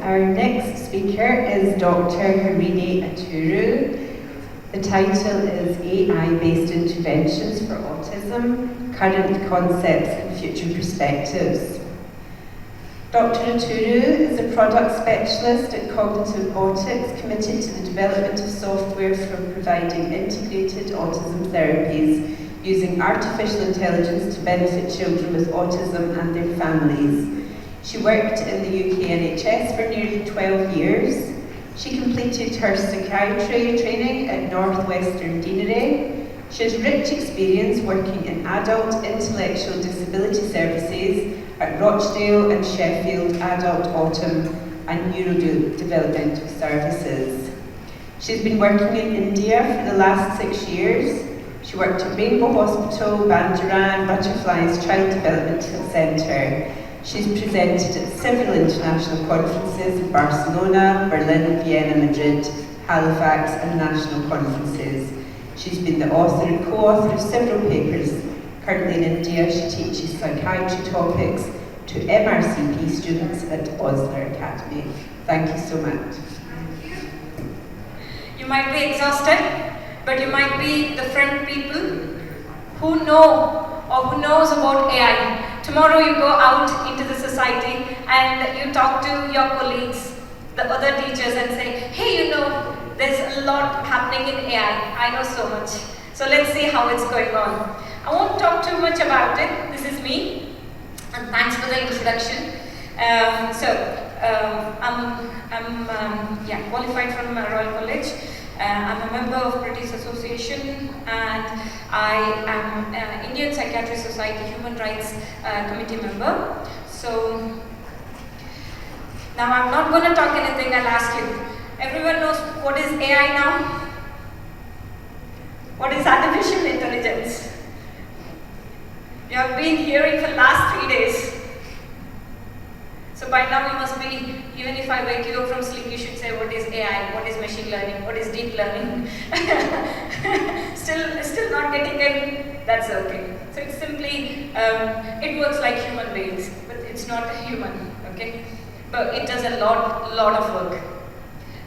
Our next speaker is Dr. Harini Atturu. The title is AI-based interventions for autism, current concepts and future perspectives. Dr. Atturu is a product specialist at CognitiveBotics, committed to the development of software for providing integrated autism therapies using artificial intelligence to benefit children with autism and their families. She worked in the UK NHS for nearly 12 years. She completed her psychiatry training at North Western Deanery. She has rich experience working in adult intellectual disability services at Rochdale and Sheffield Adult Autism and Neurodevelopmental Services. She's been working in India for the last 6 years. She worked at Rainbow Hospital, Banjara and Butterfly's Child Developmental Centre. She's presented at several international conferences in Barcelona, Berlin, Vienna, Madrid, Halifax and national conferences. She's been the author and co-author of several papers. Currently in India, she teaches psychiatry topics to MRCP students at Osler Academy. Thank you so much. Thank you. You might be exhausted, but you might be the friend people who know or who knows about AI. Tomorrow you go out into the society and you talk to your colleagues, the other teachers, and say, hey, you know, there's a lot happening in AI. I know so much. So let's see how it's going on. I won't talk too much about it. This is me, and thanks for the introduction. I'm qualified from Royal College. I'm a member of British Association, and I am an Indian Psychiatry Society Human Rights Committee member. So now I'm not going to talk anything. I'll ask you. Everyone knows what is AI now? What is artificial intelligence? You have been hearing for the last 3 days. So by now you must be, even if I wake you up from sleep, you should say what is AI, what is machine learning, what is deep learning. still not getting it, that's okay. So it's simply, it works like human beings, but it's not human, okay? But it does a lot of work.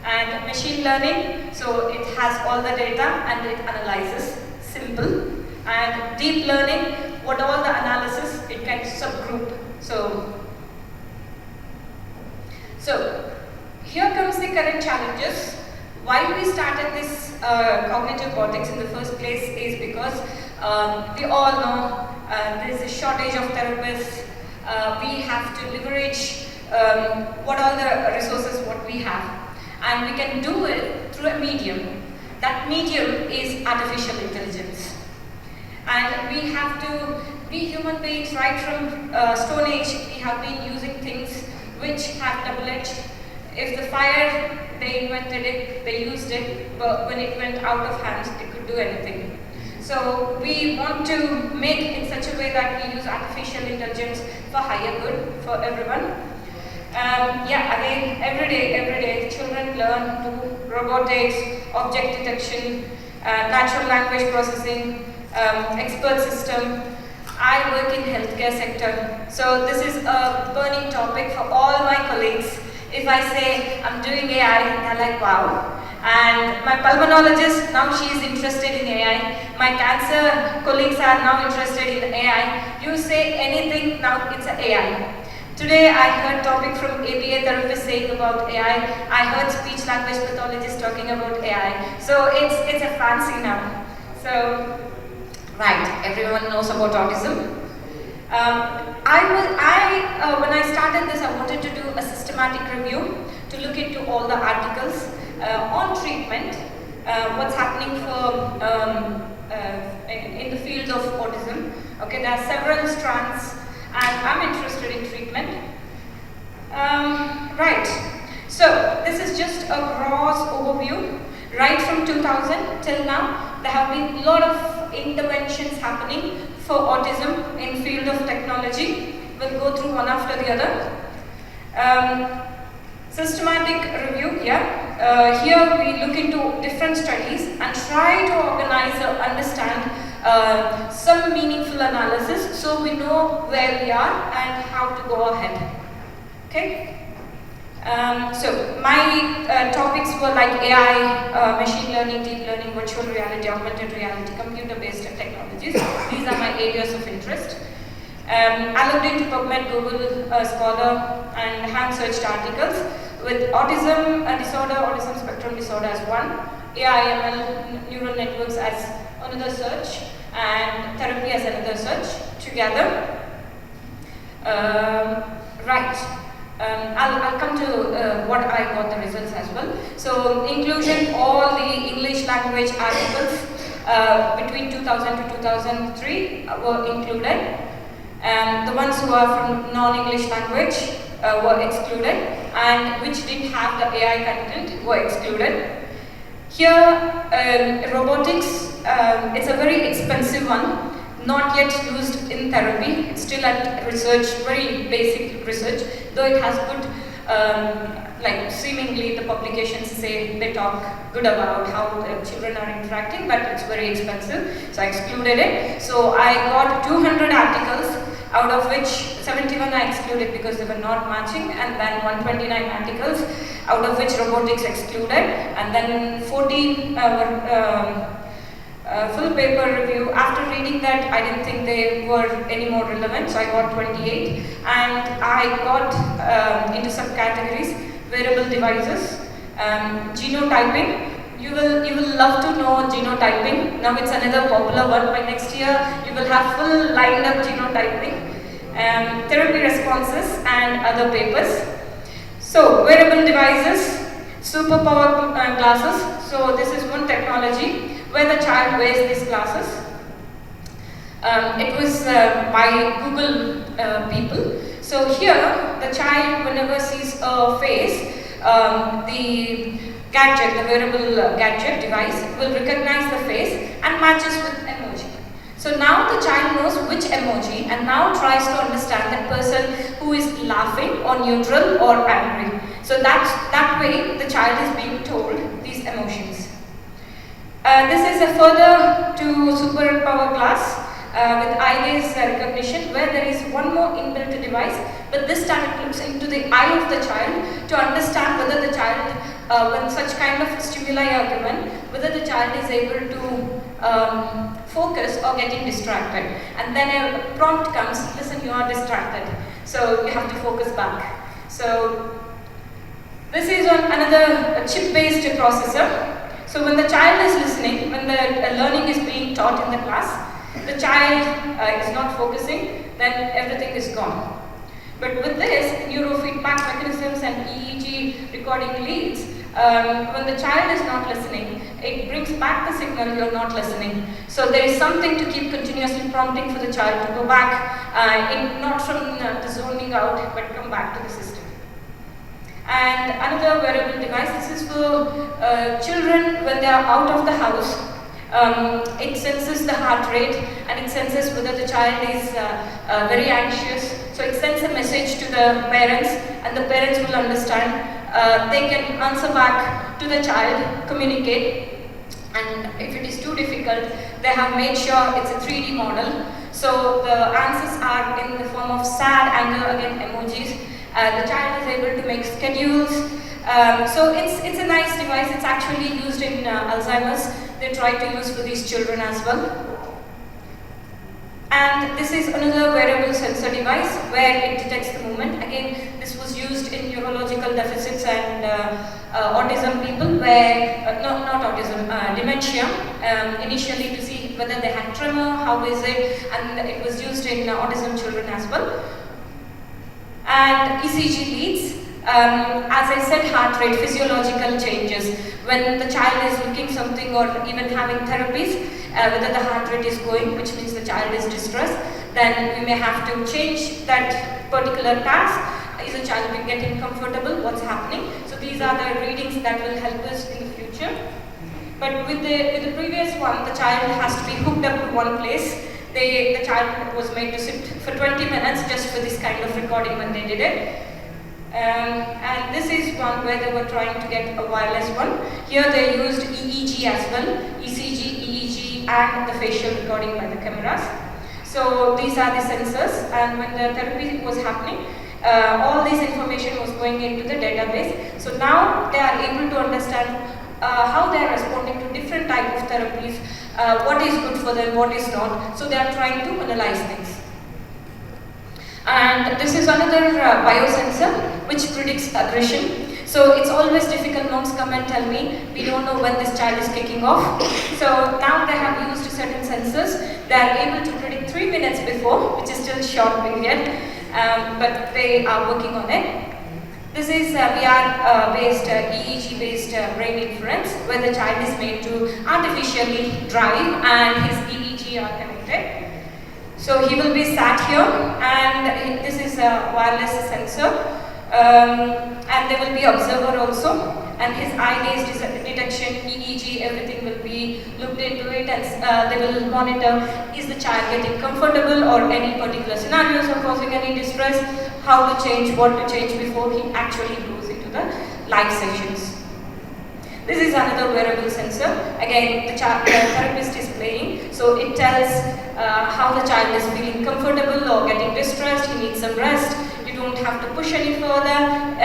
And machine learning, so it has all the data and it analyzes, simple. And deep learning, what all the analysis, it can subgroup. So here comes the current challenges. Why we started this CognitiveBotics in the first place is because we all know there is a shortage of therapists. We have to leverage what all the resources what we have. And we can do it through a medium. That medium is artificial intelligence. And we have to be human beings right from Stone Age. We have been using things which have double-edged. If the fire, they invented it, they used it, but when it went out of hands, it could do anything. So we want to make it in such a way that we use artificial intelligence for higher good for everyone. Again, every day, children learn to robotics, object detection, natural language processing, expert system. I work in healthcare sector, so this is a burning topic for all my colleagues. If I say I'm doing AI, they're like, wow. And my pulmonologist, now she is interested in AI. My cancer colleagues are now interested in AI. You say anything, now it's an AI. Today I heard topic from ABA therapist saying about AI. I heard speech language pathologists talking about AI. So it's a fancy now. So, right, everyone knows about autism. When I started this, I wanted to do a systematic review to look into all the articles on treatment, what's happening in the field of autism. Okay, there are several strands, and I'm interested in treatment. Right, so this is just a gross overview. Right from 2000 till now, there have been a lot of interventions happening for autism in field of technology. We'll go through one after the other. Systematic review, here we look into different studies and try to organize or understand some meaningful analysis so we know where we are and how to go ahead. Okay? So my topics were like AI, machine learning, deep learning, virtual reality, augmented reality, computer-based technologies. These are my areas of interest. I looked into PubMed, Google Scholar, and hand-searched articles with autism disorder, autism spectrum disorder as one, AI/ML neural networks as another search, and therapy as another search together. I'll come to what I got the results as well. So inclusion, all the English language articles between 2000 to 2003 were included. And the ones who are from non-English language were excluded, and which didn't have the AI content were excluded. Here, robotics, it's a very expensive one, not yet used in therapy. It's still at research, very basic research, though it has good, like seemingly the publications say they talk good about how the children are interacting, but it's very expensive, so I excluded it. So I got 200 articles, out of which 71 I excluded because they were not matching, and then 129 articles, out of which robotics excluded, and then 14 were full paper review. After reading that, I didn't think they were any more relevant, so I got 28, and I got into subcategories: wearable devices, genotyping. You will love to know genotyping. Now it's another popular one. By next year, you will have full lined up genotyping, therapy responses, and other papers. So wearable devices, superpower glasses. So this is one technology where the child wears these glasses. It was by Google people. So here, the child, whenever sees a face, the gadget, the wearable gadget device, will recognize the face and matches with emoji. So now the child knows which emoji and now tries to understand that person who is laughing or neutral or angry. So that way the child is being told these emotions. This is a further to superpower class with eye gaze recognition, where there is one more inbuilt device, but this time it looks into the eye of the child to understand whether the child, when such kind of stimuli are given, whether the child is able to focus or getting distracted. And then a prompt comes, listen, you are distracted, so you have to focus back. So this is on another chip-based processor. So when the child is listening, when the learning is being taught in the class, the child is not focusing, then everything is gone. But with this, neurofeedback mechanisms and EEG recording leads, when the child is not listening, it brings back the signal you're not listening. So there is something to keep continuously prompting for the child to go back, not from the zoning out, but come back to the system. And another wearable device, this is for children when they are out of the house. It senses the heart rate and it senses whether the child is very anxious. So it sends a message to the parents, and the parents will understand. They can answer back to the child, communicate, and if it is too difficult, they have made sure it's a 3D model. So the answers are in the form of sad, anger, again emojis. The child is able to make schedules. So it's a nice device. It's actually used in Alzheimer's. They try to use for these children as well. And this is another wearable sensor device where it detects the movement. Again, this was used in neurological deficits and autism people, where, not autism, dementia, initially to see whether they had tremor, how is it, and it was used in autism children as well. And ECG leads, as I said, heart rate, physiological changes. When the child is looking something or even having therapies, whether the heart rate is going, which means the child is distressed, then we may have to change that particular task. Is the child getting comfortable? What's happening? So these are the readings that will help us in the future. But with the previous one, the child has to be hooked up to one place. The child was made to sit for 20 minutes just for this kind of recording when they did it. And this is one where they were trying to get a wireless one. Here they used EEG as well, ECG, EEG, and the facial recording by the cameras. So these are the sensors, and when the therapy was happening, all this information was going into the database. So now they are able to understand how they are responding to different type of therapies, what is good for them, what is not. So they are trying to analyze things. And this is another biosensor which predicts aggression. So it's always difficult. Moms come and tell me, we don't know when this child is kicking off. So now they have used certain sensors. They are able to predict 3 minutes before, which is still a short period, but they are working on it. This is VR-based, EEG-based brain inference, where the child is made to artificially drive and his EEG are connected. So he will be sat here, and this is a wireless sensor. And there will be observer also, and his eye gaze detection, EEG, everything will be looked into it, and they will monitor, is the child getting comfortable or any particular scenarios are causing any distress, how to change, what to change before he actually goes into the live sessions. This is another wearable sensor. Again, the therapist is playing, so it tells how the child is feeling comfortable or getting distressed, he needs some rest. You don't have to push any further.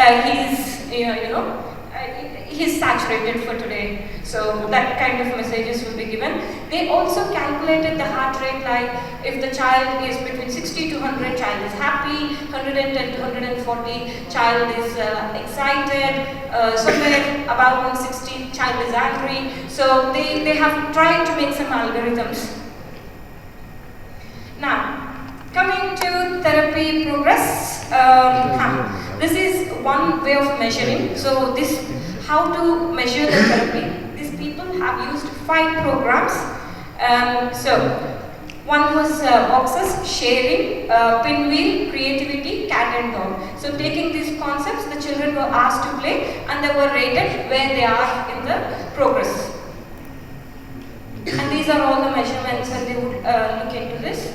He's saturated for today. So that kind of messages will be given. They also calculated the heart rate, like if the child is between 60 to 100, child is happy, 110 to 140, child is excited, somewhere about 160, child is angry. So they have tried to make some algorithms. Now, coming to therapy progress, this is one way of measuring. So this, how to measure the therapy. These people have used 5 programs. So one was boxes, sharing, pinwheel, creativity, cat and dog. So taking these concepts, the children were asked to play and they were rated where they are in the progress. And these are all the measurements, and they would look into this.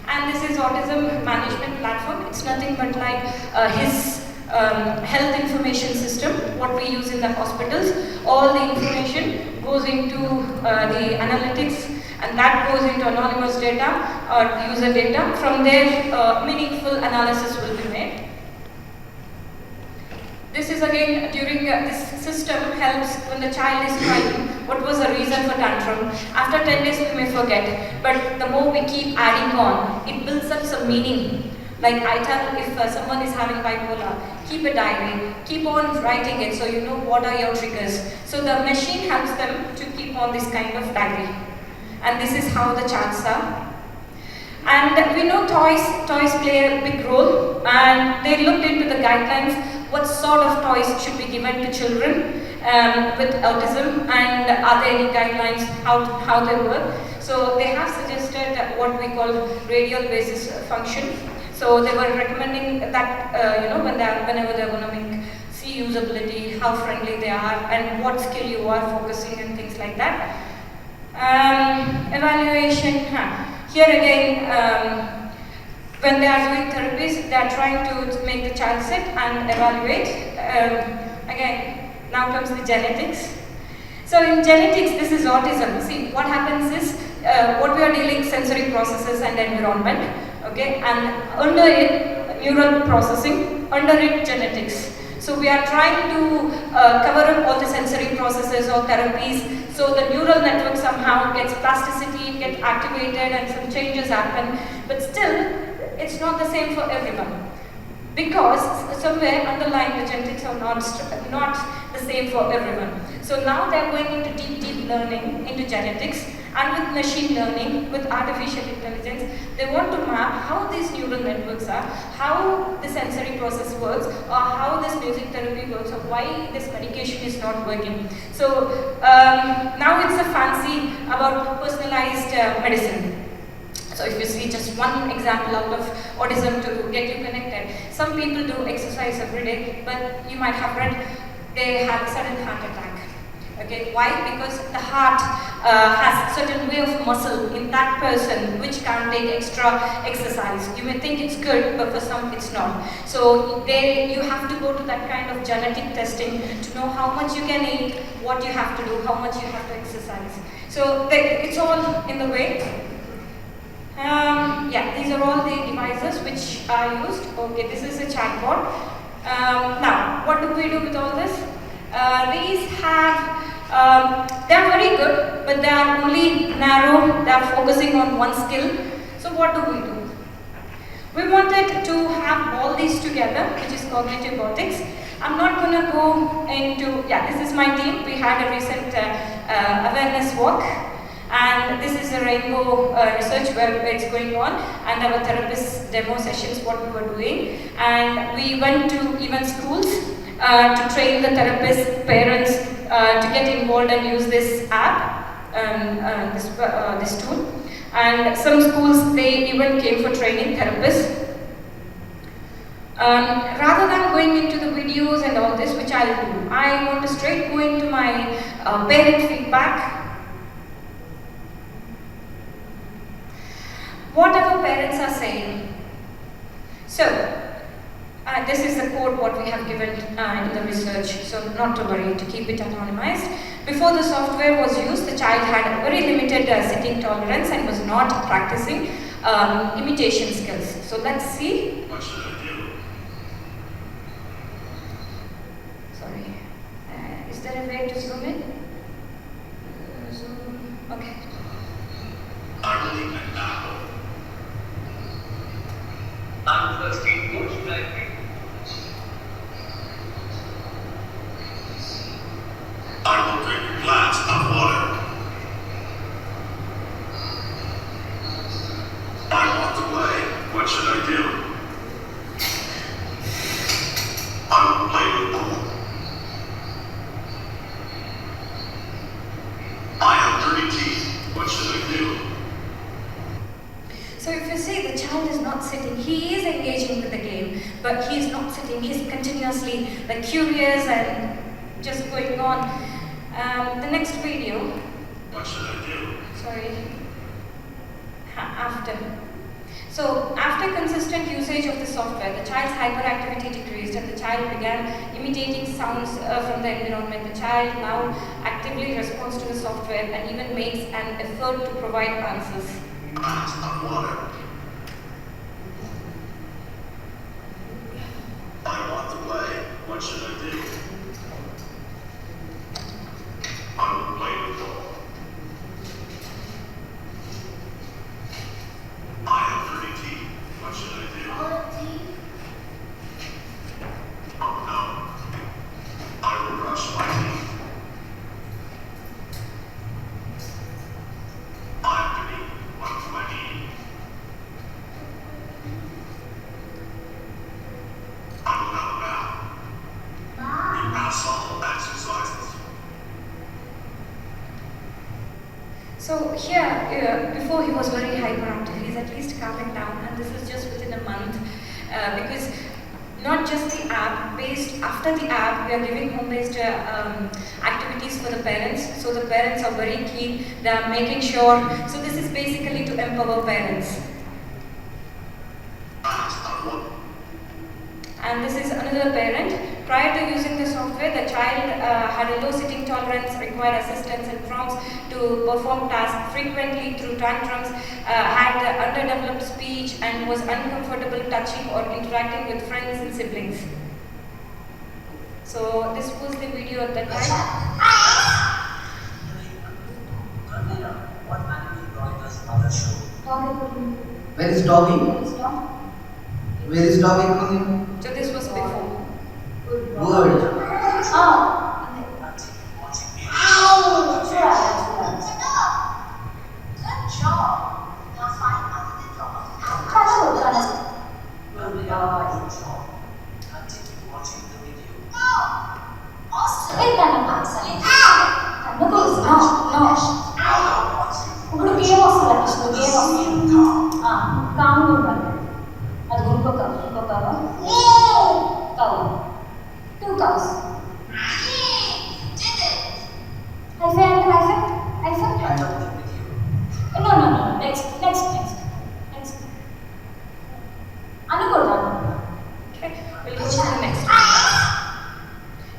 And this is autism management platform. It's nothing but like his health information system, what we use in the hospitals. All the information goes into the analytics, and that goes into anonymous data or user data. From there, meaningful analysis will be made. This is again during this system helps when the child is crying. What was the reason for tantrum? After 10 days we may forget, but the more we keep adding on, it builds up some meaning. Like I tell, if someone is having bipolar, keep a diary, keep on writing it so you know what are your triggers. So the machine helps them to keep on this kind of diary. And this is how the charts are. And we know toys play a big role, and they looked into the guidelines, what sort of toys should be given to children with autism, and are there any guidelines how they work. So they have suggested what we call radial basis function. So they were recommending that whenever they're going to see usability, how friendly they are, and what skill you are focusing, and things like that. Evaluation. Here again, when they are doing therapies, they are trying to make the child sit and evaluate. Again, now comes the genetics. So in genetics, this is autism. See, what happens is, what we are dealing sensory processes and environment, okay, and under it, neural processing, under it, genetics. So we are trying to cover up all the sensory processes or therapies, so the neural network somehow gets plasticity, gets activated, and some changes happen. But still, it's not the same for everyone, because somewhere underlying the genetics are not the same for everyone. So now they are going into deep learning into genetics, and with machine learning, with artificial intelligence, they want to map how these neural networks are, how the sensory process works, or how this music therapy works, or why this medication is not working. So now it's a fancy about personalized medicine. So if you see just one example out of autism to get you connected, some people do exercise every day, but you might have read they have a sudden heart attack. Okay, why? Because the heart has a certain way of muscle in that person which can't take extra exercise. You may think it's good, but for some it's not. So you have to go to that kind of genetic testing to know how much you can eat, what you have to do, how much you have to exercise. So it's all in the way. Yeah, these are all the devices which are used. Okay, this is a chatbot. Now, what do we do with all this? These have, they are very good, but they are only narrow, they are focusing on one skill. So what do? We wanted to have all these together, which is CognitiveBotics. I'm not going to go into, yeah, this is my team. We had a recent awareness walk, and this is a rainbow research where it's going on, and our therapist demo sessions, what we were doing. And we went to even schools to train the therapists, parents to get involved and use this app, this tool. And some schools, they even came for training therapists. Rather than going into the videos and all this, which I'll do, I want to straight go into my parent feedback. What our parents are saying. So, this is the code what we have given in the research, so not to worry, to keep it anonymized. Before the software was used, the child had a very limited sitting tolerance and was not practicing imitation skills. So let's see. What should I do? Sorry. Is there a way to zoom in? Zoom. Okay. I'm an apple. I'm thirsty. What should I do? I will drink a glass of water. I want to play. What should I do? I will play with ball. I have dirty teeth. What should I do? So if you see, the child is not sitting, he is engaging with the game, but he is not sitting, he's continuously like curious and just going on. The next video. What should I do? Sorry. After. So after consistent usage of the software, the child's hyperactivity decreased and the child began imitating sounds from the environment. The child now actively responds to the software and even makes an effort to provide answers. Glass of water. I want to play. What should I do? I will play with ball. I have dirty teeth. What should I do? Oh no. I will brush my teeth. Anthony, what do I need? I will have a bath. You pass all exercises. So here, before he was very hyperactive, he's at least calming down, and this is just within a month, because not just the app, after the app, we are giving home-based activities for the parents, so the parents are very keen, they are making sure, so this is basically to empower parents. And this is another parent. Prior to using the software, the child had a low sitting tolerance, required assistance and prompts to perform tasks frequently through tantrums, had underdeveloped speech and was uncomfortable touching or interacting with friends and siblings. So this was the video at that time. What animal drawing does mother show? Where is doggy? Where is doggy? So this was before. Good. Two cows. Did it. High five. No. Next. Okay, we'll go to the next one.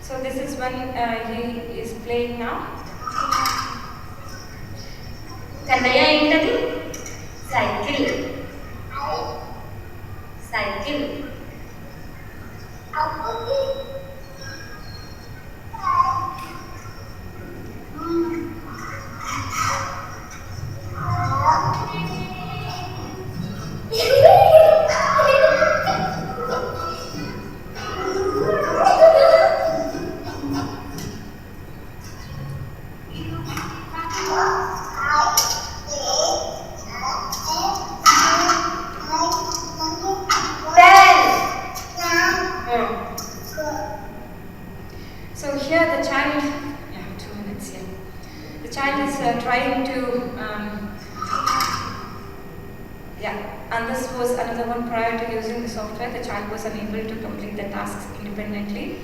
So this is when he is playing now. Kandaya ఏంటది Cycle. Cycle. So here the child, 2 minutes here. The child is trying to, and this was another one prior to using the software. The child was unable to complete the tasks independently.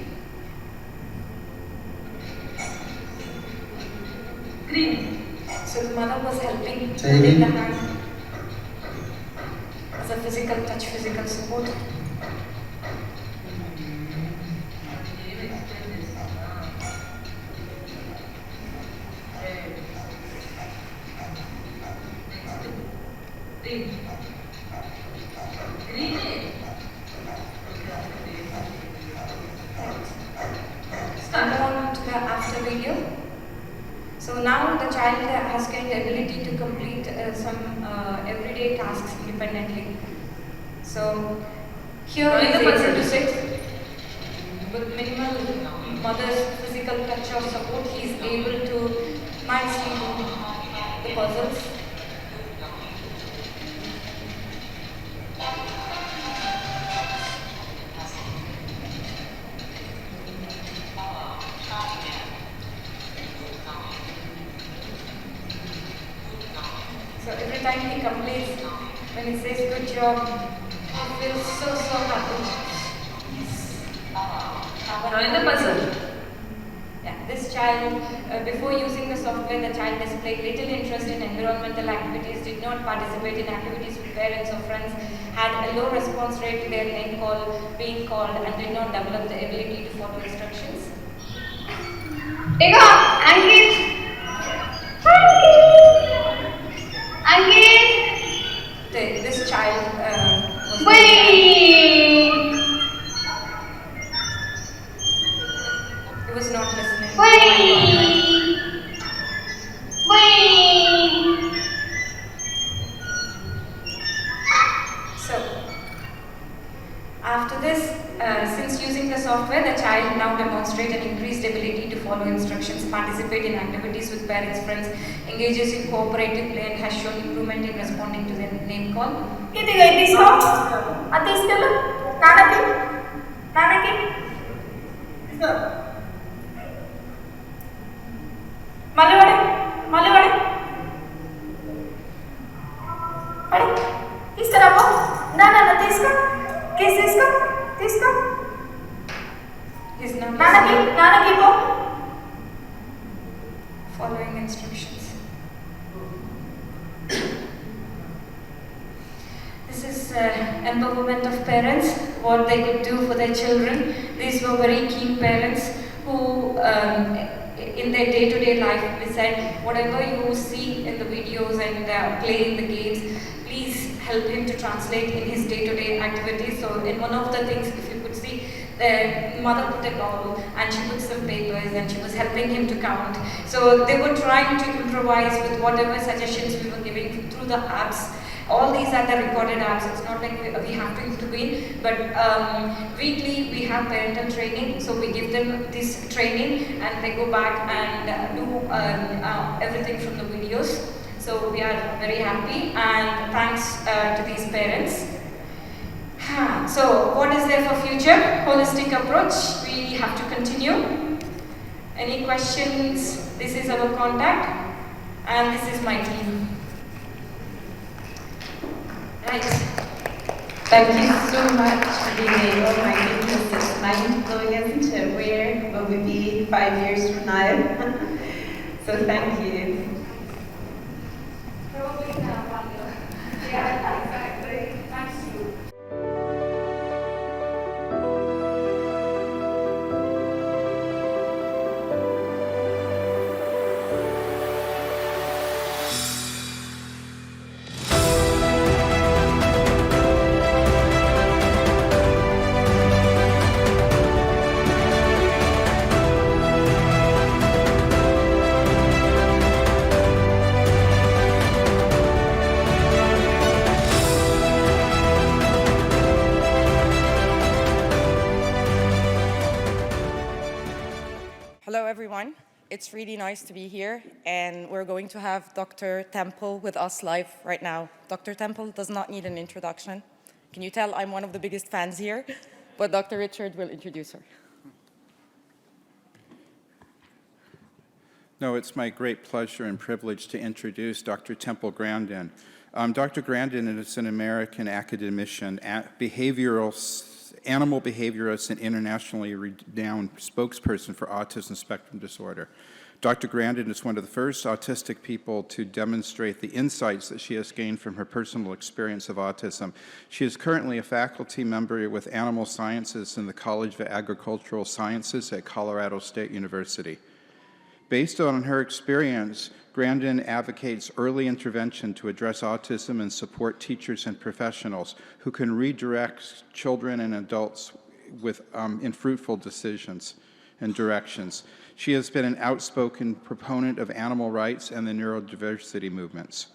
Green. So the mother was helping holding the hand as a physical touch, physical support. On to the after video. So now the child has gained the ability to complete some everyday tasks independently. So here he is able to sit with minimal mother's physical touch or support. He is able to nicely do the puzzles. So every time he completes, when he says good job, he feels so happy. Now in the puzzle. Yeah, this child, before using the software, the child displayed little interest in environmental activities, did not participate in activities with parents or friends, had a low response rate to their name being called, and did not develop the ability to follow instructions. This child was he was not listening. So after this, since using the software, the child now demonstrates an increased ability to follow instructions, participate in activities with parents, friends, engages in cooperative play, and has shown improvement in responding to the name call. He's not following instructions. This is empowerment of parents, what they could do for their children. These were very keen parents who, in their day-to-day life, we said, whatever you see in the videos and play in the games, please help him to translate in his day-to-day activities. So in one of the things, if you could see, the mother put a ball and she put some papers and she was helping him to count. So they were trying to improvise with whatever suggestions we were giving through the apps. All these are the recorded apps. It's not like we have to intervene, but weekly we have parental training. So we give them this training and they go back and do everything from the videos. So we are very happy and thanks to these parents. So what is there for future? Holistic approach. We have to continue. Any questions? This is our contact and this is my team. Right. Thank you so much, Harini. Oh my goodness, it's mind-blowing, isn't it? Where will we be 5 years from now? So thank you. Probably now, 1 year. Yeah, exactly. Thanks to you. Hello, everyone. It's really nice to be here, and we're going to have Dr. Temple with us live right now. Dr. Temple does not need an introduction. Can you tell I'm one of the biggest fans here? But Dr. Richard will introduce her. No, it's my great pleasure and privilege to introduce Dr. Temple Grandin. Dr. Grandin is an American academician, animal behaviorist, and internationally renowned spokesperson for autism spectrum disorder. Dr. Grandin is one of the first autistic people to demonstrate the insights that she has gained from her personal experience of autism. She is currently a faculty member with Animal Sciences in the College of Agricultural Sciences at Colorado State University. Based on her experience, Grandin advocates early intervention to address autism and support teachers and professionals who can redirect children and adults in fruitful decisions and directions. She has been an outspoken proponent of animal rights and the neurodiversity movements.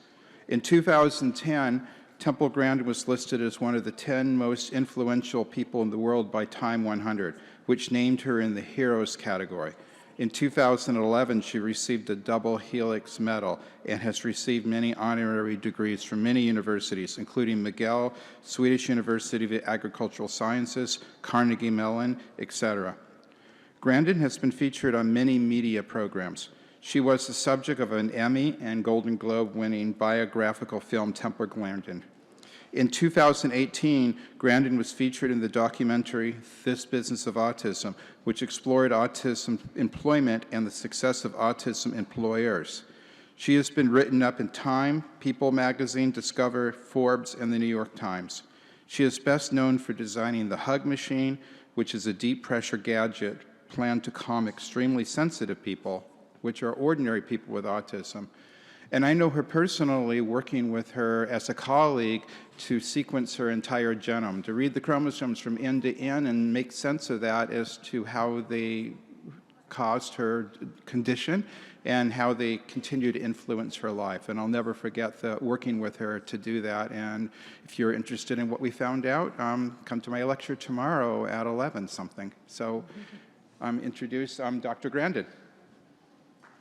In 2010, Temple Grandin was listed as one of the 10 most influential people in the world by Time 100, which named her in the Heroes category. In 2011, she received a double Helix Medal and has received many honorary degrees from many universities, including McGill, Swedish University of Agricultural Sciences, Carnegie Mellon, etc. Grandin has been featured on many media programs. She was the subject of an Emmy and Golden Globe-winning biographical film, Temple Grandin. In 2018, Grandin was featured in the documentary This Business of Autism, which explored autism employment and the success of autism employers. She has been written up in Time, People magazine, Discover, Forbes, and the New York Times. She is best known for designing the Hug Machine, which is a deep-pressure gadget planned to calm extremely sensitive people, which are ordinary people with autism. And I know her personally, working with her as a colleague to sequence her entire genome, to read the chromosomes from end to end and make sense of that as to how they caused her condition and how they continue to influence her life. And I'll never forget working with her to do that. And if you're interested in what we found out, come to my lecture tomorrow at 11 something. So introduce Dr. Grandin.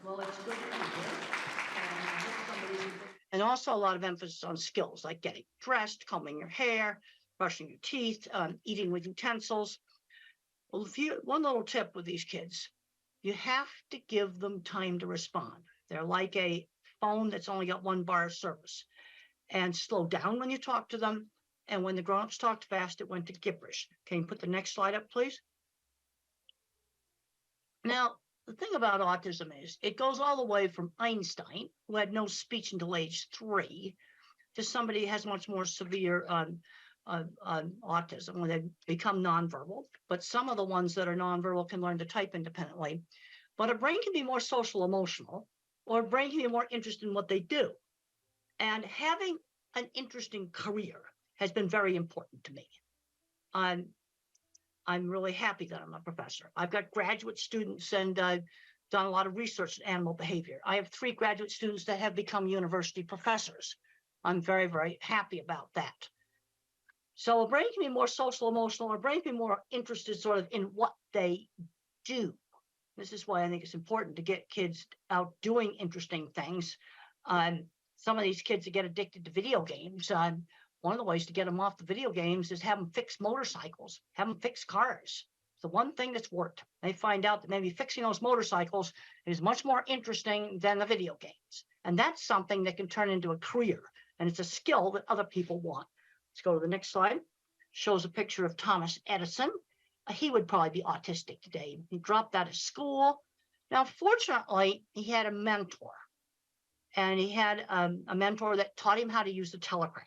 Well, it's good to be here. And also a lot of emphasis on skills like getting dressed, combing your hair, brushing your teeth, eating with utensils. Well, one little tip with these kids, you have to give them time to respond. They're like a phone that's only got one bar of service. And slow down when you talk to them. And when the grown-ups talked fast, it went to gibberish. Can you put the next slide up, please? Now, the thing about autism is it goes all the way from Einstein, who had no speech until age 3, to somebody who has much more severe autism when they become nonverbal. But some of the ones that are nonverbal can learn to type independently. But a brain can be more social emotional, or a brain can be more interested in what they do. And having an interesting career has been very important to me. I'm really happy that I'm a professor. I've got graduate students and I've done a lot of research in animal behavior. I have 3 graduate students that have become university professors. I'm very, very happy about that. So a brain can be more social emotional, or a brain can be more interested sort of in what they do. This is why I think it's important to get kids out doing interesting things. Some of these kids that get addicted to video games, one of the ways to get them off the video games is have them fix motorcycles, have them fix cars. It's the one thing that's worked. They find out that maybe fixing those motorcycles is much more interesting than the video games. And that's something that can turn into a career. And it's a skill that other people want. Let's go to the next slide. Shows a picture of Thomas Edison. He would probably be autistic today. He dropped out of school. Now, fortunately, he had a mentor. And he had a mentor that taught him how to use the telegraph.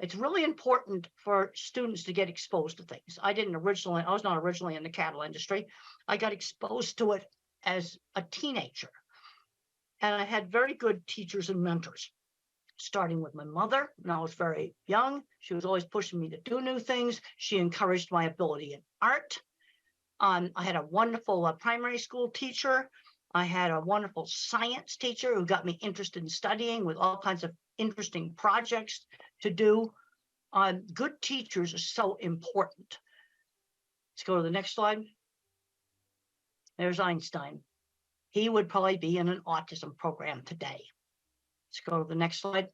It's really important for students to get exposed to things. I was not originally in the cattle industry. I got exposed to it as a teenager. And I had very good teachers and mentors, starting with my mother when I was very young. She was always pushing me to do new things. She encouraged my ability in art. I had a wonderful primary school teacher. I had a wonderful science teacher who got me interested in studying with all kinds of interesting projects to do. Good teachers are so important. Let's go to the next slide. There's Einstein. He would probably be in an autism program today. Let's go to the next slide.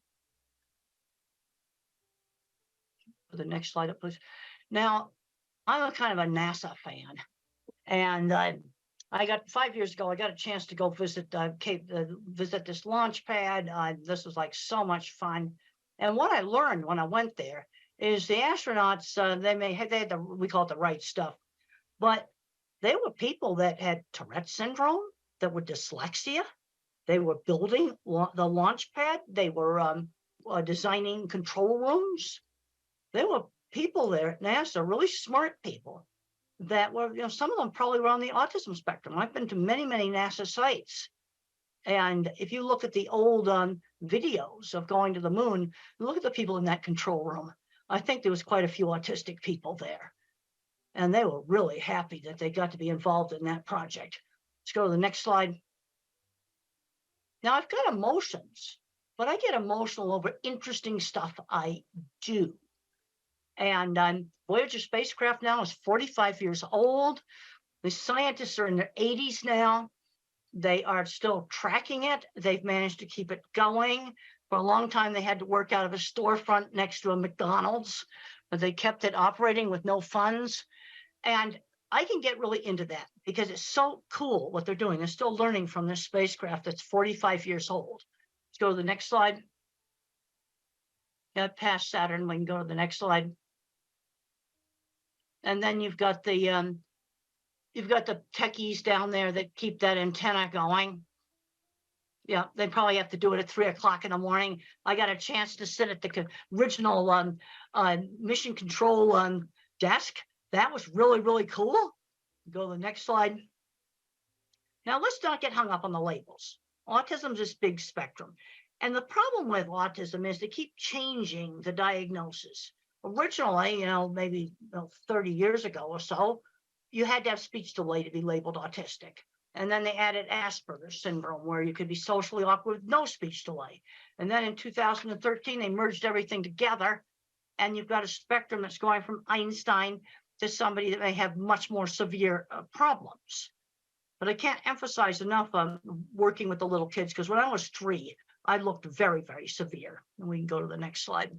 Put the next slide up, please. Now, I'm a kind of a NASA fan, and I got 5 years ago. I got a chance to go visit visit this launch pad. This was like so much fun, and what I learned when I went there is the astronauts they had the, we call it the right stuff, but they were people that had Tourette syndrome, that were dyslexia. They were building the launch pad. They were designing control rooms. There were people there at NASA, really smart people that were, you know, some of them probably were on the autism spectrum. I've been to many, many NASA sites. And if you look at the old videos of going to the moon, look at the people in that control room. I think there was quite a few autistic people there. And they were really happy that they got to be involved in that project. Let's go to the next slide. Now I've got emotions, but I get emotional over interesting stuff I do. And Voyager spacecraft now is 45 years old. The scientists are in their 80s now. They are still tracking it. They've managed to keep it going. For a long time, they had to work out of a storefront next to a McDonald's, but they kept it operating with no funds. And I can get really into that because it's so cool what they're doing. They're still learning from this spacecraft that's 45 years old. Let's go to the next slide. Yeah, past Saturn, we can go to the next slide. And then you've got the techies down there that keep that antenna going. Yeah, they probably have to do it at 3 o'clock in the morning. I got a chance to sit at the original mission control desk. That was really, really cool. Go to the next slide. Now, let's not get hung up on the labels. Autism is this big spectrum. And the problem with autism is they keep changing the diagnosis. Originally, maybe 30 years ago or so, you had to have speech delay to be labeled autistic. And then they added Asperger's syndrome, where you could be socially awkward with no speech delay. And then in 2013, they merged everything together. And you've got a spectrum that's going from Einstein to somebody that may have much more severe problems. But I can't emphasize enough on working with the little kids, because when I was 3, I looked very, very severe. And we can go to the next slide.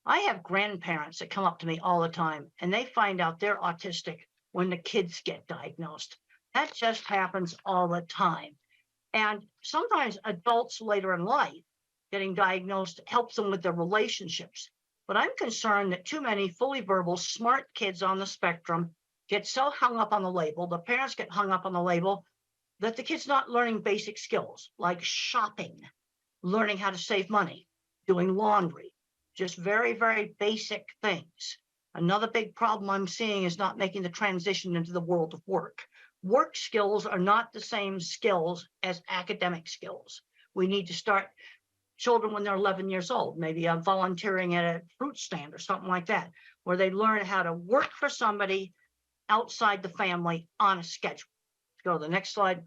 I have grandparents that come up to me all the time, and they find out they're autistic when the kids get diagnosed. That just happens all the time. And sometimes adults later in life getting diagnosed helps them with their relationships. But I'm concerned that too many fully verbal, smart kids on the spectrum get so hung up on the label, the parents get hung up on the label, that the kid's not learning basic skills like shopping, learning how to save money, doing laundry, just very, very basic things. Another big problem I'm seeing is not making the transition into the world of work. Work skills are not the same skills as academic skills. We need to start children when they're 11 years old, maybe volunteering at a fruit stand or something like that, where they learn how to work for somebody outside the family on a schedule. Let's go to the next slide.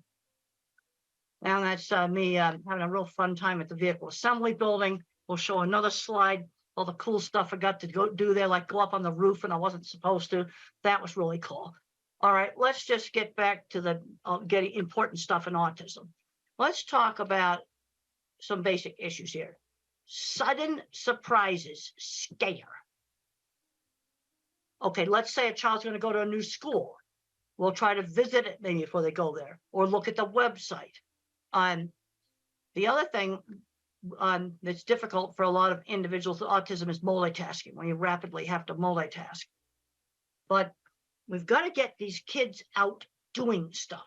Now that's me having a real fun time at the vehicle assembly building. We'll show another slide. All the cool stuff I got to go do there, like go up on the roof and I wasn't supposed to. That was really cool. All right, let's just get back to the getting important stuff in autism. Let's talk about some basic issues here. Sudden surprises scare. Okay, let's say a child's going to go to a new school. We'll try to visit it maybe before they go there, or look at the website. The other thing that's difficult for a lot of individuals with autism is multitasking, when you rapidly have to multitask. But we've got to get these kids out doing stuff.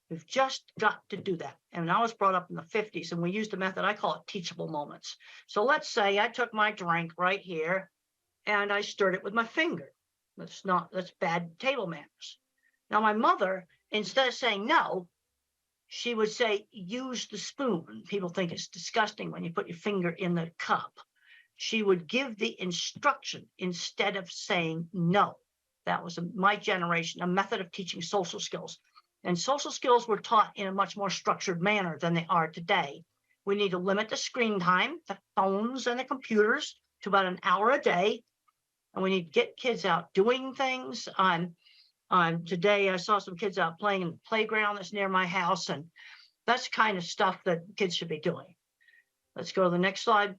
We've just got to do that. And I was brought up in the 50s, and we used a method, I call it teachable moments. So let's say I took my drink right here and I stirred it with my finger. That's bad table manners. Now my mother, instead of saying no, she would say, use the spoon. People think it's disgusting when you put your finger in the cup. She would give the instruction instead of saying no. That was my generation, a method of teaching social skills. And social skills were taught in a much more structured manner than they are today. We need to limit the screen time, the phones and the computers, to about an hour a day. And we need to get kids out doing things. Today I saw some kids out playing in the playground that's near my house, and that's the kind of stuff that kids should be doing. Let's go to the next slide.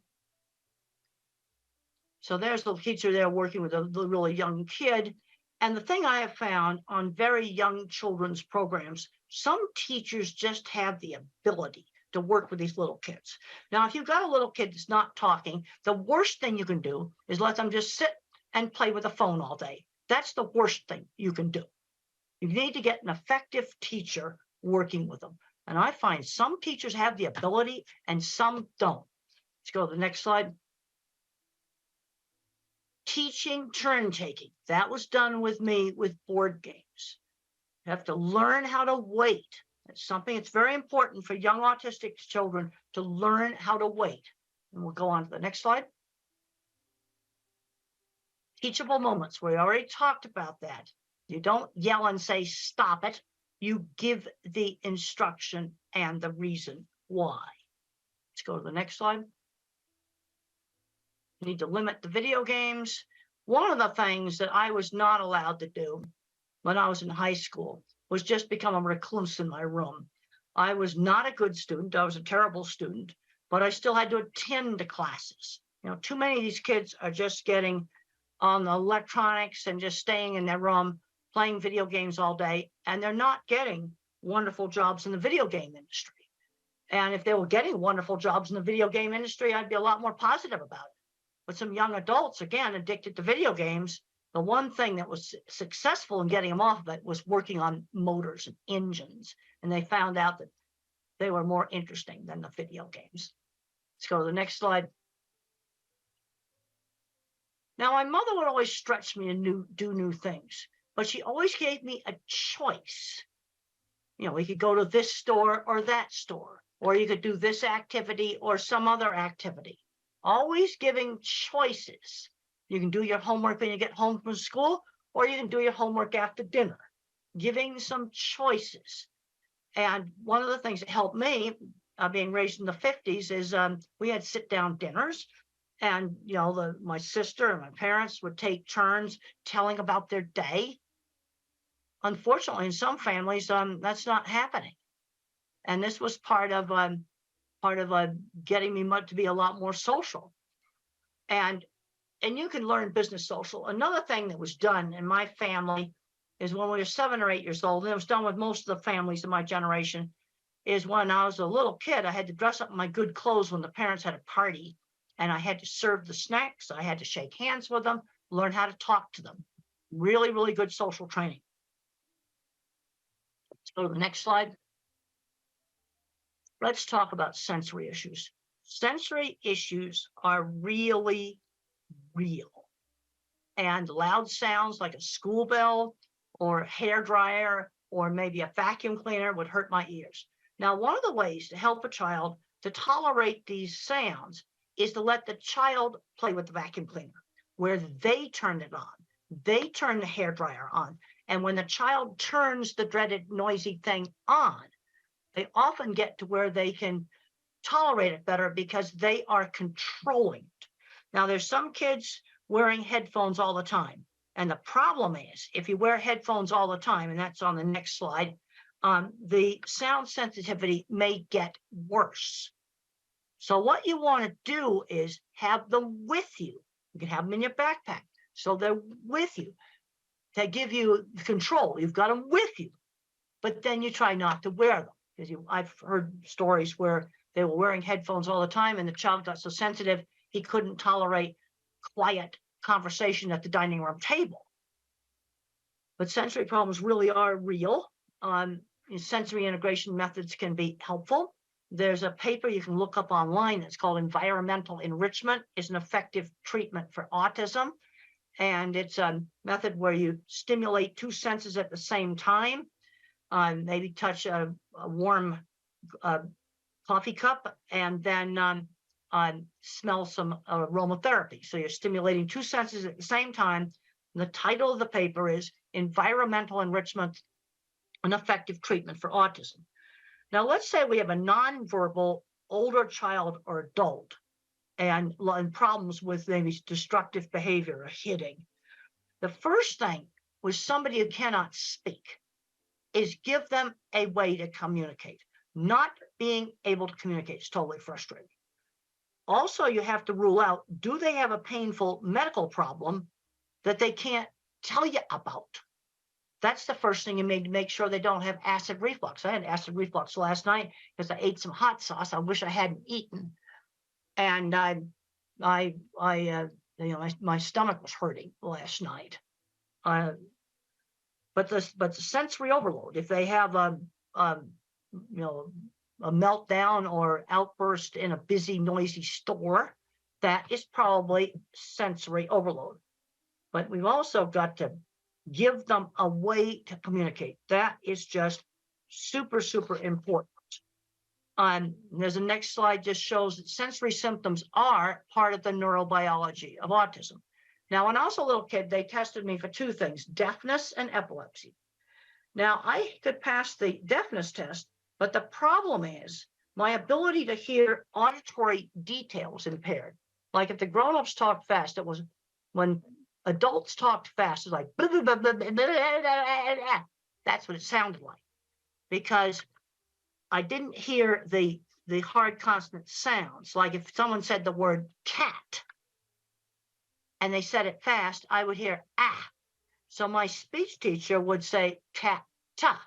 So there's the teacher there working with a really young kid. And the thing I have found on very young children's programs, some teachers just have the ability to work with these little kids. Now, if you've got a little kid that's not talking, the worst thing you can do is let them just sit and play with a phone all day. That's the worst thing you can do. You need to get an effective teacher working with them. And I find some teachers have the ability and some don't. Let's go to the next slide. Teaching turn taking. That was done with me with board games. You have to learn how to wait. It's something that's very important for young autistic children to learn how to wait. And we'll go on to the next slide. Teachable moments. We already talked about that. You don't yell and say, stop it. You give the instruction and the reason why. Let's go to the next slide. You need to limit the video games. One of the things that I was not allowed to do when I was in high school was just become a recluse in my room. I was not a good student. I was a terrible student, but I still had to attend the classes. You know, too many of these kids are just getting on the electronics and just staying in their room, playing video games all day, and they're not getting wonderful jobs in the video game industry. And if they were getting wonderful jobs in the video game industry, I'd be a lot more positive about it. But some young adults, again, addicted to video games, the one thing that was successful in getting them off of it was working on motors and engines. And they found out that they were more interesting than the video games. Let's go to the next slide. Now, my mother would always stretch me to do new things, but she always gave me a choice. You know, we could go to this store or that store, or you could do this activity or some other activity. Always giving choices. You can do your homework when you get home from school, or you can do your homework after dinner. Giving some choices. And one of the things that helped me, being raised in the 50s, is we had sit-down dinners. And, you know, my sister and my parents would take turns telling about their day. Unfortunately, in some families, that's not happening. And this was part of getting me to be a lot more social. And you can learn business social. Another thing that was done in my family is when we were 7 or 8 years old, and it was done with most of the families in my generation, is when I was a little kid, I had to dress up in my good clothes when the parents had a party, and I had to serve the snacks. I had to shake hands with them, learn how to talk to them. Really, really good social training. Let's go to the next slide. Let's talk about sensory issues. Sensory issues are really real. And loud sounds like a school bell or a hairdryer or maybe a vacuum cleaner would hurt my ears. Now, one of the ways to help a child to tolerate these sounds is to let the child play with the vacuum cleaner, where they turn it on. They turn the hairdryer on. And when the child turns the dreaded noisy thing on, they often get to where they can tolerate it better because they are controlling it. Now, there's some kids wearing headphones all the time. And the problem is, if you wear headphones all the time, and that's on the next slide, the sound sensitivity may get worse. So what you want to do is have them with you. You can have them in your backpack. So they're with you. They give you control. You've got them with you. But then you try not to wear them. Because I've heard stories where they were wearing headphones all the time and the child got so sensitive, he couldn't tolerate quiet conversation at the dining room table. But sensory problems really are real. Sensory integration methods can be helpful. There's a paper you can look up online that's called Environmental Enrichment is an Effective Treatment for Autism. And it's a method where you stimulate 2 senses at the same time. Maybe touch a warm coffee cup and then smell some aromatherapy. So you're stimulating 2 senses at the same time. And the title of the paper is Environmental Enrichment, an Effective Treatment for Autism. Now, let's say we have a nonverbal older child or adult and problems with maybe destructive behavior or hitting. The first thing with somebody who cannot speak is give them a way to communicate. Not being able to communicate is totally frustrating. Also, you have to rule out, do they have a painful medical problem that they can't tell you about? That's the first thing you need to make sure they don't have acid reflux. I had acid reflux last night because I ate some hot sauce I wish I hadn't eaten. And my stomach was hurting last night. But the sensory overload, if they have a meltdown or outburst in a busy, noisy store, that is probably sensory overload. But we've also got to give them a way to communicate. That is just super, super important. There's a next slide just shows that sensory symptoms are part of the neurobiology of autism. Now, when I was a little kid, they tested me for two things, deafness and epilepsy. Now, I could pass the deafness test, but the problem is my ability to hear auditory details impaired. Like if the grown-ups talk fast, it was when adults talked fast, it's like, that's what it sounded like. Because I didn't hear the hard consonant sounds. Like if someone said the word cat and they said it fast, I would hear ah. So my speech teacher would say cat ta,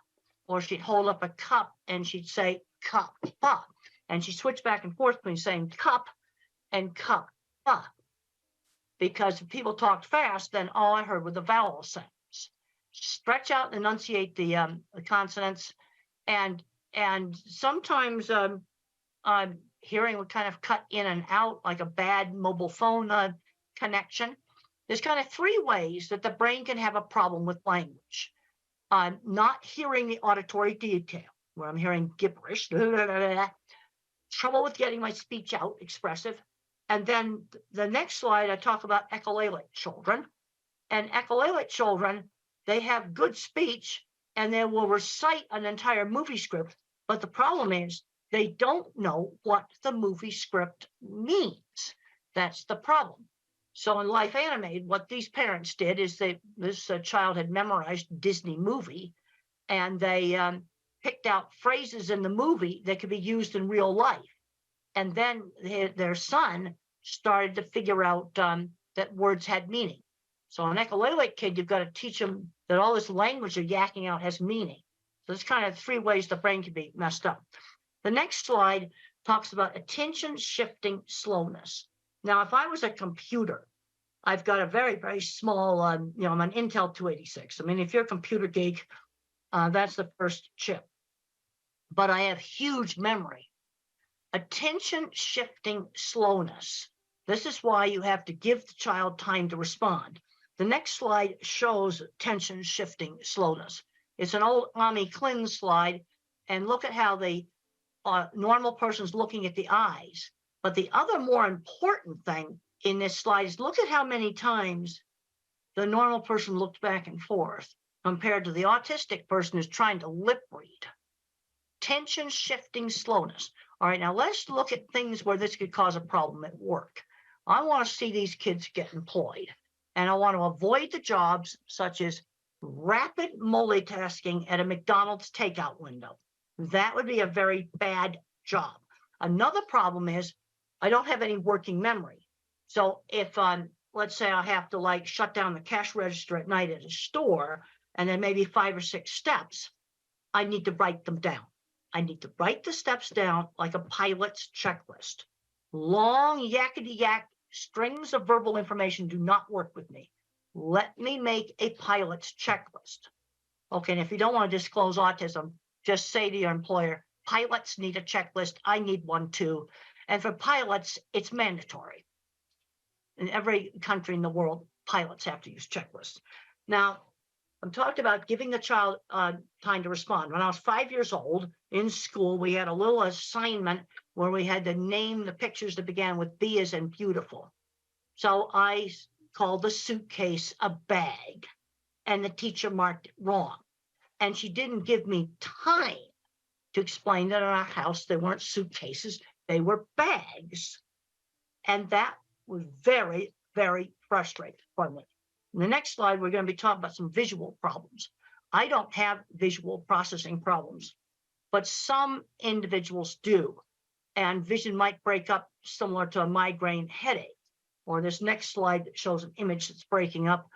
or she'd hold up a cup and she'd say cup pa, and she switched back and forth between saying cup and cup pa. Because if people talked fast, then all I heard were the vowel sounds. Stretch out and enunciate the consonants, and sometimes hearing would kind of cut in and out like a bad mobile phone connection. There's kind of three ways that the brain can have a problem with language. Not hearing the auditory detail, where I'm hearing gibberish, trouble with getting my speech out, expressive. And then the next slide, I talk about echolalic children. And echolalic children, they have good speech and they will recite an entire movie script. But the problem is they don't know what the movie script means. That's the problem. So in Life Animated, what these parents did is this child had memorized Disney movie, and they picked out phrases in the movie that could be used in real life. And then their son started to figure out that words had meaning. So an echolalic kid, you've got to teach them that all this language they're yakking out has meaning. So there's kind of three ways the brain can be messed up. The next slide talks about attention shifting slowness. Now, if I was a computer, I've got a very, very small, I'm an Intel 286. I mean, if you're a computer geek, that's the first chip. But I have huge memory. Attention shifting slowness. This is why you have to give the child time to respond. The next slide shows attention shifting slowness. It's an old Ami Klin slide, and look at how the normal person's looking at the eyes. But the other more important thing in this slide is look at how many times the normal person looked back and forth compared to the autistic person who's trying to lip read. Tension shifting slowness. All right, now let's look at things where this could cause a problem at work. I want to see these kids get employed, and I want to avoid the jobs such as rapid multitasking at a McDonald's takeout window. That would be a very bad job. Another problem is I don't have any working memory. So if let's say I have to shut down the cash register at night at a store, and then maybe 5 or 6 steps, I need to write them down. I need to write the steps down like a pilot's checklist. Long yakety-yak strings of verbal information do not work with me. Let me make a pilot's checklist. Okay, and if you don't want to disclose autism, just say to your employer, pilots need a checklist. I need one too. And for pilots, it's mandatory. In every country in the world, pilots have to use checklists. Now, I'm talking about giving the child time to respond. When I was 5 years old in school, we had a little assignment where we had to name the pictures that began with B as in beautiful. So I called the suitcase a bag, and the teacher marked it wrong. And she didn't give me time to explain that in our house, they weren't suitcases, they were bags. And that was very, very frustrating for me. In the next slide, we're going to be talking about some visual problems. I don't have visual processing problems, but some individuals do. And vision might break up similar to a migraine headache. Or this next slide that shows an image that's breaking up.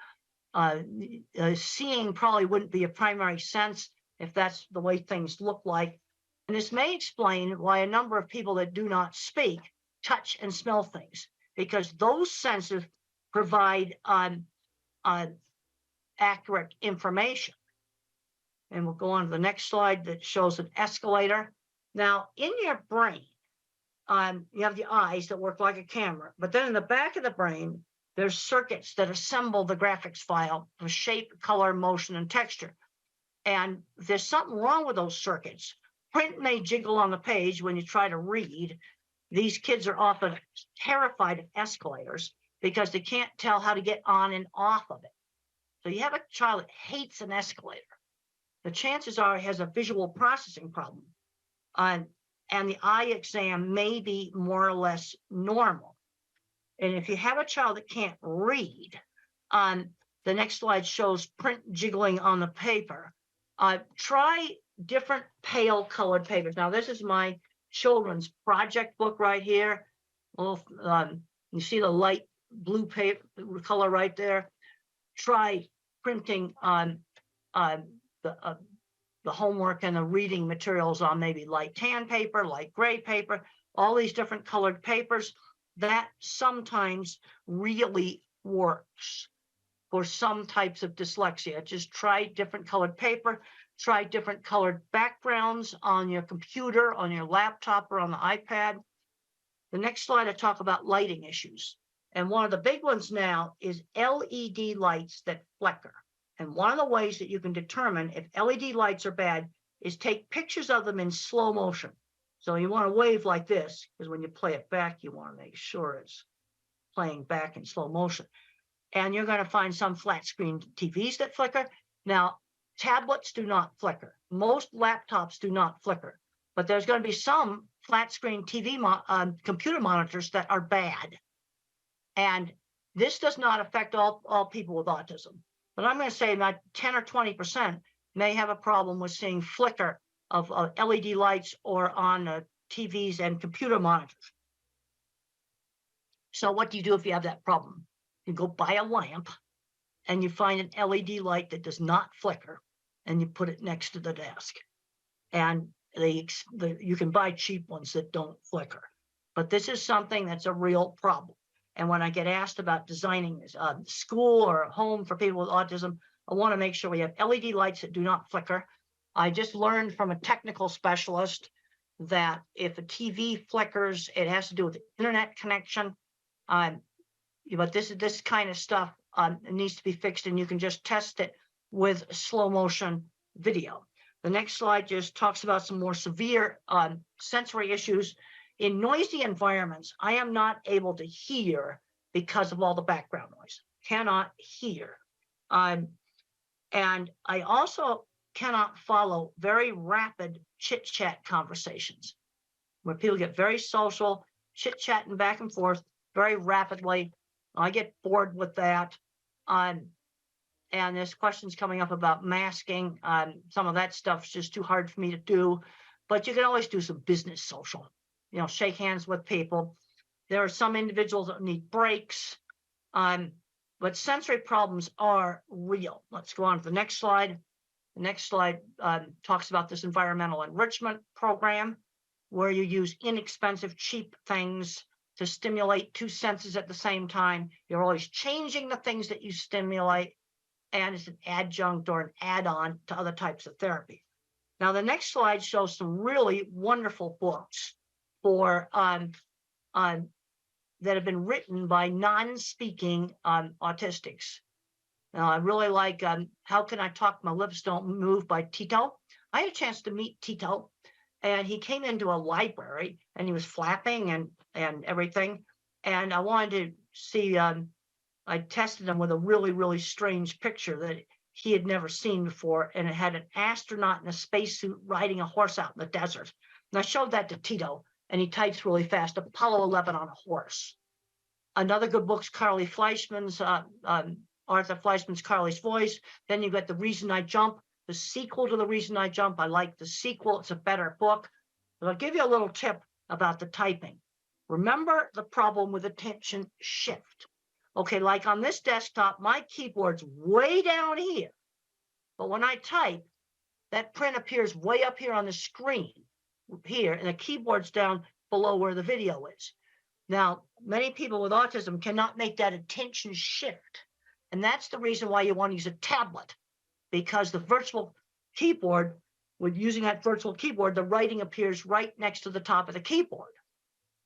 Seeing probably wouldn't be a primary sense if that's the way things look like. And this may explain why a number of people that do not speak touch and smell things, because those senses provide accurate information. And we'll go on to the next slide that shows an escalator. Now, in your brain, you have the eyes that work like a camera, but then in the back of the brain, there's circuits that assemble the graphics file of shape, color, motion, and texture. And if there's something wrong with those circuits, print may jiggle on the page when you try to read. These kids are often terrified of escalators because they can't tell how to get on and off of it. So you have a child that hates an escalator. The chances are he has a visual processing problem. And the eye exam may be more or less normal. And if you have a child that can't read, the next slide shows print jiggling on the paper. Try different pale colored papers. Now, this is my children's project book right here. Well, you see the light blue paper color right there. Try printing on the homework and the reading materials on maybe light tan paper, light gray paper, all these different colored papers. That sometimes really works for some types of dyslexia. Just try different colored paper, try different colored backgrounds on your computer, on your laptop, or on the iPad. The next slide, I talk about lighting issues. And one of the big ones now is LED lights that flicker. And one of the ways that you can determine if LED lights are bad is take pictures of them in slow motion. So you want to wave like this, because when you play it back, you want to make sure it's playing back in slow motion. And you're going to find some flat screen TVs that flicker. Now, tablets do not flicker. Most laptops do not flicker. But there's going to be some flat screen TV computer monitors that are bad. And this does not affect all people with autism. But I'm going to say about 10 or 20% may have a problem with seeing flicker of LED lights or on TVs and computer monitors. So what do you do if you have that problem? You go buy a lamp and you find an LED light that does not flicker and you put it next to the desk. And you can buy cheap ones that don't flicker. But this is something that's a real problem. And when I get asked about designing a school or a home for people with autism, I want to make sure we have LED lights that do not flicker. I just learned from a technical specialist that if a TV flickers, it has to do with the internet connection. But this kind of stuff needs to be fixed, and you can just test it with slow motion video. The next slide just talks about some more severe sensory issues. In noisy environments, I am not able to hear because of all the background noise. Cannot hear. And I also cannot follow very rapid chit-chat conversations where people get very social, chit-chatting back and forth very rapidly. I get bored with that. And there's questions coming up about masking. Some of that stuff's just too hard for me to do, but you can always do some business social. You know, shake hands with people. There are some individuals that need breaks, but sensory problems are real. Let's go on to the next slide. The next slide talks about this environmental enrichment program, where you use inexpensive, cheap things to stimulate two senses at the same time. You're always changing the things that you stimulate, and it's an adjunct or an add-on to other types of therapy. Now, the next slide shows some really wonderful books for that have been written by non-speaking autistics. Now, I really like How Can I Talk My Lips Don't Move by Tito. I had a chance to meet Tito, and he came into a library, and he was flapping and everything. And I wanted to see, I tested him with a really, really strange picture that he had never seen before, and it had an astronaut in a spacesuit riding a horse out in the desert. And I showed that to Tito, and he types really fast, Apollo 11 on a horse. Another good book's Carly Fleischman's Arthur Fleischman's Carly's Voice. Then you got The Reason I Jump, the sequel to The Reason I Jump. I like the sequel. It's a better book. But I'll give you a little tip about the typing. Remember the problem with attention shift. Okay, like on this desktop, my keyboard's way down here. But when I type, that print appears way up here on the screen here, and the keyboard's down below where the video is. Now, many people with autism cannot make that attention shift. And that's the reason why you want to use a tablet, because the virtual keyboard, with using that virtual keyboard, the writing appears right next to the top of the keyboard.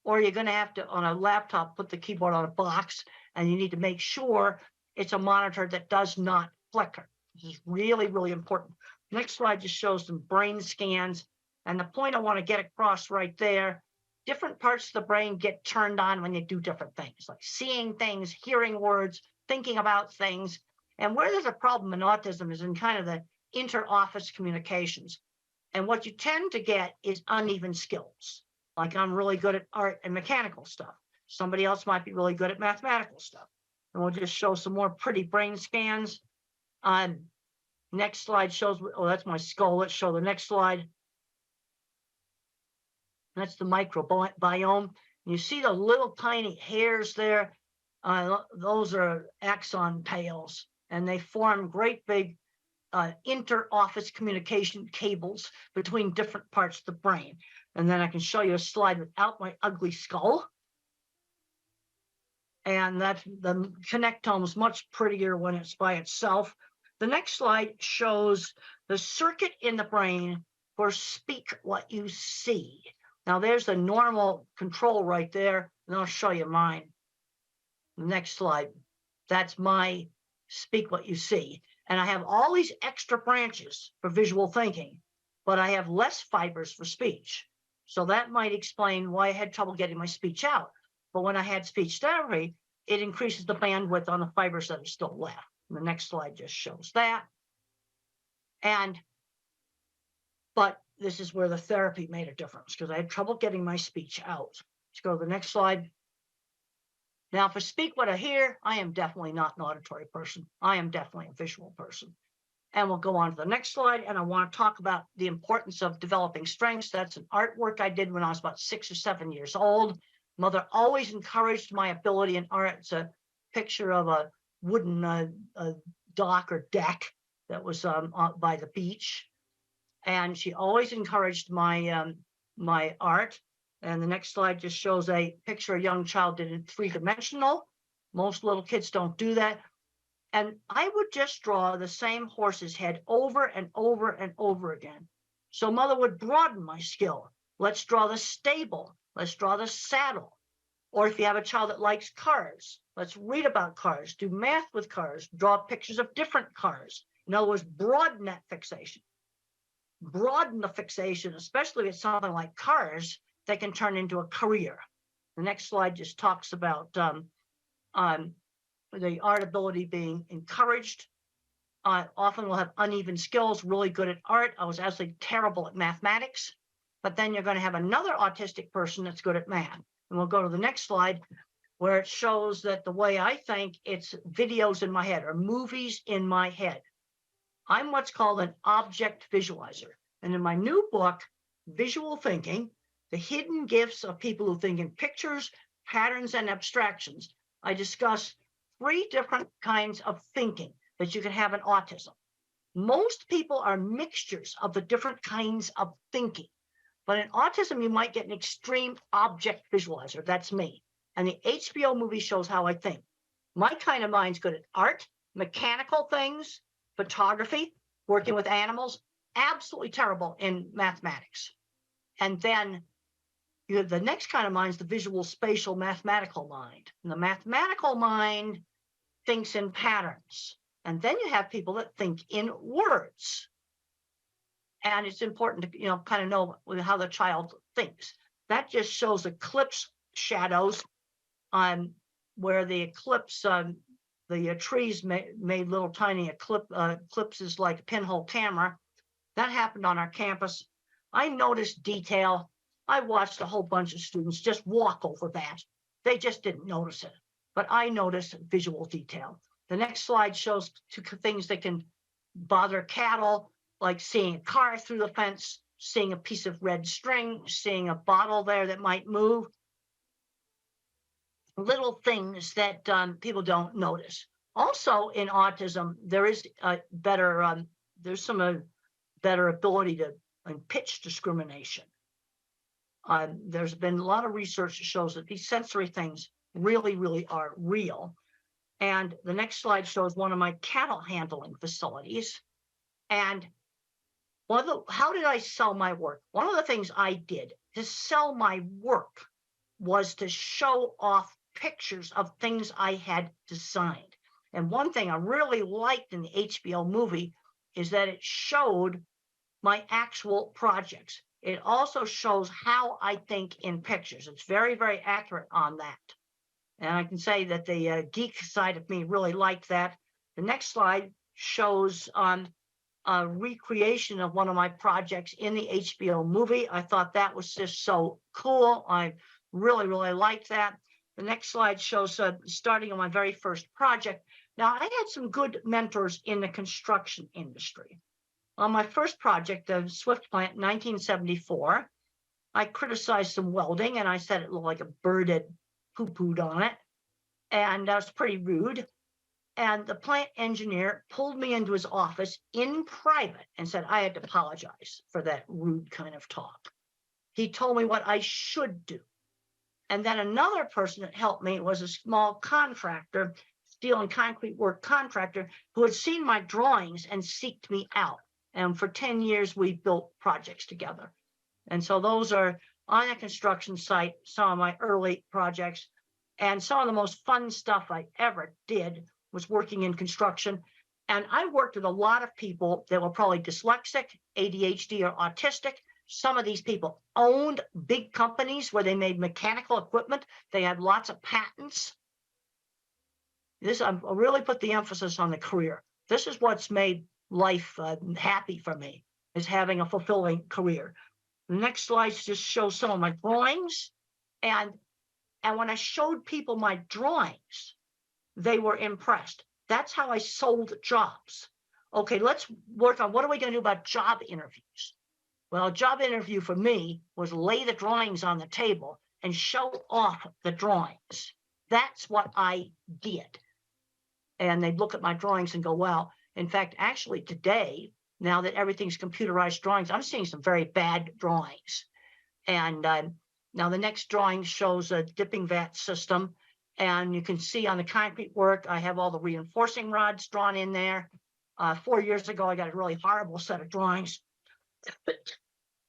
Or you're going to have to, on a laptop, put the keyboard on a box, and you need to make sure it's a monitor that does not flicker. This is really, really important. Next slide just shows some brain scans. And the point I want to get across right there, different parts of the brain get turned on when you do different things, like seeing things, hearing words, thinking about things. And where there's a problem in autism is in kind of the inter-office communications. And what you tend to get is uneven skills. Like I'm really good at art and mechanical stuff. Somebody else might be really good at mathematical stuff. And we'll just show some more pretty brain scans. Next slide shows, oh, that's my skull. Let's show the next slide. That's the microbiome. You see the little tiny hairs there. Those are axon tails, and they form great big inter-office communication cables between different parts of the brain. And then I can show you a slide without my ugly skull. And that the connectome is much prettier when it's by itself. The next slide shows the circuit in the brain for speak what you see. Now there's the normal control right there, and I'll show you mine. The next slide, that's my speak what you see. And I have all these extra branches for visual thinking, but I have less fibers for speech. So that might explain why I had trouble getting my speech out. But when I had speech therapy, it increases the bandwidth on the fibers that are still left. And the next slide just shows that. But this is where the therapy made a difference, because I had trouble getting my speech out. Let's go to the next slide. Now, for speak what I hear, I am definitely not an auditory person. I am definitely a visual person. And we'll go on to the next slide. And I want to talk about the importance of developing strengths. That's an artwork I did when I was about 6 or 7 years old. Mother always encouraged my ability in art. It's a picture of a wooden dock or deck that was by the beach. And she always encouraged my my art. And the next slide just shows a picture a young child did in 3-dimensional. Most little kids don't do that. And I would just draw the same horse's head over and over and over again. So mother would broaden my skill. Let's draw the stable. Let's draw the saddle. Or if you have a child that likes cars, let's read about cars, do math with cars, draw pictures of different cars. In other words, broaden that fixation. Broaden the fixation, especially if it's something like cars that can turn into a career. The next slide just talks about the art ability being encouraged. Often we'll have uneven skills, really good at art. I was absolutely terrible at mathematics, but then you're going to have another autistic person that's good at math. And we'll go to the next slide where it shows that the way I think, it's videos in my head or movies in my head. I'm what's called an object visualizer. And in my new book, Visual Thinking, The Hidden Gifts of People Who Think in Pictures, Patterns, and Abstractions, I discuss 3 different kinds of thinking that you can have in autism. Most people are mixtures of the different kinds of thinking. But in autism, you might get an extreme object visualizer. That's me. And the HBO movie shows how I think. My kind of mind's good at art, mechanical things, photography, working with animals, absolutely terrible in mathematics. And then you have the next kind of mind is the visual, spatial, mathematical mind. And the mathematical mind thinks in patterns. And then you have people that think in words. And it's important to, kind of know how the child thinks. That just shows eclipse shadows on where the eclipse, the trees made little tiny eclipses like a pinhole camera. That happened on our campus. I noticed detail. I watched a whole bunch of students just walk over that. They just didn't notice it. But I noticed visual detail. The next slide shows two things that can bother cattle, like seeing a car through the fence, seeing a piece of red string, seeing a bottle there that might move. Little things that people don't notice. Also in autism, there is a better, there's some better ability to pitch discrimination. There's been a lot of research that shows that these sensory things really, really are real. And the next slide shows one of my cattle handling facilities. And how did I sell my work? One of the things I did to sell my work was to show off pictures of things I had designed. And one thing I really liked in the HBO movie is that it showed my actual projects. It also shows how I think in pictures. It's very, very accurate on that. And I can say that the geek side of me really liked that. The next slide shows a recreation of one of my projects in the HBO movie. I thought that was just so cool. I really, really liked that. The next slide shows starting on my very first project. Now, I had some good mentors in the construction industry. On my first project, the Swift plant in 1974, I criticized some welding and I said it looked like a bird had poo-pooed on it. And that was pretty rude. And the plant engineer pulled me into his office in private and said I had to apologize for that rude kind of talk. He told me what I should do. And then another person that helped me was a small contractor, steel and concrete work contractor, who had seen my drawings and seeked me out. And for 10 years, we built projects together. And so those are on a construction site, some of my early projects. And some of the most fun stuff I ever did was working in construction. And I worked with a lot of people that were probably dyslexic, ADHD, or autistic. Some of these people owned big companies where they made mechanical equipment. They had lots of patents. I really put the emphasis on the career. This is what's made life happy for me, is having a fulfilling career. The next slide just shows some of my drawings. And when I showed people my drawings, they were impressed. That's how I sold jobs. Okay, let's work on what are we going to do about job interviews? Well, a job interview for me was lay the drawings on the table and show off the drawings. That's what I did. And they'd look at my drawings and go, well, in fact, actually today, now that everything's computerized drawings, I'm seeing some very bad drawings. And now the next drawing shows a dipping vat system. And you can see on the concrete work, I have all the reinforcing rods drawn in there. 4 years ago, I got a really horrible set of drawings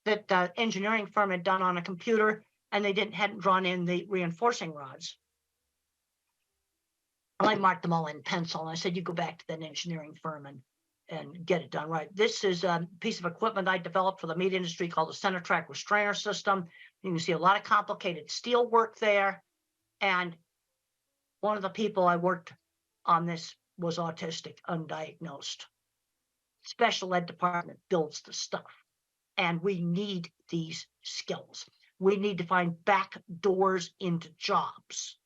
that the engineering firm had done on a computer, and they hadn't drawn in the reinforcing rods. I marked them all in pencil, and I said, you go back to that engineering firm and get it done right. This is a piece of equipment I developed for the meat industry called the center track restrainer system. You can see a lot of complicated steel work there. And one of the people I worked on this was autistic, undiagnosed. Special ed department builds the stuff. And we need these skills. We need to find back doors into jobs,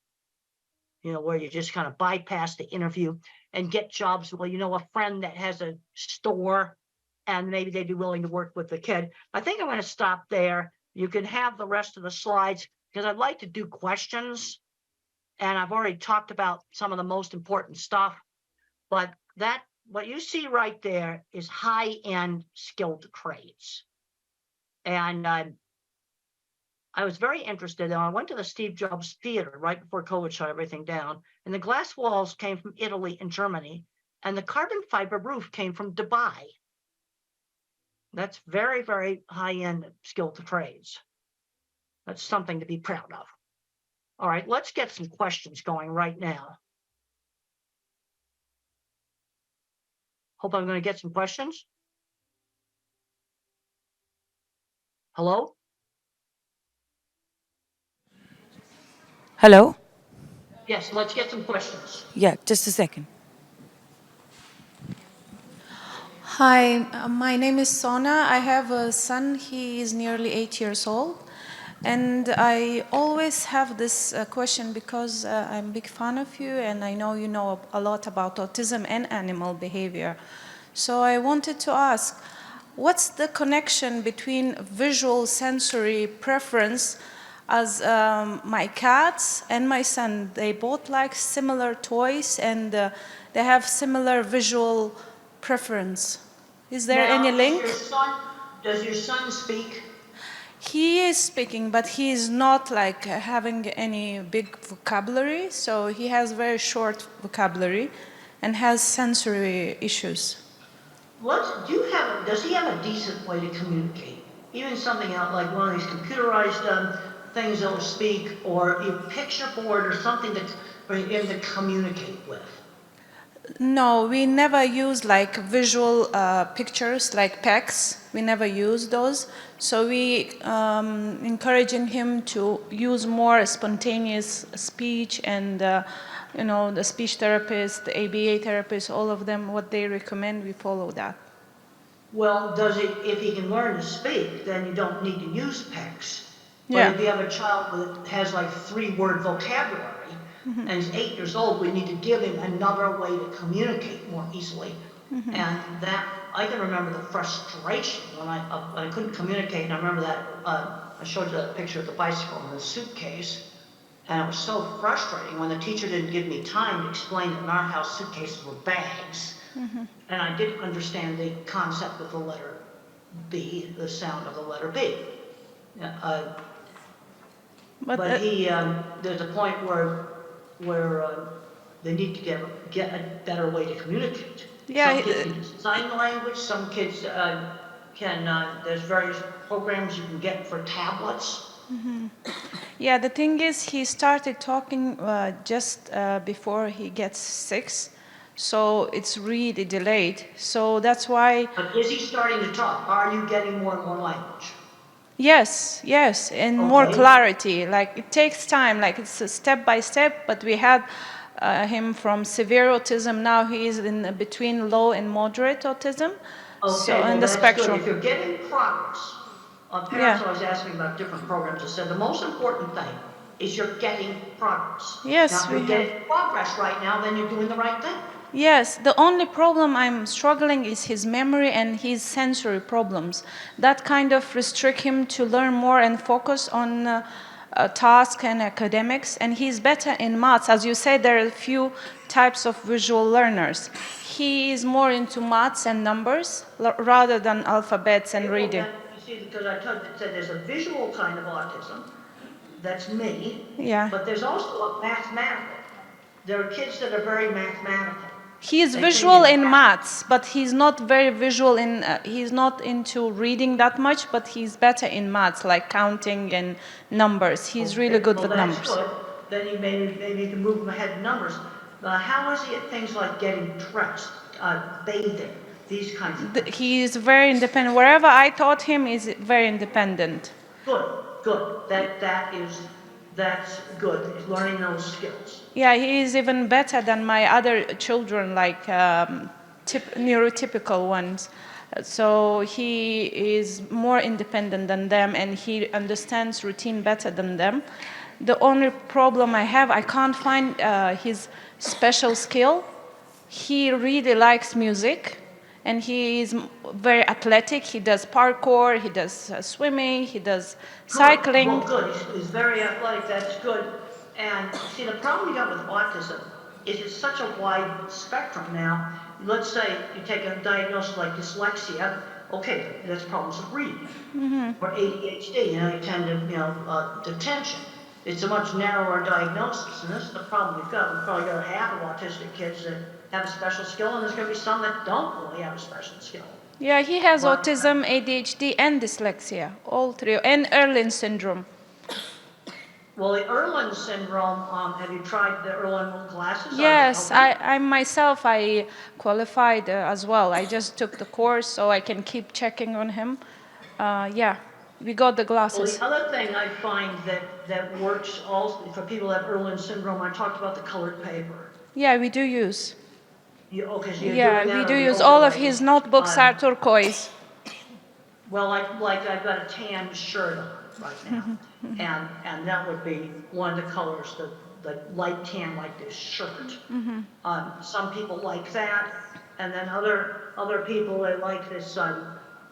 where you just kind of bypass the interview and get jobs. Well, a friend that has a store and maybe they'd be willing to work with the kid. I think I'm going to stop there. You can have the rest of the slides because I'd like to do questions. And I've already talked about some of the most important stuff. But what you see right there is high-end skilled trades. And I was very interested. I went to the Steve Jobs Theater right before COVID shut everything down. And the glass walls came from Italy and Germany. And the carbon fiber roof came from Dubai. That's very, very high-end skilled trades. That's something to be proud of. All right, let's get some questions going right now. Hope I'm going to get some questions. Hello? Hello? Yes, let's get some questions. Yeah, just a second. Hi, my name is Sona. I have a son. He is nearly 8 years old. And I always have this question because I'm a big fan of you and I know you know a lot about autism and animal behavior. So I wanted to ask, what's the connection between visual sensory preference as my cats and my son, they both like similar toys and they have similar visual preference. Is there any link? Does your son speak? He is speaking, but he is not like having any big vocabulary, so he has very short vocabulary and has sensory issues. Does he have a decent way to communicate? Even something out like one of these computerized things that will speak, or a picture board or something for him to communicate with? No, we never use like visual pictures like PECs. We never use those. So we encouraging him to use more spontaneous speech and you know, the speech therapist, the ABA therapist, all of them, what they recommend, we follow that. Well, if he can learn to speak, then you don't need to use PECs. But Yeah. if you have a child that has like 3-word vocabulary, and he's 8 years old, we need to give him another way to communicate more easily. And that, I can remember the frustration when I couldn't communicate, and I remember that, I showed you that picture of the bicycle in the suitcase, and it was so frustrating when the teacher didn't give me time to explain that in our house suitcases were bags, and I didn't understand the concept of the letter B, the sound of the letter B. But there's a point where they need to get a better way to communicate. Yeah, some kids use sign language, some kids there's various programs you can get for tablets. Yeah, the thing is he started talking just before he gets 6, so it's really delayed. So that's why... But is he starting to talk? Are you getting more and more language? Yes, and more clarity. Like it takes time, like it's a step by step, but we had him from severe autism, now he is in between low and moderate autism. Okay, so well, in the that's spectrum. good. If you're getting progress, parents always ask me about different programs. I said the most important thing is you're getting progress. Yes, now, if you're getting progress right now, then you're doing the right thing. Yes, the only problem I'm struggling is his memory and his sensory problems. That kind of restrict him to learn more and focus on task and academics, and he's better in maths. As you said, there are a few types of visual learners. He is more into maths and numbers rather than alphabets and reading. You see, because I said there's a visual kind of autism, that's me, but there's also a mathematical. There are kids that are very mathematical. He is visual in maths, but he's not very visual in, he's not into reading that much, but he's better in maths, like counting and numbers. He's really good with numbers. Good. Then you maybe you can move him ahead in numbers. How is he at things like getting dressed, bathing, these kinds of things? He is very independent. Wherever I taught him, is very independent. Good. That's good, is learning those skills. Yeah, he is even better than my other children, like neurotypical ones. So he is more independent than them, and he understands routine better than them. The only problem I have, I can't find his special skill. He really likes music, and he is very athletic. He does parkour, he does swimming, he does cycling. Well, good. He's very athletic. That's good. And see, the problem you got with autism is it's such a wide spectrum now. Let's say you take a diagnosis like dyslexia. Okay, that's problems with reading. Or ADHD, you tend to, detention. It's a much narrower diagnosis, and this is the problem we've got. We've probably got half of autistic kids that have a special skill, and there's going to be some that don't really have a special skill. Yeah, he has autism, ADHD, and dyslexia, all three, and Erlin syndrome. Well, the Erlin syndrome, have you tried the Erlin classes? Yes, I myself, I qualified as well. I just took the course, so I can keep checking on him. We got the glasses. Well, the other thing I find that works also for people that have Erlin syndrome, I talked about the colored paper. Yeah, we do use. We do use. All of his notebooks are turquoise. Well, like I've got a tan shirt on. right now. And that would be one of the colors, the light tan like this shirt. Some people like that, and then other people, they like this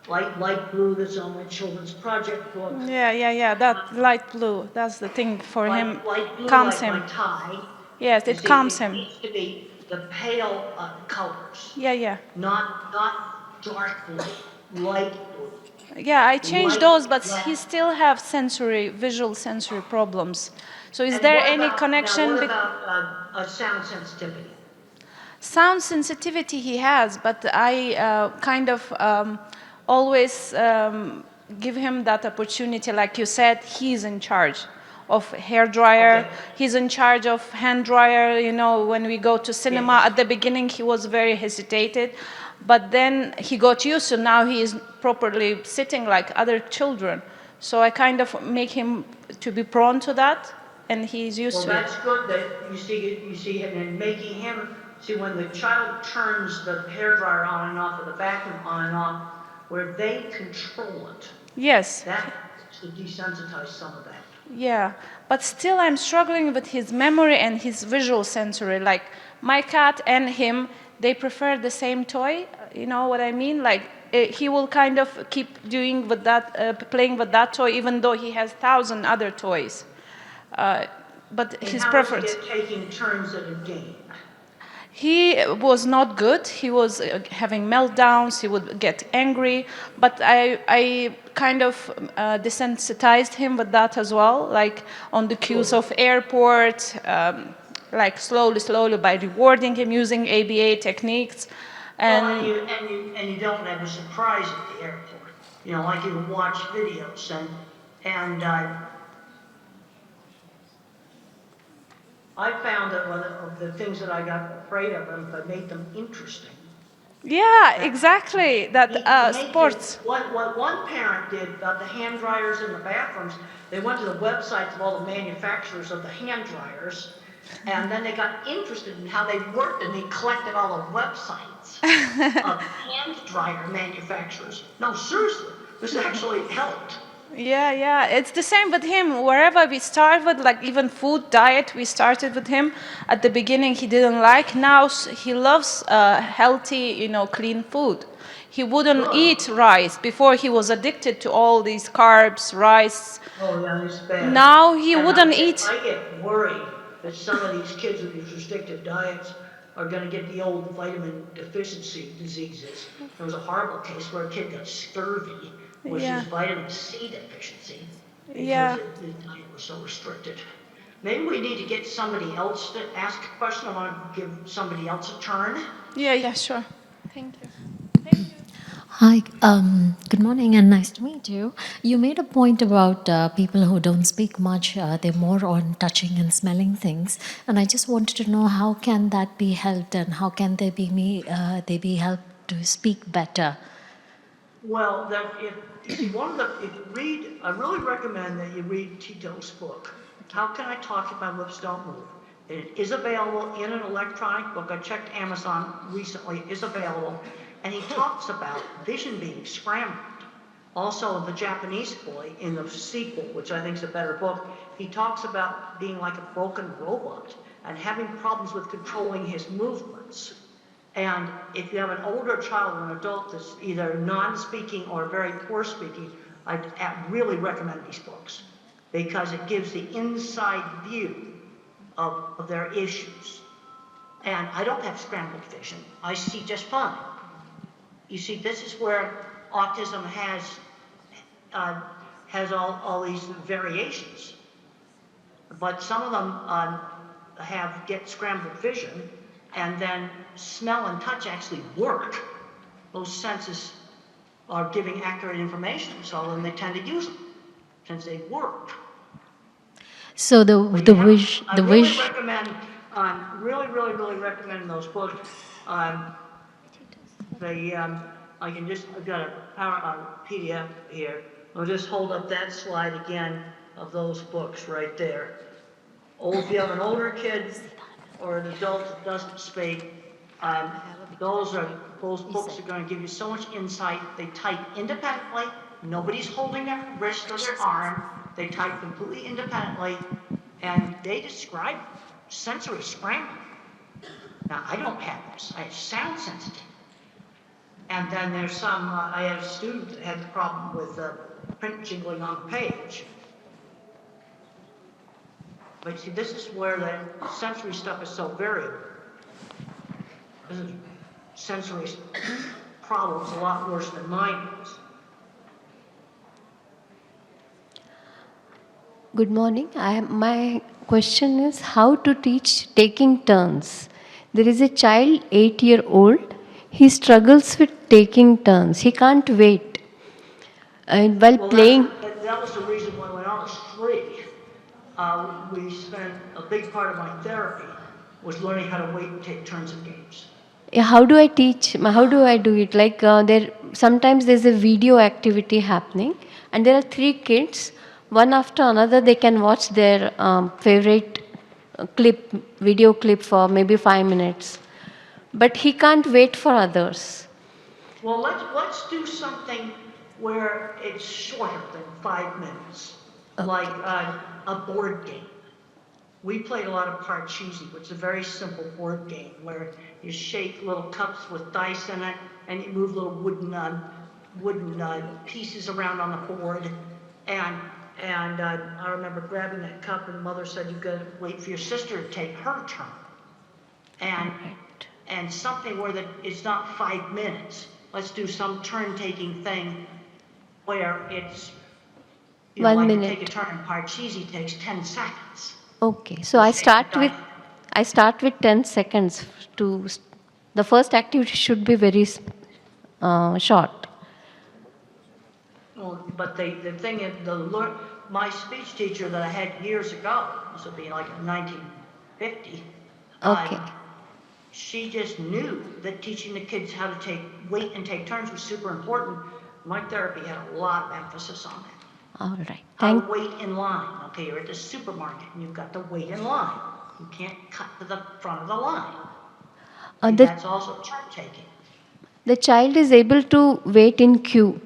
light blue that's on my children's project book. Yeah, that light blue, that's the thing for him, Light blue calms like him. my tie. Yes, You it see, calms it him. needs to be the pale colors. Yeah. Not dark blue, light blue. Yeah, I changed Light those, but black. he still have visual sensory problems. So is And there what any about- connection? Now, what about sound sensitivity? Sound sensitivity he has, but I kind of always give him that opportunity. Like you said, he's in charge of hair dryer. Okay. He's in charge of hand dryer. You know, when we go to cinema, Yes. at the beginning he was very hesitated, but then he got used to. Now he is properly sitting like other children. So I kind of make him to be prone to that, and he's used Well, to it. that's good that you see it and making him, see when the child turns the hairdryer on and off or the vacuum on and off, where they control it, Yes. that should desensitize some of that. Yeah, but still I'm struggling with his memory and his visual sensory. Like my cat and him, they prefer the same toy. You know what I mean? Like he will kind of keep doing with that, playing with that toy, even though he has 1,000 other toys. But And his how preference. is he taking turns at a game? He was not good. He was having meltdowns. He would get angry. But I kind of desensitized him with that as well, like on the cues of airport, like slowly by rewarding him using ABA techniques. And you don't have a surprise at the airport. You know, like you watch videos and I found that one of the things that I got afraid of them, I made them interesting. Yeah, exactly. That sports. What one parent did about the hand dryers in the bathrooms, they went to the websites of all the manufacturers of the hand dryers, and then they got interested in how they worked, and they collected all the websites of hand dryer manufacturers. No, seriously, this actually helped. Yeah. It's the same with him. Wherever we start with, like even food, diet, we started with him. At the beginning, he didn't like. Now he loves healthy, clean food. He wouldn't eat rice. Before, he was addicted to all these carbs, rice. Oh, yeah, it's bad. Now he And wouldn't eat. I get worried that some of these kids with these restrictive diets are going to get the old vitamin deficiency diseases. There was a horrible case where a kid got scurvy, which is vitamin C deficiency, because the diet was so restricted. Maybe we need to get somebody else to ask a question. I want to give somebody else a turn. Yeah, sure. Thank you. Hi, good morning and nice to meet you. You made a point about people who don't speak much, they're more on touching and smelling things. And I just wanted to know how can that be helped and how can they be helped to speak better? Well, if you read, I really recommend that you read Tito's book, How Can I Talk If My Lips Don't Move? It is available in an electronic book. I checked Amazon recently, it is available. And he talks about vision being scrambled. Also, the Japanese boy in the sequel, which I think is a better book, he talks about being like a broken robot and having problems with controlling his movements. And if you have an older child or an adult that's either non-speaking or very poor speaking, I really recommend these books because it gives the inside view of their issues. And I don't have scrambled vision. I see just fine. You see, this is where autism has all these variations. But some of them get scrambled vision, and then smell and touch actually work. Those senses are giving accurate information, so then they tend to use them since they work. So the wish. Really recommend those books. I've got a PDF here. I'll just hold up that slide again of those books right there. If you have an older kid or an adult that doesn't speak, those books are going to give you so much insight. They type independently. Nobody's holding their wrist or their arm. They type completely independently, and they describe sensory scrambling. Now, I don't have this. I have sound sensitive. And then there's some, I had a student that had the problem with print jingling on the page. But see, this is where the sensory stuff is so variable. This is sensory problems a lot worse than mine is. Good morning. My question is how to teach taking turns. There is a child, 8-year-old. He struggles with taking turns. He can't wait. And while playing... That was the reason why when I was 3, we spent a big part of my therapy was learning how to wait and take turns at games. How do I teach? How do I do it? Like sometimes there's a video activity happening and there are 3 kids. One after another, they can watch their favorite video clip for maybe 5 minutes. But he can't wait for others. Well, let's do something where it's shorter than 5 minutes, okay. Like a board game. We played a lot of Parcheesi, which is a very simple board game where you shake little cups with dice in it, and you move little wooden pieces around on the board, and I remember grabbing that cup, and Mother said, "You've got to wait for your sister to take her turn." And something where it's not 5 minutes. Let's do some turn-taking thing where it's, 1 minute. Take a turn in Parcheesi takes 10 seconds. Okay, so I start with 10 seconds. The first activity should be very short. Well, but the thing is, my speech teacher that I had years ago, this would be like in 1950, okay. She just knew that teaching the kids how to wait and take turns was super important. My therapy had a lot of emphasis on that. All right. How to wait in line. Okay, you're at the supermarket and you've got to wait in line. You can't cut to the front of the line. That's also turn taking. The child is able to wait in queue,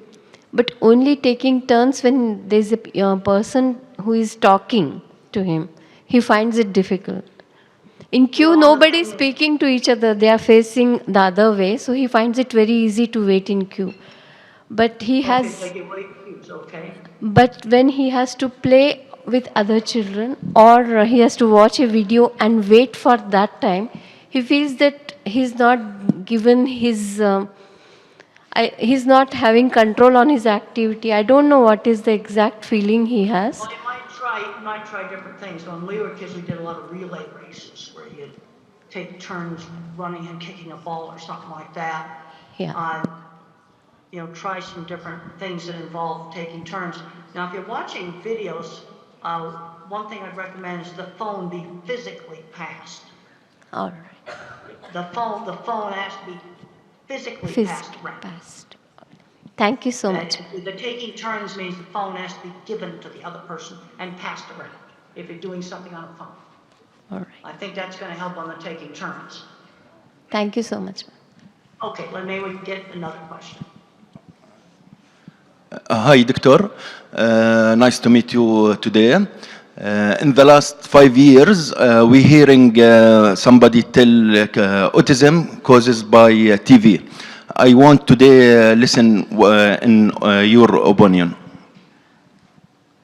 but only taking turns when there's a person who is talking to him. He finds it difficult. In queue, nobody is speaking to each other. They are facing the other way, so he finds it very easy to wait in queue. But he has... Okay. But when he has to play with other children or he has to watch a video and wait for that time, he feels that he's not given his... he's not having control on his activity. I don't know what is the exact feeling he has. Well, you might try different things. When we were kids, we did a lot of relay races where you'd take turns running and kicking a ball or something like that. Yeah. Try some different things that involve taking turns. Now, if you're watching videos, one thing I'd recommend is the phone be physically passed. All right. The phone has to be physically passed around. Thank you so much. The taking turns means the phone has to be given to the other person and passed around if you're doing something on a phone. All right. I think that's going to help on the taking turns. Thank you so much. Okay, maybe we can get another question. Hi, Doctor. Nice to meet you today. In the last 5 years, we're hearing somebody tell autism causes by TV. I want today listen in your opinion.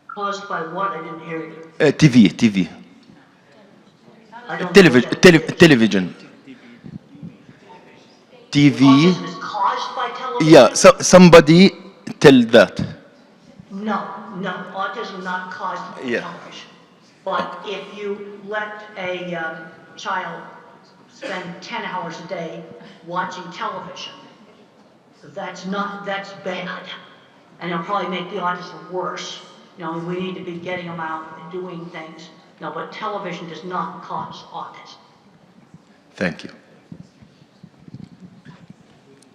Caused by what? I didn't hear you. TV. Television. TV. Autism is caused by television? Yeah, somebody tell that. No, autism is not caused by television. But if you let a child spend 10 hours a day watching television, that's bad. And it'll probably make the autism worse. We need to be getting them out and doing things. But television does not cause autism. Thank you.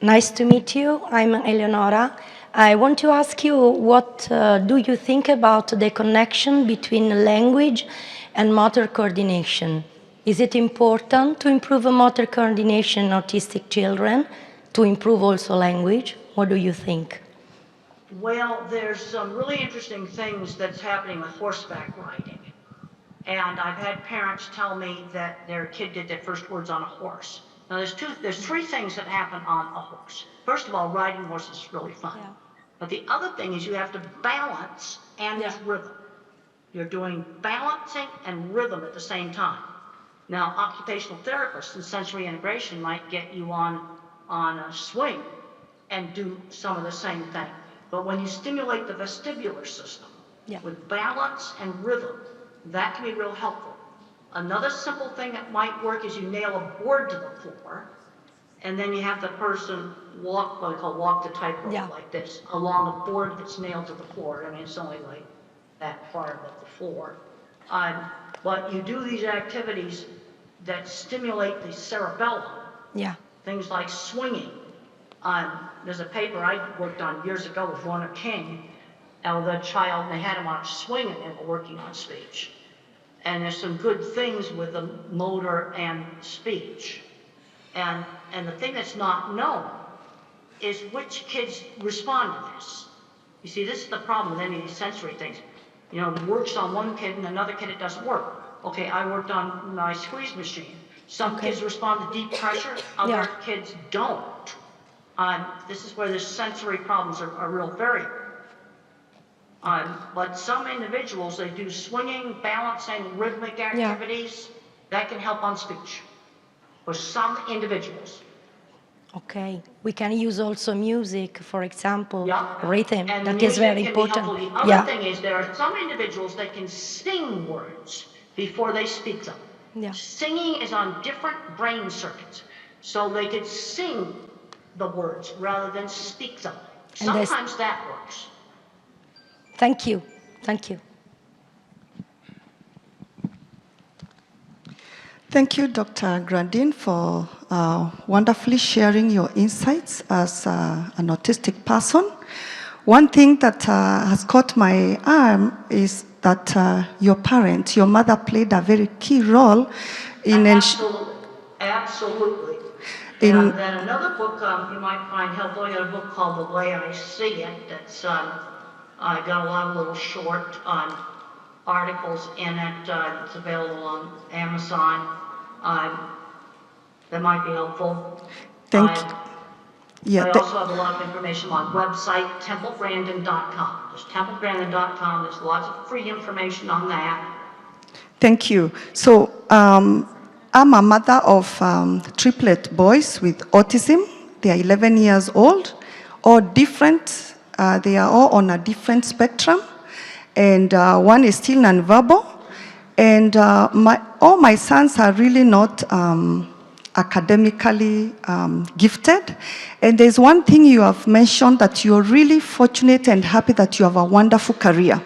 Nice to meet you. I'm Eleonora. I want to ask you, what do you think about the connection between language and motor coordination? Is it important to improve motor coordination in autistic children, to improve also language? What do you think? Well, there's some really interesting things that's happening with horseback riding. And I've had parents tell me that their kid did their first words on a horse. Now there's three things that happen on a horse. First of all, riding horses is really fun. Yeah. But the other thing is you have to balance and there's rhythm. You're doing balancing and rhythm at the same time. Now, occupational therapists and sensory integration might get you on a swing and do some of the same thing. But when you stimulate the vestibular system with balance and rhythm, that can be real helpful. Another simple thing that might work is you nail a board to the floor, and then you have the person walk, what we call walk the tightrope like this, along a board that's nailed to the floor. I mean, it's only like that far above the floor. But you do these activities that stimulate the cerebellum. Yeah. Things like swinging. There's a paper I worked on years ago with Warner King, the child, and they had him on a swing and they were working on speech. And there's some good things with the motor and speech. And the thing that's not known is which kids respond to this. You see, this is the problem with any of these sensory things. You know, it works on one kid and another kid it doesn't work. Okay, I worked on my squeeze machine. Some kids respond to deep pressure, other kids don't. This is where the sensory problems are real variable. But some individuals, they do swinging, balancing, rhythmic activities. That can help on speech. For some individuals. Okay, we can use also music, for example, rhythm, and that is very important. The other thing is there are some individuals that can sing words before they speak them. Yeah. Singing is on different brain circuits, so they could sing the words rather than speak them. Sometimes that works. Thank you. Thank you. Thank you, Dr. Grandin, for wonderfully sharing your insights as an autistic person. One thing that has caught my eye is that your parent, your mother, played a very key role in Absolutely. And then another book you might find helpful, I got a book called The Way I See It, that's I got a lot of little short articles in it. It's available on Amazon. That might be helpful. Thank you. Yeah, I also have a lot of information on my website, templegrandin.com. Just templegrandin.com. There's lots of free information on that. Thank you. So I'm a mother of triplet boys with autism. They are 11 years old, all different. They are all on a different spectrum. And one is still nonverbal. And all my sons are really not academically gifted. And there's one thing you have mentioned, that you're really fortunate and happy that you have a wonderful career.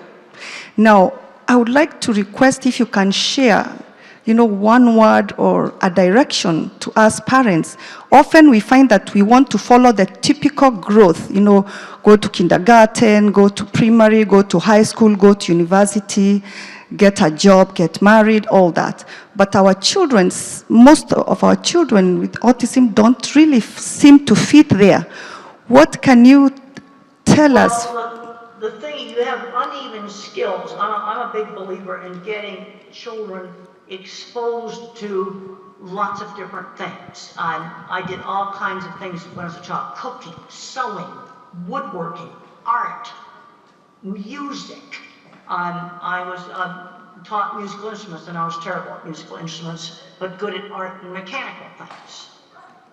Now, I would like to request if you can share, one word or a direction to us parents. Often we find that we want to follow the typical growth, go to kindergarten, go to primary, go to high school, go to university, get a job, get married, all that. But most of our children with autism don't really seem to fit there. What can you tell us? The thing, you have uneven skills. I'm a big believer in getting children exposed to lots of different things. I did all kinds of things when I was a child: cooking, sewing, woodworking, art, music. I was taught musical instruments, and I was terrible at musical instruments, but good at art and mechanical things.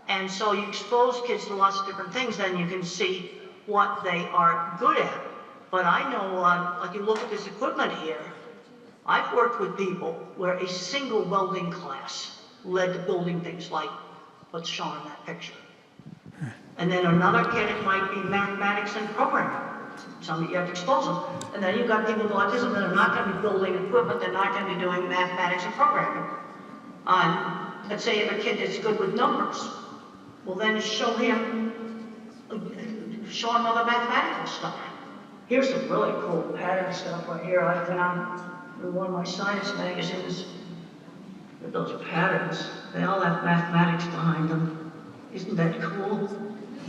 And so you expose kids to lots of different things, then you can see what they are good at. But I know, like you look at this equipment here, I've worked with people where a single welding class led to building things like what's shown in that picture. And then another kid, it might be mathematics and programming. Some you have to expose them. And then you've got people with autism that are not going to be building equipment, they're not going to be doing mathematics and programming. Let's say you have a kid that's good with numbers. Well, then show him other mathematical stuff. Here's some really cool pattern stuff right here I found in one of my science magazines. Those patterns, they all have mathematics behind them. Isn't that cool?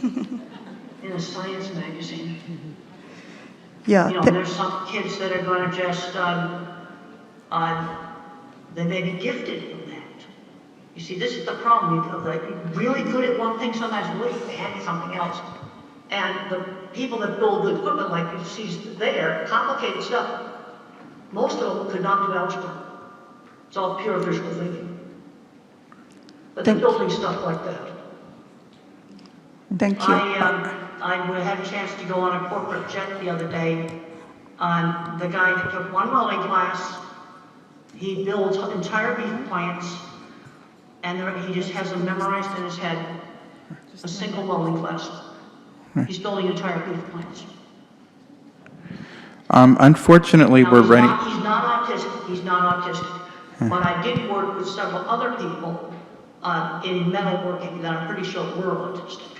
In a science magazine. Yeah. You know, there's some kids that are going to just, they may be gifted in that. You see, this is the problem. You're like really good at one thing, sometimes really bad at something else. And the people that build the equipment, like you see there, complicated stuff, most of them could not do algebra. It's all pure visual thinking. But they're building stuff like that. Thank you. I had a chance to go on a corporate jet the other day. The guy that took one welding class, he builds entire beef plants, and he just has them memorized in his head, a single welding class. He's building entire beef plants. Unfortunately, Now, we're running. He's not autistic. He's not autistic. But I did work with several other people in metalworking that I'm pretty sure were autistic.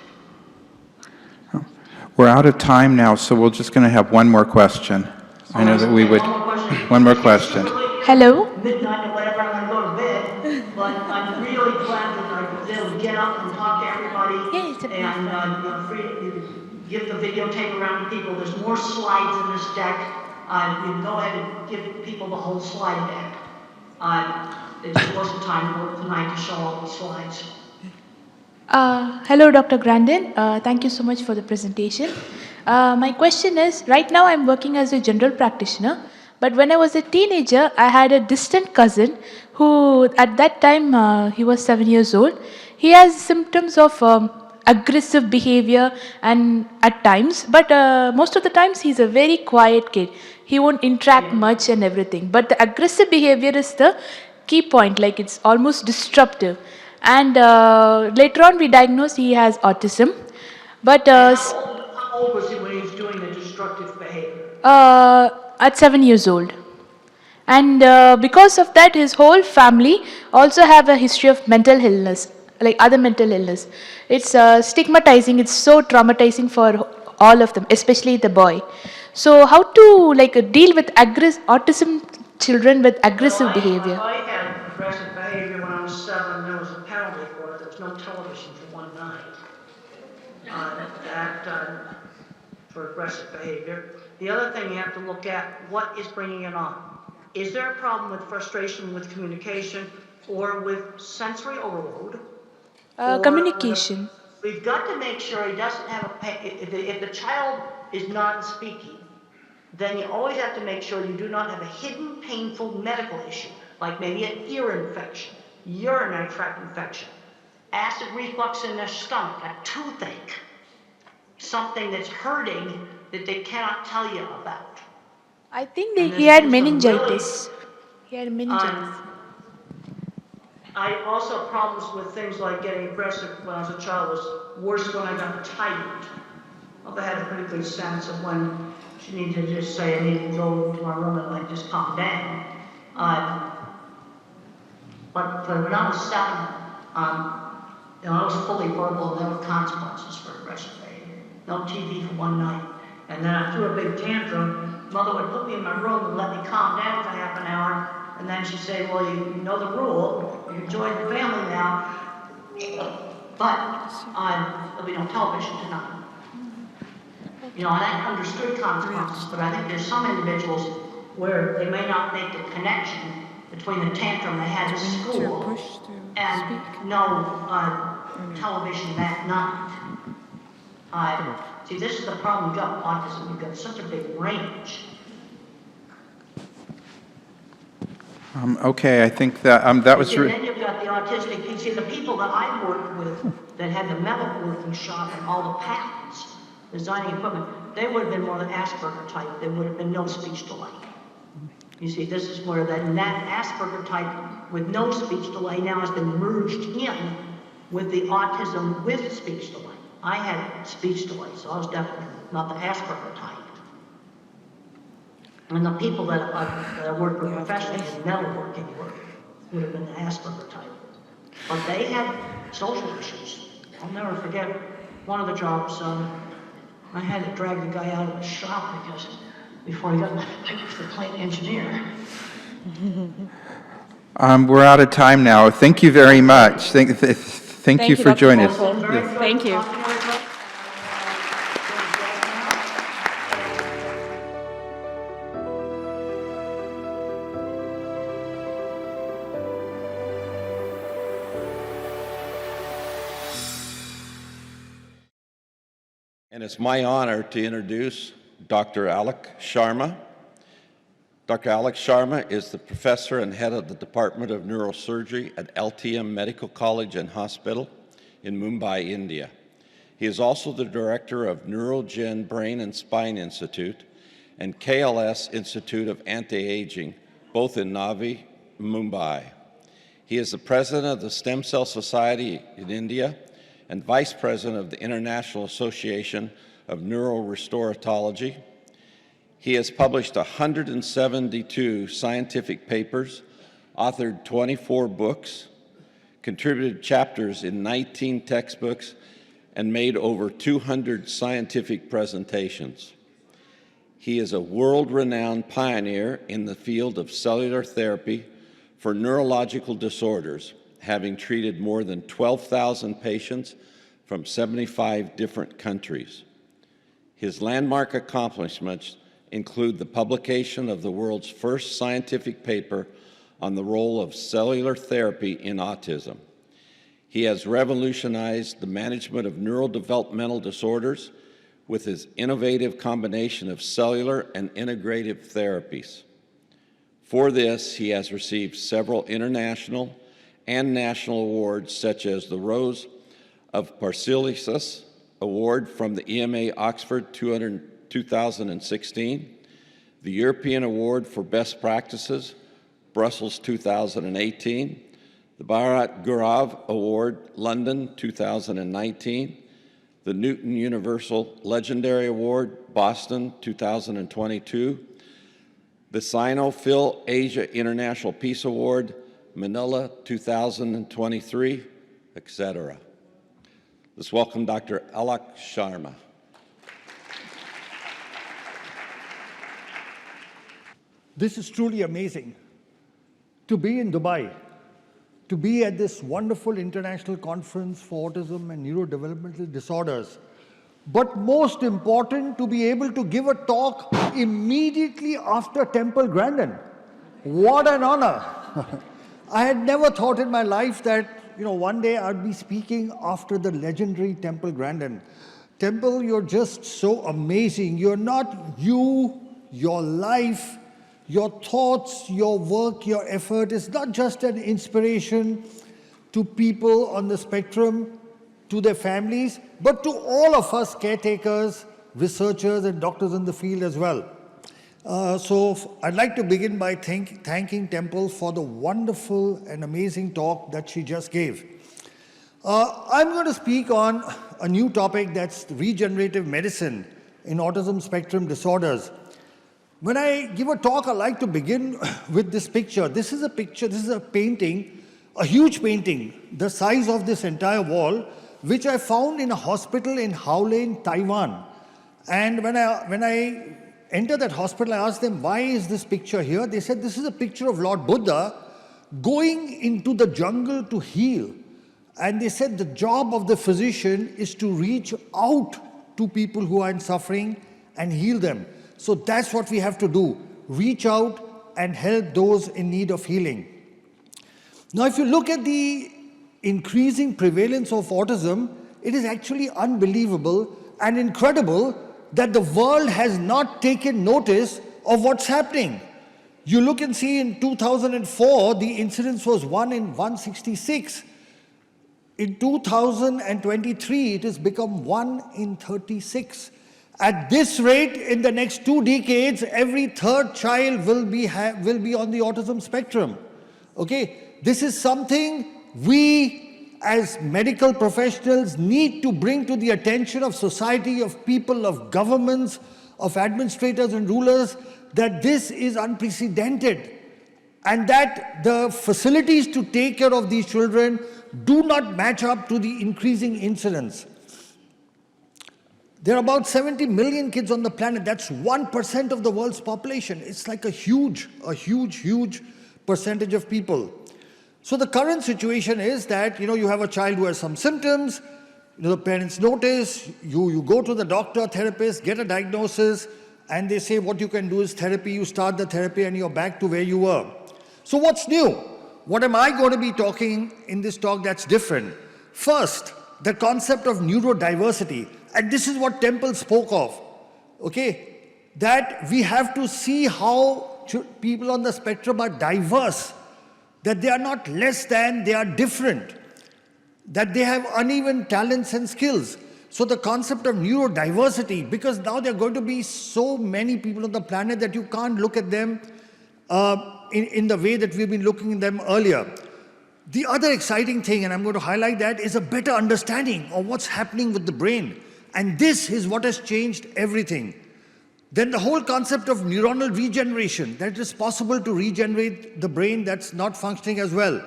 We're out of time now, so we're just going to have one more question. I know that we would. One more question. Hello. Midnight or whatever, I'm going to go to bed. But I'm really glad that I was able to get up and talk to everybody and free to give the videotape around to people. There's more slides in this deck. You can go ahead and give people the whole slide deck. It just wasn't time for tonight to show all the slides. Hello, Dr. Grandin. Thank you so much for the presentation. My question is, right now I'm working as a general practitioner, but when I was a teenager, I had a distant cousin who, at that time, he was 7 years old. He has symptoms of aggressive behavior and at times, but most of the times he's a very quiet kid. He won't interact much and everything, but the aggressive behavior is the key point, like it's almost disruptive. And later on we diagnosed he has autism. But how old was he when he was doing the destructive behavior? At 7 years old. And because of that, his whole family also have a history of mental illness, like other mental illness. It's stigmatizing, it's so traumatizing for all of them, especially the boy. So how to deal with autism children with aggressive behavior? I had aggressive behavior when I was 7. There was a penalty for it. There was no television for one night. For aggressive behavior. The other thing you have to look at, what is bringing it on? Is there a problem with frustration with communication or with sensory overload? Communication. We've got to make sure he doesn't have if the child is non-speaking, then you always have to make sure you do not have a hidden painful medical issue, like maybe an ear infection, urinary tract infection, acid reflux in their stomach, a toothache, something that's hurting that they cannot tell you about. I think he had meningitis. He had meningitis. I also had problems with things like getting aggressive when I was a child. Was worse when I got tired. I had a pretty good sense of when she needed to just say, I need to go to my room and just calm down. But when I was 7, I was fully verbal and there were consequences for aggressive behavior. No TV for one night. And then I threw a big tantrum. Mother would put me in my room and let me calm down for half an hour. And then she'd say, well, you know the rule. You join the family now. But there'll be no television tonight. And I understood consequences, but I think there's some individuals where they may not make the connection between the tantrum they had at school and no television that night. See, this is the problem we've got with autism. We've got such a big range. Okay, I think that that was. And then you've got the autistic. You see, the people that I worked with that had the metalworking shop and all the patents, designing equipment, they would have been more the Asperger type. There would have been no speech delay. You see, this is where that Asperger type with no speech delay now has been merged in with the autism with speech delay. I had speech delay, so I was definitely not the Asperger type. And the people that I worked with professionally in metalworking work would have been the Asperger type. But they had social issues. I'll never forget one of the jobs, I had to drag the guy out of the shop because before he got picked for plant engineer. We're out of time now. Thank you very much. Thank you for joining us. Thank you. And it's my honor to introduce Dr. Alok Sharma. Dr. Alok Sharma is the professor and head of the Department of Neurosurgery at LTM Medical College and Hospital in Mumbai, India. He is also the director of Neurogen Brain and Spine Institute and KLS Institute of Anti-Aging, both in Navi, Mumbai. He is the president of the Stem Cell Society in India and vice president of the International Association of Neurorestoratology. He has published 172 scientific papers, authored 24 books, contributed chapters in 19 textbooks, and made over 200 scientific presentations. He is a world-renowned pioneer in the field of cellular therapy for neurological disorders, having treated more than 12,000 patients from 75 different countries. His landmark accomplishments include the publication of the world's first scientific paper on the role of cellular therapy in autism. He has revolutionized the management of neurodevelopmental disorders with his innovative combination of cellular and integrative therapies. For this, he has received several international and national awards, such as the Rose of Paracelsus Award from the EMA Oxford 2016, the European Award for Best Practices, Brussels 2018, the Bharat Gaurav Award, London 2019, the Newton Universal Legendary Award, Boston 2022, the Sino-Phil Asia International Peace Award, Manila 2023, etc. Let's welcome Dr. Alok Sharma. This is truly amazing. To be in Dubai, to be at this wonderful international conference for autism and neurodevelopmental disorders, but most important, to be able to give a talk immediately after Temple Grandin. What an honor. I had never thought in my life that, one day I'd be speaking after the legendary Temple Grandin. Temple, you're just so amazing. You're not you, your life, your thoughts, your work, your effort is not just an inspiration to people on the spectrum, to their families, but to all of us caretakers, researchers, and doctors in the field as well. So I'd like to begin by thanking Temple for the wonderful and amazing talk that she just gave. I'm going to speak on a new topic, that's regenerative medicine in autism spectrum disorders. When I give a talk, I like to begin with this picture. This is a picture, this is a painting, a huge painting, the size of this entire wall, which I found in a hospital in Howlin, Taiwan. And when I entered that hospital, I asked them, why is this picture here? They said, this is a picture of Lord Buddha going into the jungle to heal. And they said the job of the physician is to reach out to people who are in suffering and heal them. So that's what we have to do, reach out and help those in need of healing. Now, if you look at the increasing prevalence of autism, it is actually unbelievable and incredible that the world has not taken notice of what's happening. You look and see in 2004, the incidence was 1 in 166. In 2023, it has become 1 in 36. At this rate, in the next 2 decades, every third child will be on the autism spectrum. Okay, this is something we as medical professionals need to bring to the attention of society, of people, of governments, of administrators and rulers, that this is unprecedented and that the facilities to take care of these children do not match up to the increasing incidence. There are about 70 million kids on the planet. That's 1% of the world's population. It's like a huge percentage of people. So the current situation is that, you have a child who has some symptoms, the parents notice, you go to the doctor, therapist, get a diagnosis, and they say what you can do is therapy, you start the therapy and you're back to where you were. So what's new? What am I going to be talking in this talk that's different? First, the concept of neurodiversity. And this is what Temple spoke of, okay? That we have to see how people on the spectrum are diverse, that they are not less than, they are different, that they have uneven talents and skills. So the concept of neurodiversity, because now there are going to be so many people on the planet that you can't look at them in the way that we've been looking at them earlier. The other exciting thing, and I'm going to highlight that, is a better understanding of what's happening with the brain. And this is what has changed everything. Then the whole concept of neuronal regeneration, that it is possible to regenerate the brain that's not functioning as well.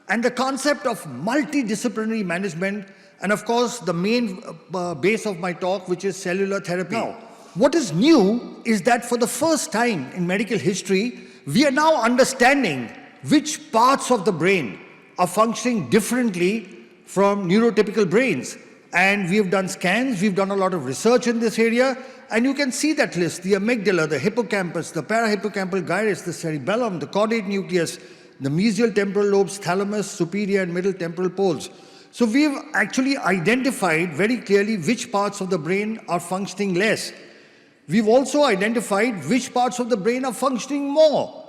And the concept of multidisciplinary management, and of course the main base of my talk, which is cellular therapy. Now, what is new is that for the first time in medical history, we are now understanding which parts of the brain are functioning differently from neurotypical brains. And we have done scans, we've done a lot of research in this area, and you can see that list: the amygdala, the hippocampus, the parahippocampal gyrus, the cerebellum, the caudate nucleus, the mesial temporal lobes, thalamus, superior and middle temporal poles. So we've actually identified very clearly which parts of the brain are functioning less. We've also identified which parts of the brain are functioning more.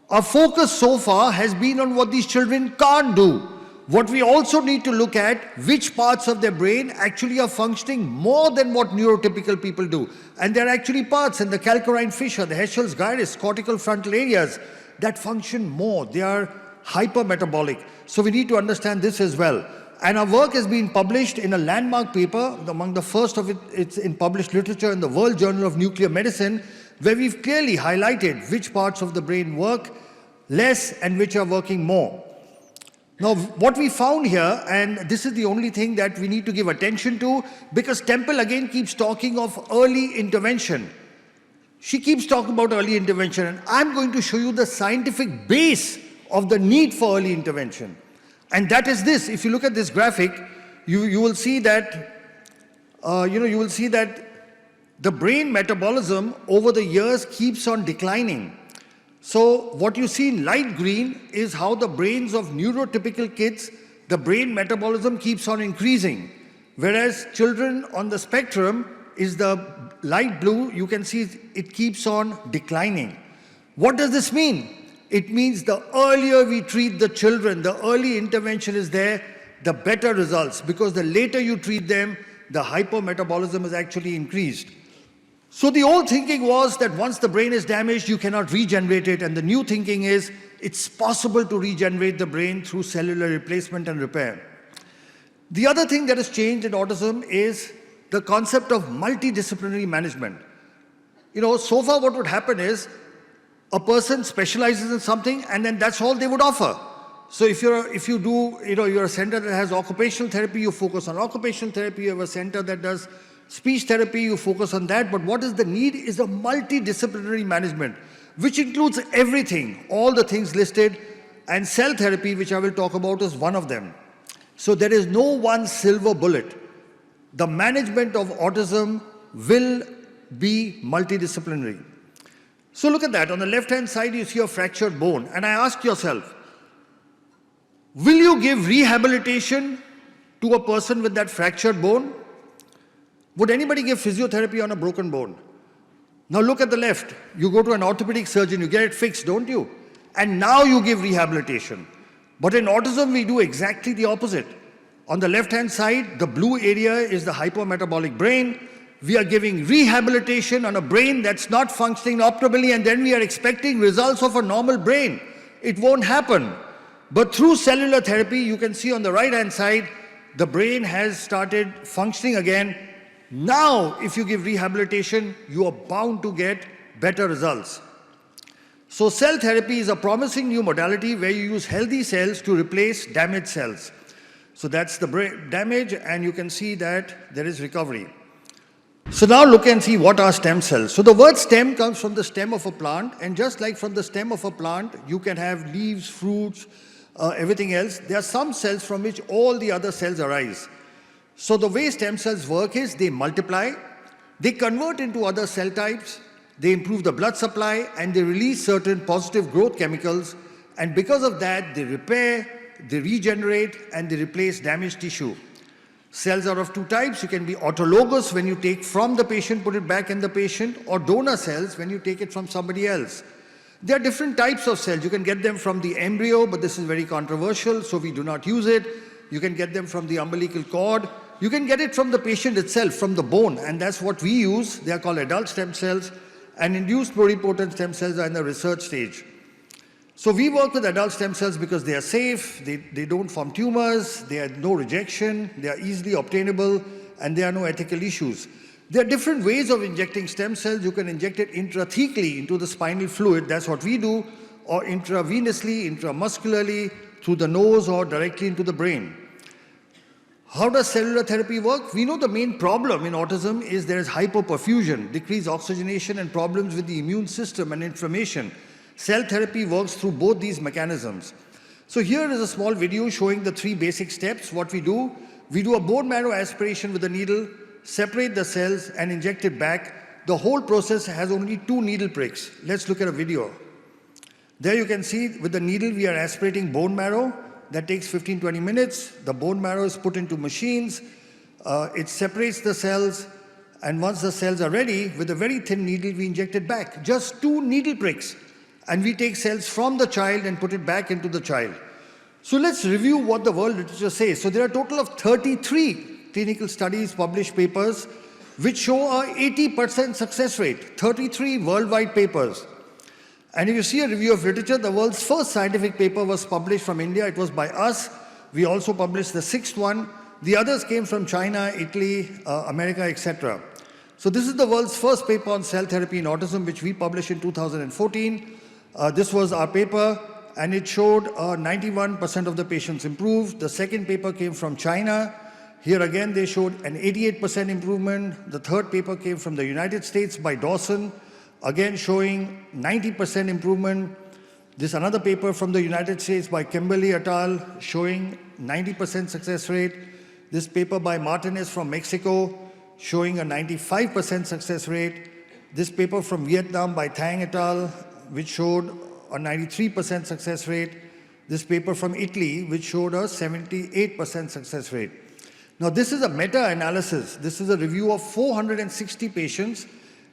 Our focus so far has been on what these children can't do. What we also need to look at, which parts of their brain actually are functioning more than what neurotypical people do. And there are actually parts in the calcarine fissure, the Heschel's gyrus, cortical frontal areas that function more. They are hypermetabolic. So we need to understand this as well. And our work has been published in a landmark paper, among the first of it's in published literature in the World Journal of Nuclear Medicine, where we've clearly highlighted which parts of the brain work less and which are working more. Now, what we found here, and this is the only thing that we need to give attention to, because Temple again keeps talking of early intervention. She keeps talking about early intervention, and I'm going to show you the scientific base of the need for early intervention. And that is this. If you look at this graphic, you will see that, you will see that the brain metabolism over the years keeps on declining. So what you see in light green is how the brains of neurotypical kids, the brain metabolism keeps on increasing. Whereas children on the spectrum is the light blue, you can see it keeps on declining. What does this mean? It means the earlier we treat the children, the early intervention is there, the better results. Because the later you treat them, the hypometabolism is actually increased. So the old thinking was that once the brain is damaged, you cannot regenerate it. And the new thinking is it's possible to regenerate the brain through cellular replacement and repair. The other thing that has changed in autism is the concept of multidisciplinary management. You know, so far what would happen is a person specializes in something and then that's all they would offer. So if you're a center that has occupational therapy, you focus on occupational therapy. You have a center that does speech therapy, you focus on that. But what is the need is a multidisciplinary management, which includes everything, all the things listed, and cell therapy, which I will talk about, is one of them. So there is no one silver bullet. The management of autism will be multidisciplinary. So look at that. On the left-hand side, you see a fractured bone. And I ask yourself, will you give rehabilitation to a person with that fractured bone? Would anybody give physiotherapy on a broken bone? Now look at the left. You go to an orthopedic surgeon, you get it fixed, don't you? And now you give rehabilitation. But in autism, we do exactly the opposite. On the left-hand side, the blue area is the hypometabolic brain. We are giving rehabilitation on a brain that's not functioning optimally, and then we are expecting results of a normal brain. It won't happen. But through cellular therapy, you can see on the right-hand side, the brain has started functioning again. Now, if you give rehabilitation, you are bound to get better results. So cell therapy is a promising new modality where you use healthy cells to replace damaged cells. So that's the brain damage, and you can see that there is recovery. So now look and see what are stem cells. So the word stem comes from the stem of a plant, and just like from the stem of a plant, you can have leaves, fruits, everything else. There are some cells from which all the other cells arise. So the way stem cells work is they multiply, they convert into other cell types, they improve the blood supply, and they release certain positive growth chemicals, and because of that, they repair, they regenerate, and they replace damaged tissue. Cells are of two types. You can be autologous, when you take from the patient, put it back in the patient, or donor cells, when you take it from somebody else. There are different types of cells. You can get them from the embryo, but this is very controversial, so we do not use it. You can get them from the umbilical cord. You can get it from the patient itself, from the bone, and that's what we use. They are called adult stem cells, and induced pluripotent stem cells are in the research stage. So we work with adult stem cells because they are safe, they don't form tumors, they have no rejection, they are easily obtainable, and there are no ethical issues. There are different ways of injecting stem cells. You can inject it intrathecally into the spinal fluid, that's what we do, or intravenously, intramuscularly, through the nose or directly into the brain. How does cellular therapy work? We know the main problem in autism is there is hypoperfusion, decreased oxygenation, and problems with the immune system and inflammation. Cell therapy works through both these mechanisms. So here is a small video showing the 3 basic steps. What we do a bone marrow aspiration with a needle, separate the cells and inject it back. The whole process has only 2 needle pricks. Let's look at a video. There you can see with the needle we are aspirating bone marrow. That takes 15-20 minutes. The bone marrow is put into machines. It separates the cells, and once the cells are ready, with a very thin needle we inject it back. Just 2 needle pricks. And we take cells from the child and put it back into the child. So let's review what the world literature says. So there are a total of 33 clinical studies, published papers, which show a 80% success rate. 33 worldwide papers. And if you see a review of literature, the world's first scientific paper was published from India. It was by us. We also published the 6th one. The others came from China, Italy, America, etc. So this is the world's first paper on cell therapy in autism, which we published in 2014. This was our paper, and it showed 91% of the patients improved. The second paper came from China. Here again, they showed an 88% improvement. The third paper came from the United States by Dawson, again showing 90% improvement. This another paper from the United States by Kimberly et al. Showing 90% success rate. This paper by Martinez from Mexico showing a 95% success rate. This paper from Vietnam by Thang et al., which showed a 93% success rate. This paper from Italy, which showed a 78% success rate. Now, this is a meta-analysis. This is a review of 460 patients.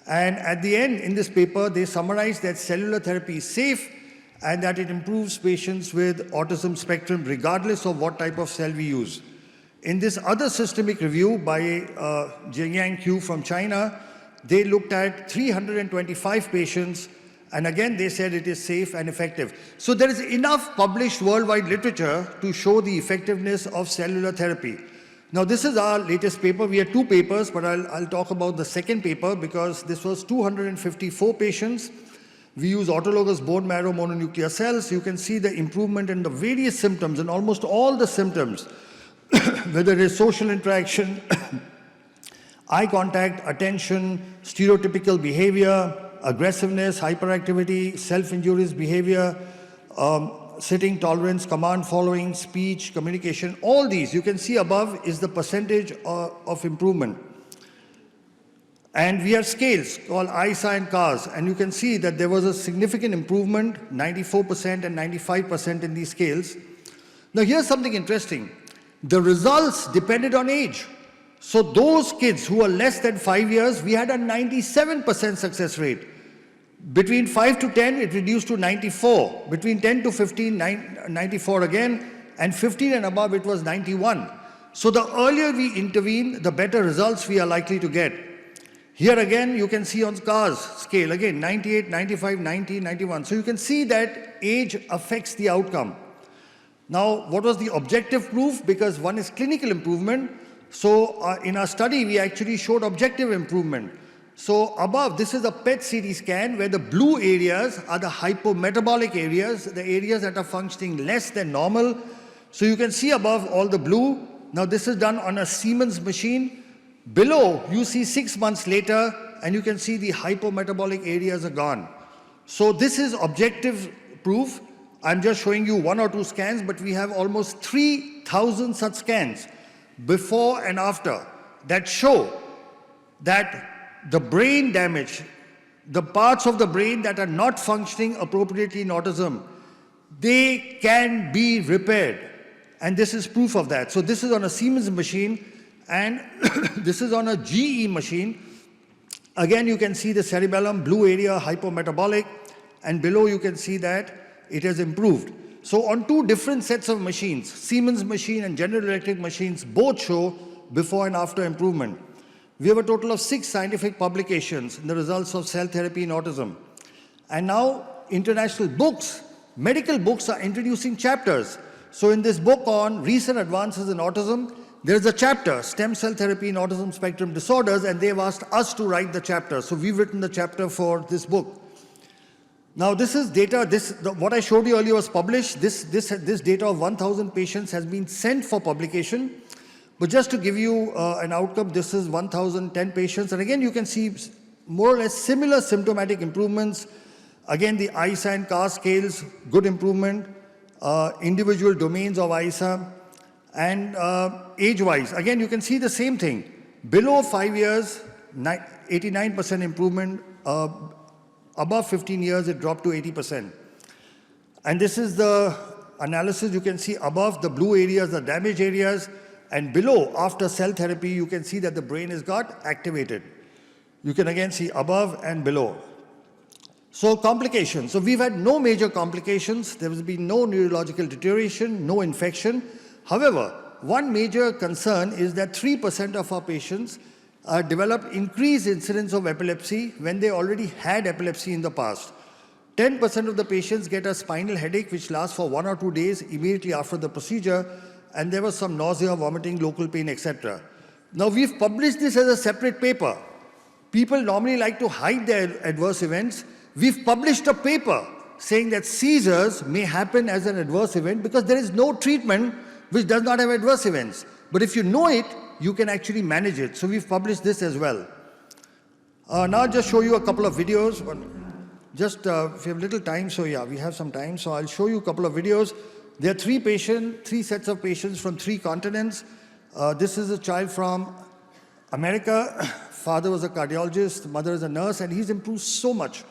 And at the end, in this paper, they summarize that cellular therapy is safe and that it improves patients with autism spectrum regardless of what type of cell we use. In this other systemic review by Jiangyang Q from China, they looked at 325 patients, and again they said it is safe and effective. So there is enough published worldwide literature to show the effectiveness of cellular therapy. Now this is our latest paper. We had 2 papers, but I'll talk about the second paper because this was 254 patients. We use autologous bone marrow mononuclear cells. You can see the improvement in the various symptoms, and almost all the symptoms, whether it is social interaction, eye contact, attention, stereotypical behavior, aggressiveness, hyperactivity, self-injurious behavior, sitting tolerance, command following, speech, communication, all these you can see above is the percentage of improvement. And we have scales called ICA and CARS, and you can see that there was a significant improvement, 94% and 95% in these scales. Now here's something interesting. The results depended on age. So those kids who are less than 5 years, we had a 97% success rate. Between 5 to 10, it reduced to 94. Between 10 to 15, 94 again. And 15 and above, it was 91. So the earlier we intervene, the better results we are likely to get. Here again, you can see on CARS scale, again, 98, 95, 90, 91. So you can see that age affects the outcome. Now, what was the objective proof? Because one is clinical improvement. So in our study, we actually showed objective improvement. So above, this is a PET CT scan where the blue areas are the hypometabolic areas, the areas that are functioning less than normal. So you can see above all the blue. Now this is done on a Siemens machine. Below, you see 6 months later, and you can see the hypometabolic areas are gone. So this is objective proof. I'm just showing you 1 or 2 scans, but we have almost 3,000 such scans before and after that show that the brain damage, the parts of the brain that are not functioning appropriately in autism, they can be repaired. And this is proof of that. So this is on a Siemens machine, And this is on a GE machine. Again, you can see the cerebellum, blue area, hypometabolic, and below you can see that it has improved. So on two different sets of machines, Siemens machine and General Electric machines, both show before and after improvement. We have a total of 6 scientific publications in the results of cell therapy in autism. And now international books, medical books are introducing chapters. So in this book on recent advances in autism, there is a chapter, Stem Cell Therapy in Autism Spectrum Disorders, and they've asked us to write the chapter. So we've written the chapter for this book. Now this is data, what I showed you earlier was published. This data of 1,000 patients has been sent for publication. But just to give you an outcome, this is 1,010 patients. And again, you can see more or less similar symptomatic improvements. Again, the ISA and CAR scales, good improvement. Individual domains of ISA. And age-wise, again, you can see the same thing. Below 5 years, 89% improvement. Above 15 years, it dropped to 80%. And this is the analysis. You can see above the blue areas, the damaged areas, and below, after cell therapy, you can see that the brain has got activated. You can again see above and below. So complications. So we've had no major complications. There has been no neurological deterioration, no infection. However, one major concern is that 3% of our patients develop increased incidence of epilepsy when they already had epilepsy in the past. 10% of the patients get a spinal headache which lasts for 1 or 2 days immediately after the procedure, and there was some nausea, vomiting, local pain, etc. Now we've published this as a separate paper. People normally like to hide their adverse events. We've published a paper saying that seizures may happen as an adverse event because there is no treatment which does not have adverse events. But if you know it, you can actually manage it. So we've published this as well. Now I'll just show you a couple of videos. Just if you have little time, so yeah, we have some time. So I'll show you a couple of videos. There are 3 sets of patients from 3 continents. This is a child from America. Father was a cardiologist, mother is a nurse, and he's improved so much.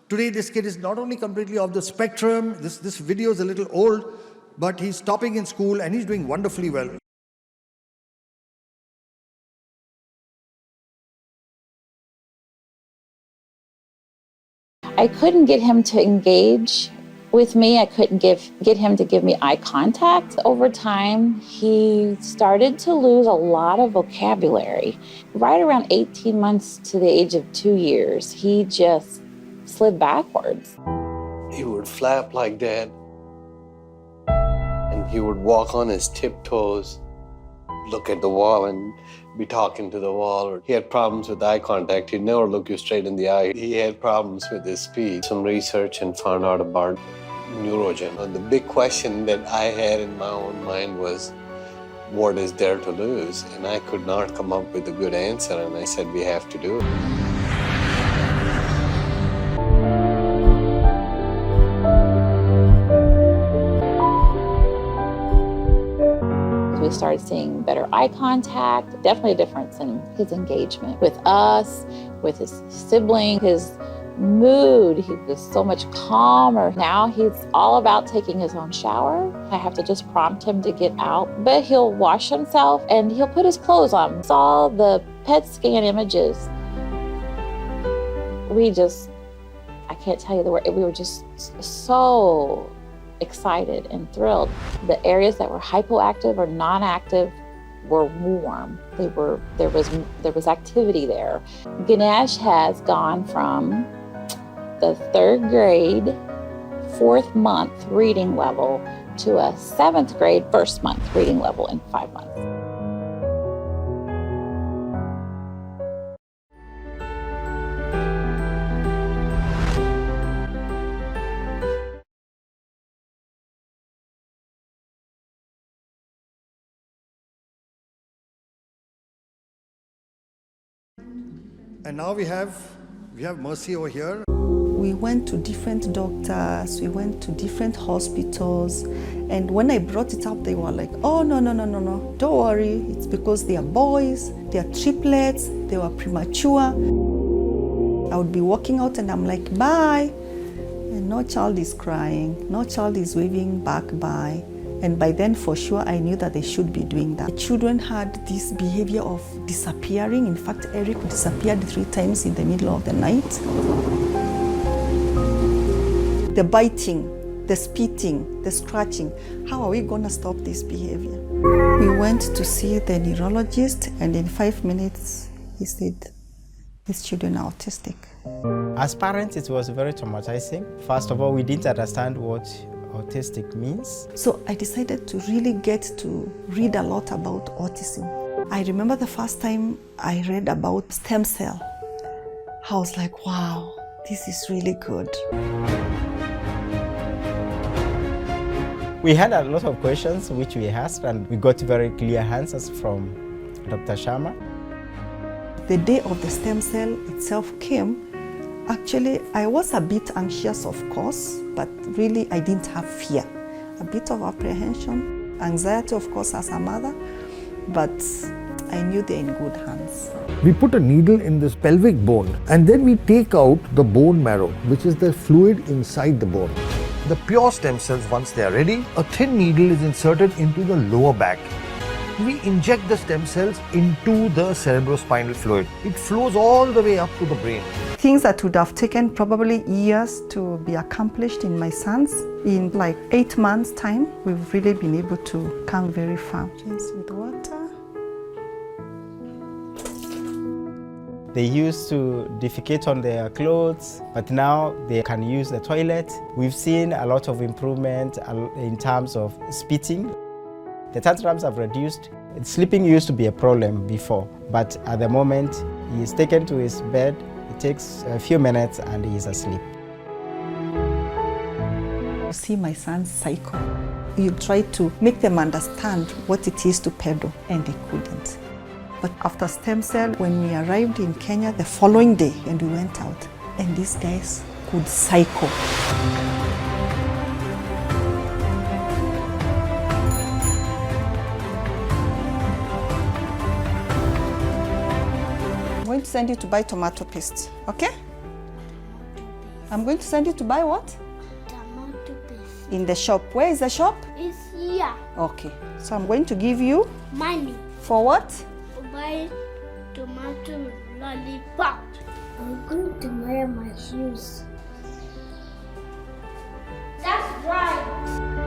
Today, this kid is not only completely off the spectrum, this video is a little old, but he's topping in school and he's doing wonderfully well. I couldn't get him to engage with me. I couldn't get him to give me eye contact. Over time, he started to lose a lot of vocabulary. Right around 18 months to the age of 2 years, he just slid backwards. He would flap like that, and he would walk on his tiptoes, look at the wall and be talking to the wall. He had problems with eye contact. He'd never look you straight in the eye. He had problems with his speech. Some research and found out about neurogen. And the big question that I had in my own mind was, what is there to lose? And I could not come up with a good answer, and I said, we have to do it. We started seeing better eye contact, definitely a difference in his engagement with us, with his sibling, his mood. He was so much calmer. Now he's all about taking his own shower. I have to just prompt him to get out, but he'll wash himself and he'll put his clothes on. Saw the PET scan images. I can't tell you the word, we were just so excited and thrilled. The areas that were hypoactive or non-active were warm. There was activity there. Ganesh has gone from the 3rd grade, 4th month reading level to a 7th grade, 1st month reading level in 5 months. And now we have Mercy over here. We went to different doctors, we went to different hospitals, and when I brought it up, they were like, oh, no, don't worry, it's because they are boys, they are triplets, they were premature. I would be walking out and I'm like, bye, and no child is crying, no child is waving back bye. And by then, for sure, I knew that they should be doing that. The children had this behavior of disappearing. In fact, Eric disappeared 3 times in the middle of the night. The biting, the spitting, the scratching. How are we going to stop this behavior? We went to see the neurologist, and in 5 minutes, he said, these children are autistic. As parents, it was very traumatizing. First of all, we didn't understand what autistic means. So I decided to really get to read a lot about autism. I remember the first time I read about stem cell. I was like, wow, this is really good. We had a lot of questions which we asked, and we got very clear answers from Dr. Sharma. The day of the stem cell itself came. Actually, I was a bit anxious, of course, but really I didn't have fear. A bit of apprehension, anxiety, of course, as a mother, but I knew they're in good hands. We put a needle in this pelvic bone and then we take out the bone marrow, which is the fluid inside the bone. The pure stem cells, once they are ready, a thin needle is inserted into the lower back. We inject the stem cells into the cerebrospinal fluid. It flows all the way up to the brain. Things that would have taken probably years to be accomplished in my sons, in like 8 months' time, we've really been able to come very far. Rinse with water. They used to defecate on their clothes, but now they can use the toilet. We've seen a lot of improvement in terms of spitting. The tantrums have reduced. Sleeping used to be a problem before, but at the moment, he is taken to his bed. It takes a few minutes and he is asleep. See my son's cycle. You try to make them understand what it is to pedal, and they couldn't. But after stem cell, when we arrived in Kenya the following day and we went out, and these guys could cycle. I'm going to send you to buy tomato paste, okay? I'm going to send you to buy what? Tomato paste. In the shop. Where is the shop? It's here. Okay. So I'm going to give you Money. for what? Buy tomato lollipop. I'm going to wear my shoes. That's right.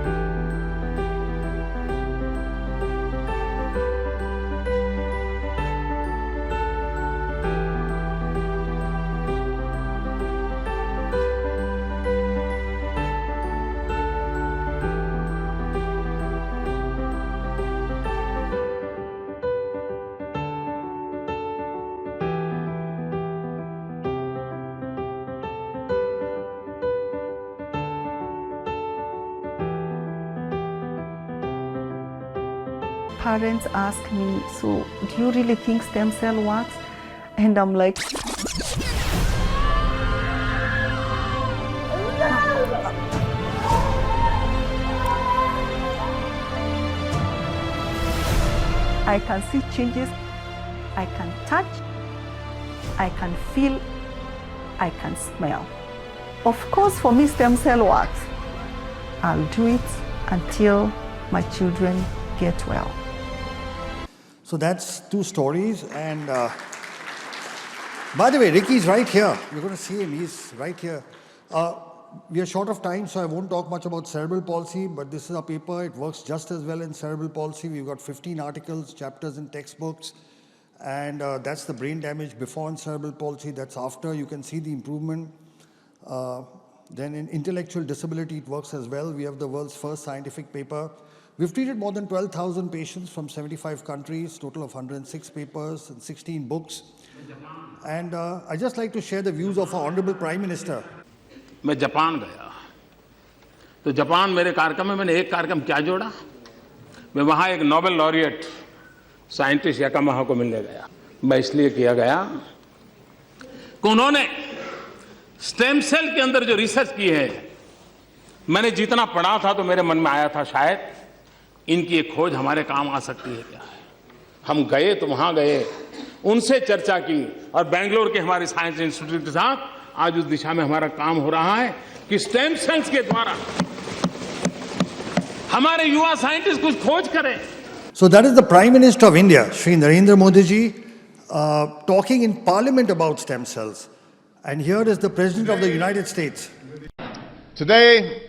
Parents ask me, so do you really think stem cell works? And I'm like, I can see changes, I can touch, I can feel, I can smell. Of course, for me, stem cell works. I'll do it until my children get well. So that's 2 stories, and by the way, Ricky's right here. You're going to see him, he's right here. We are short of time, so I won't talk much about cerebral palsy, but this is a paper. It works just as well in cerebral palsy. We've got 15 articles, chapters in textbooks, and that's the brain damage before in cerebral palsy. That's after. You can see the improvement. Then in intellectual disability, it works as well. We have the world's first scientific paper. We've treated more than 12,000 patients from 75 countries, total of 106 papers and 16 books. And I'd just like to share the views of our Honorable Prime Minister. मैं Japan गया, तो Japan मेरे कार्यक्रम में मैंने एक कार्यक्रम क्या जोड़ा? मैं वहाँ एक नोबेल लॉरिएट साइंटिस्ट याकामाहा को मिलने गया। मैं इसलिए किया गया कि उन्होंने स्टेम सेल के अंदर जो रिसर्च की है, मैंने जितना पढ़ा था तो मेरे मन में आया था शायद इनकी एक खोज हमारे काम आ सकती है क्या है। हम गए तो वहाँ गए, उनसे चर्चा की और बेंगलोर के हमारे साइंस इंस्टीट्यूट के साथ आज उस दिशा में हमारा काम हो रहा है कि स्टेम सेल्स के द्वारा हमारे युवा साइंटिस्ट कुछ खोज करें। So that is the Prime Minister of India, Shri Narendra Modi ji, talking in Parliament about stem cells. And here is the President of the United States. Today,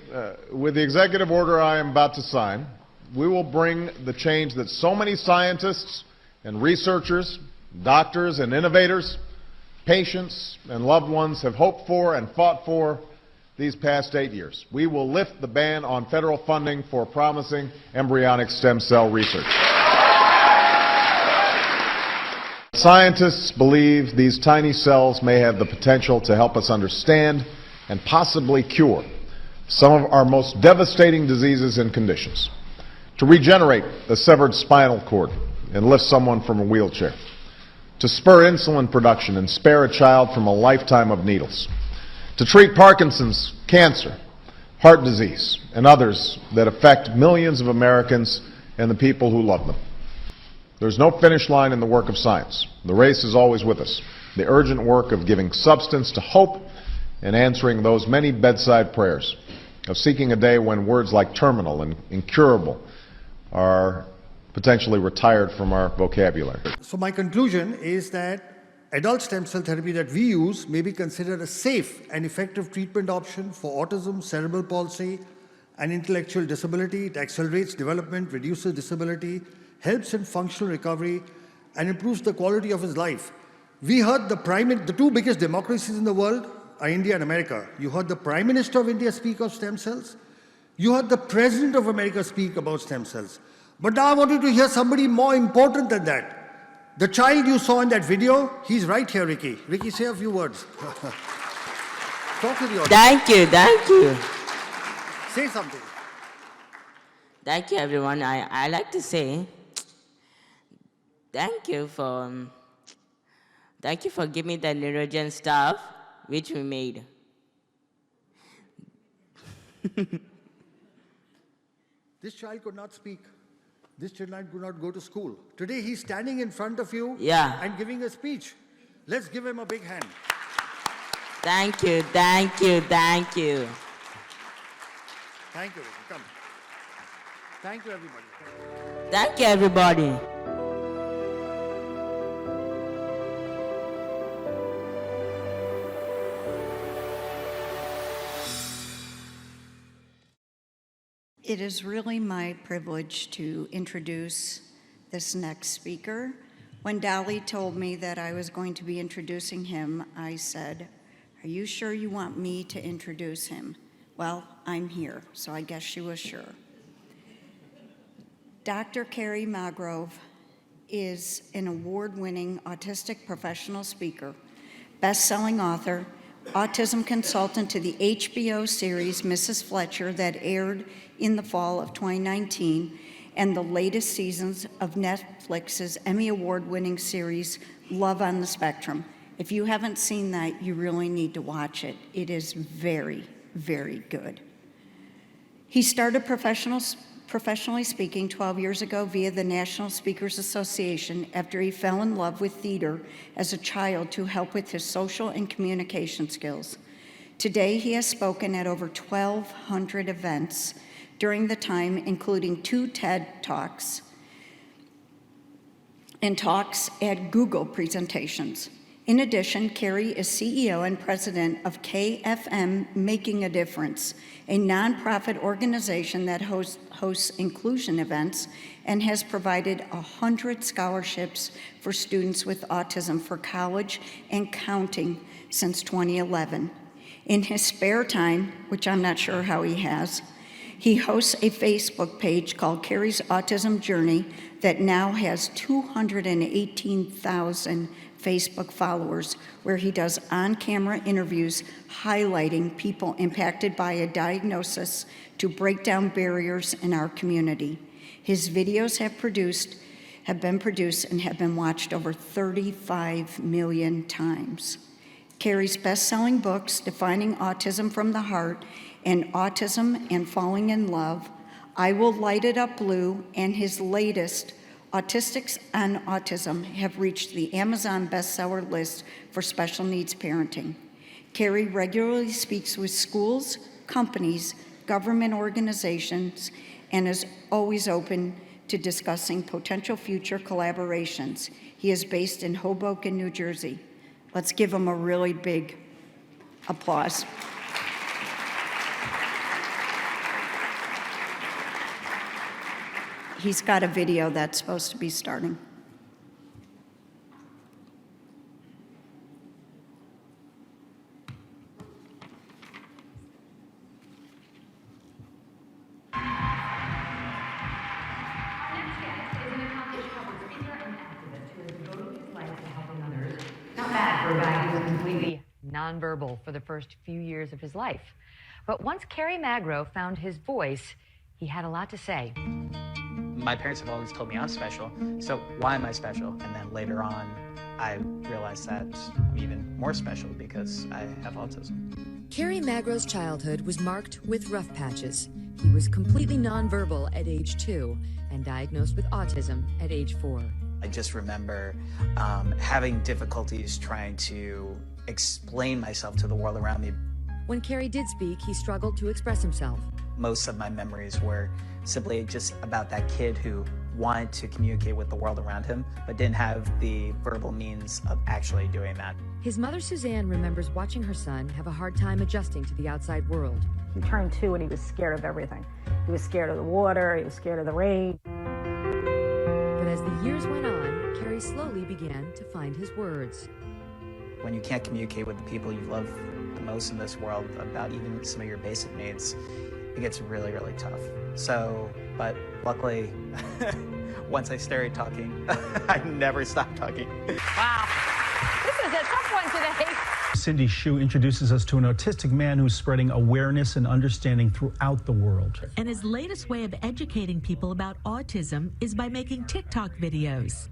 with the executive order I am about to sign, we will bring the change that so many scientists and researchers, doctors and innovators, patients and loved ones have hoped for and fought for these past 8 years. We will lift the ban on federal funding for promising embryonic stem cell research. Scientists believe these tiny cells may have the potential to help us understand and possibly cure some of our most devastating diseases and conditions, to regenerate a severed spinal cord and lift someone from a wheelchair, to spur insulin production and spare a child from a lifetime of needles, to treat Parkinson's, cancer, heart disease, and others that affect millions of Americans and the people who love them. There's no finish line in the work of science. The race is always with us. The urgent work of giving substance to hope and answering those many bedside prayers, of seeking a day when words like terminal and incurable are potentially retired from our vocabulary. So my conclusion is that adult stem cell therapy that we use may be considered a safe and effective treatment option for autism, cerebral palsy, and intellectual disability. It accelerates development, reduces disability, helps in functional recovery, and improves the quality of his life. We heard the two biggest democracies in the world are India and America. You heard the Prime Minister of India speak of stem cells. You heard the President of America speak about stem cells. But now I want you to hear somebody more important than that. The child you saw in that video, he's right here, Ricky. Ricky, say a few words. Talk to the audience. Thank you. Say something. Thank you, everyone. I like to say thank you for giving me the neurogen stuff which we made. This child could not speak. This child could not go to school. Today he's standing in front of you and giving a speech. Let's give him a big hand. Thank you. Thank you, Ricky. Come. Thank you, everybody. Thank you, everybody. It is really my privilege to introduce this next speaker. When Dolly told me that I was going to be introducing him, I said, "Are you sure you want me to introduce him?" Well, I'm here, so I guess she was sure. Dr. Kerry Magro is an award-winning autistic professional speaker, best-selling author, autism consultant to the HBO series Mrs. Fletcher that aired in the fall of 2019, and the latest seasons of Netflix's Emmy Award-winning series Love on the Spectrum. If you haven't seen that, you really need to watch it. It is very, very good. He started professionally speaking 12 years ago via the National Speakers Association after he fell in love with theater as a child to help with his social and communication skills. Today, he has spoken at over 1,200 events during the time, including 2 TED Talks and talks at Google presentations. In addition, Kerry is CEO and president of KFM Making a Difference, a nonprofit organization that hosts inclusion events and has provided 100 scholarships for students with autism for college and counting since 2011. In his spare time, which I'm not sure how he has, he hosts a Facebook page called Kerry's Autism Journey that now has 218,000 Facebook followers, where he does on-camera interviews highlighting people impacted by a diagnosis to break down barriers in our community. His videos have been produced and have been watched over 35 million times. Kerry's best-selling books, Defining Autism from the Heart and Autism and Falling in Love, I Will Light It Up Blue, and his latest, Autistics on Autism, have reached the Amazon bestseller list for special needs parenting. Kerry regularly speaks with schools, companies, government organizations, and is always open to discussing potential future collaborations. He is based in Hoboken, New Jersey. Let's give him a really big applause. He's got a video that's supposed to be starting. For a guy who was completely nonverbal for the first few years of his life. But once Kerry Magro found his voice, he had a lot to say. My parents have always told me I'm special, so why am I special? And then later on, I realized that I'm even more special because I have autism. Kerry Magro's childhood was marked with rough patches. He was completely nonverbal at age 2 and diagnosed with autism at age 4. I just remember having difficulties trying to explain myself to the world around me. When Kerry did speak, he struggled to express himself. Most of my memories were simply just about that kid who wanted to communicate with the world around him, but didn't have the verbal means of actually doing that. His mother, Suzanne, remembers watching her son have a hard time adjusting to the outside world. He turned 2 and he was scared of everything. He was scared of the water, he was scared of the rain. But as the years went on, Kerry slowly began to find his words. When you can't communicate with the people you love the most in this world about even some of your basic needs, it gets really, really tough. So, but luckily, once I started talking, I never stopped talking. Wow. This is a tough one today. Cindy Hsu introduces us to an autistic man who's spreading awareness and understanding throughout the world. And his latest way of educating people about autism is by making TikTok videos.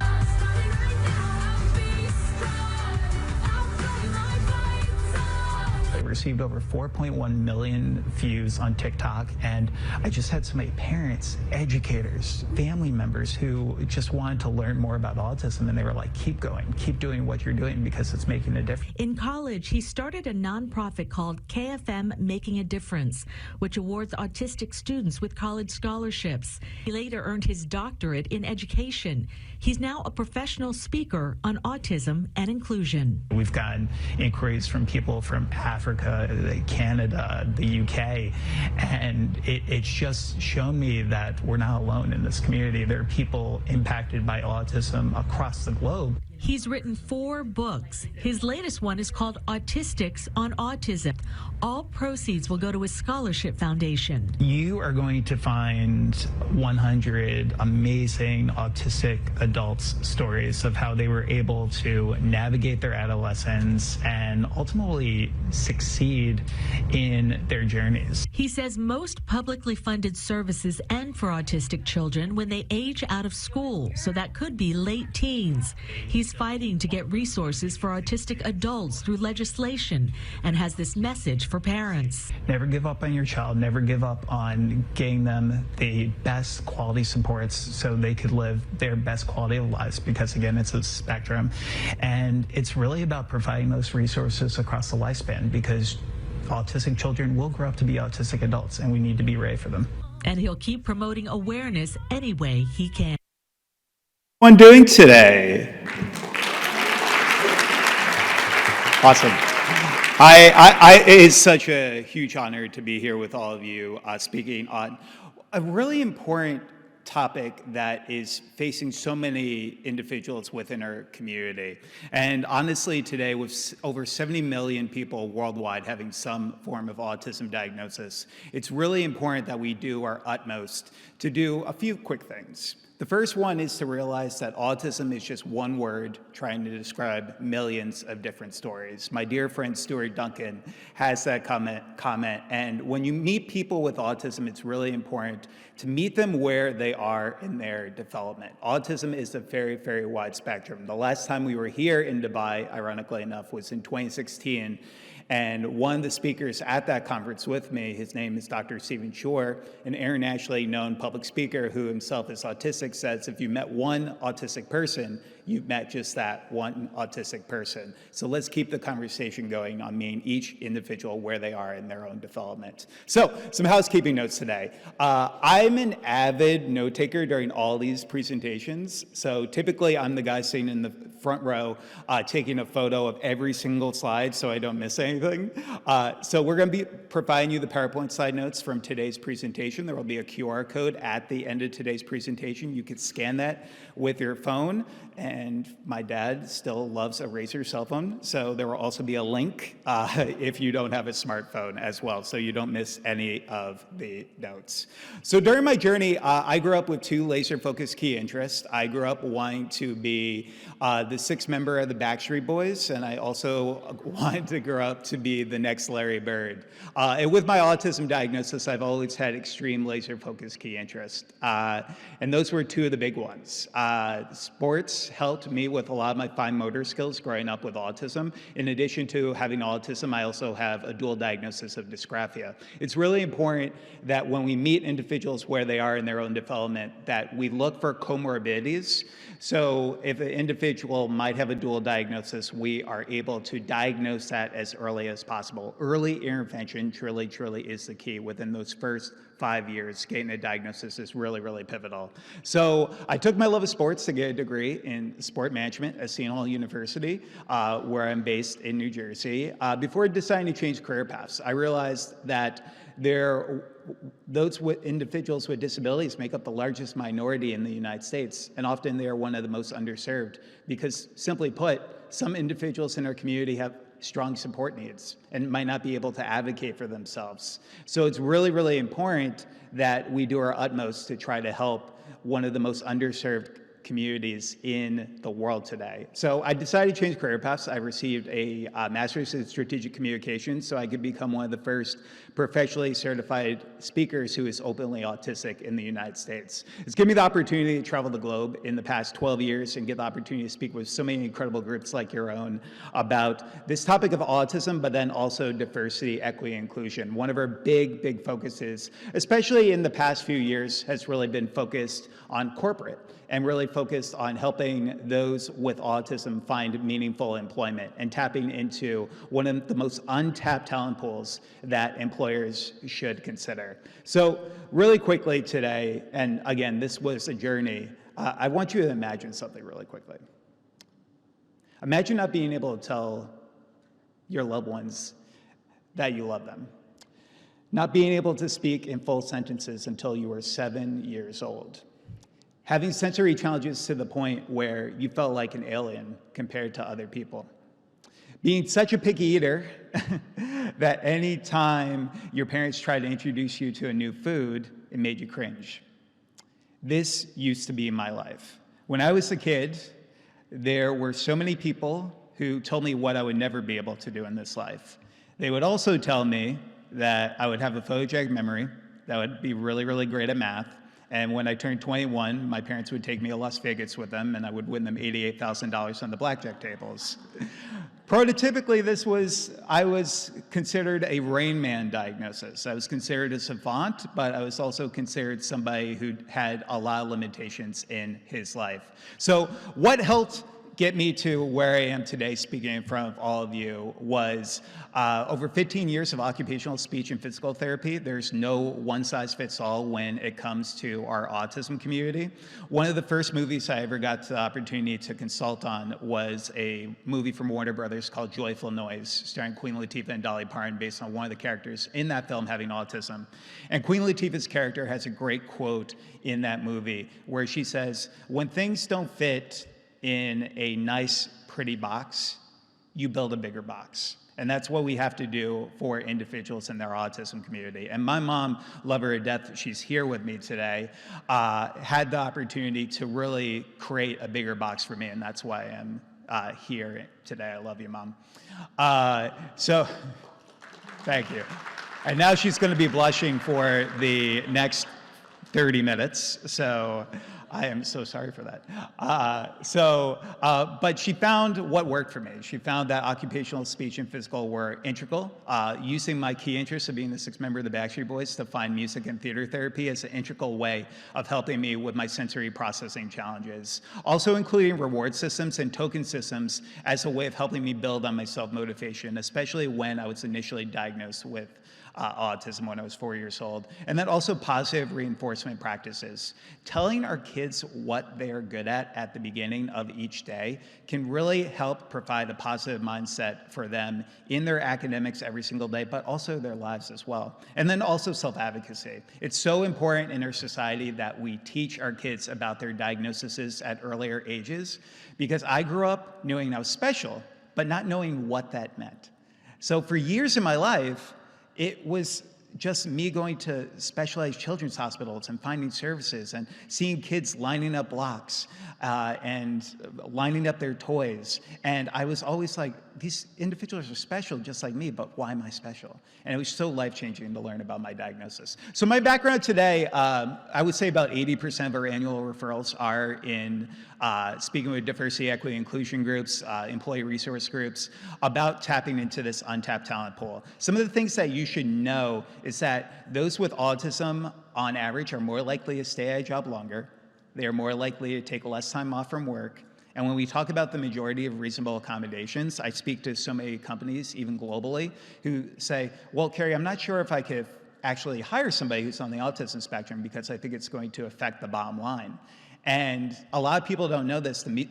I received over 4.1 million views on TikTok, and I just had so many parents, educators, family members who just wanted to learn more about autism, and they were like, keep going, keep doing what you're doing because it's making a difference. In college, he started a nonprofit called KFM Making a Difference, which awards autistic students with college scholarships. He later earned his doctorate in education. He's now a professional speaker on autism and inclusion. We've gotten inquiries from people from Africa, Canada, the UK, and it's just shown me that we're not alone in this community. There are people impacted by autism across the globe. He's written 4 books. His latest one is called Autistics on Autism. All proceeds will go to his scholarship foundation. You are going to find 100 amazing autistic adults' stories of how they were able to navigate their adolescence and ultimately succeed in their journeys. He says most publicly funded services end for autistic children when they age out of school, so that could be late teens. He's fighting to get resources for autistic adults through legislation and has this message for parents. Never give up on your child. Never give up on getting them the best quality supports so they could live their best quality of lives, because again, it's a spectrum. And it's really about providing those resources across the lifespan, because autistic children will grow up to be autistic adults, and we need to be ready for them. And he'll keep promoting awareness any way he can. What doing today? Awesome. It is such a huge honor to be here with all of you speaking on a really important topic that is facing so many individuals within our community. And honestly, today, with over 70 million people worldwide having some form of autism diagnosis, it's really important that we do our utmost to do a few quick things. The first one is to realize that autism is just one word trying to describe millions of different stories. My dear friend Stuart Duncan has that comment, and when you meet people with autism, it's really important to meet them where they are in their development. Autism is a very, very wide spectrum. The last time we were here in Dubai, ironically enough, was in 2016. And one of the speakers at that conference with me, his name is Dr. Stephen Shore, an internationally known public speaker who himself is autistic, says if you met one autistic person, you've met just that one autistic person. So let's keep the conversation going on meeting each individual where they are in their own development. So some housekeeping notes today. I'm an avid note taker during all these presentations. So typically I'm the guy sitting in the front row taking a photo of every single slide so I don't miss anything. So we're going to be providing you the PowerPoint slide notes from today's presentation. There will be a QR code at the end of today's presentation. You can scan that with your phone, and my dad still loves a Razr cell phone, so there will also be a link if you don't have a smartphone as well, so you don't miss any of the notes. So during my journey, I grew up with two laser-focused key interests. I grew up wanting to be the sixth member of the Backstreet Boys, and I also wanted to grow up to be the next Larry Bird. And with my autism diagnosis, I've always had extreme laser-focused key interests, and those were two of the big ones. Sports helped me with a lot of my fine motor skills growing up with autism. In addition to having autism, I also have a dual diagnosis of dysgraphia. It's really important that when we meet individuals where they are in their own development, that we look for comorbidities. So if an individual might have a dual diagnosis, we are able to diagnose that as early as possible. Early intervention truly is the key. Within those first 5 years, getting a diagnosis is really pivotal. So I took my love of sports to get a degree in sport management at Seton Hall University, where I'm based in New Jersey. Before deciding to change career paths, I realized that those individuals with disabilities make up the largest minority in the United States, and often they are one of the most underserved because, simply put, some individuals in our community have strong support needs and might not be able to advocate for themselves. So it's really important that we do our utmost to try to help one of the most underserved communities in the world today. So I decided to change career paths. I received a master's in strategic communications so I could become one of the first professionally certified speakers who is openly autistic in the United States. It's given me the opportunity to travel the globe in the past 12 years and get the opportunity to speak with so many incredible groups like your own about this topic of autism, but then also diversity, equity, inclusion. One of our big focuses, especially in the past few years, has really been focused on corporate and really focused on helping those with autism find meaningful employment and tapping into one of the most untapped talent pools that employers should consider. So really quickly today, and again, this was a journey, I want you to imagine something really quickly. Imagine not being able to tell your loved ones that you love them. Not being able to speak in full sentences until you were 7 years old. Having sensory challenges to the point where you felt like an alien compared to other people. Being such a picky eater that any time your parents tried to introduce you to a new food, it made you cringe. This used to be my life. When I was a kid, there were so many people who told me what I would never be able to do in this life. They would also tell me that I would have a photogenic memory, that I would be really great at math, and when I turned 21, my parents would take me to Las Vegas with them, and I would win them $88,000 on the blackjack tables. Prototypically, I was considered a Rain Man diagnosis. I was considered a savant, but I was also considered somebody who had a lot of limitations in his life. So what helped get me to where I am today speaking in front of all of you was over 15 years of occupational speech and physical therapy. There's no one-size-fits-all when it comes to our autism community. One of the first movies I ever got the opportunity to consult on was a movie from Warner Brothers called Joyful Noise, starring Queen Latifah and Dolly Parton, based on one of the characters in that film having autism. And Queen Latifah's character has a great quote in that movie where she says, "When things don't fit in a nice, pretty box, you build a bigger box." And that's what we have to do for individuals in their autism community. And my mom, love her to death, she's here with me today, had the opportunity to really create a bigger box for me, and that's why I'm here today. I love you, Mom. So, thank you. And now she's going to be blushing for the next 30 minutes, so I am so sorry for that. But she found what worked for me. She found that occupational, speech, and physical were integral. Using my key interest of being the sixth member of the Backstreet Boys to find music and theater therapy as an integral way of helping me with my sensory processing challenges. Also including reward systems and token systems as a way of helping me build on my self-motivation, especially when I was initially diagnosed with autism when I was 4 years old. And then also positive reinforcement practices. Telling our kids what they're good at the beginning of each day can really help provide a positive mindset for them in their academics every single day, but also their lives as well. And then also self-advocacy. It's so important in our society that we teach our kids about their diagnoses at earlier ages, because I grew up knowing I was special, but not knowing what that meant. So for years in my life, it was just me going to specialized children's hospitals and finding services and seeing kids lining up blocks and lining up their toys. And I was always like, these individuals are special just like me, but why am I special? And it was so life-changing to learn about my diagnosis. So my background today, I would say about 80% of our annual referrals are in speaking with diversity, equity, inclusion groups, employee resource groups, about tapping into this untapped talent pool. Some of the things that you should know is that those with autism, on average, are more likely to stay at a job longer. They are more likely to take less time off from work. And when we talk about the majority of reasonable accommodations, I speak to so many companies, even globally, who say, well, Kerry, I'm not sure if I could actually hire somebody who's on the autism spectrum because I think it's going to affect the bottom line. And a lot of people don't know this. The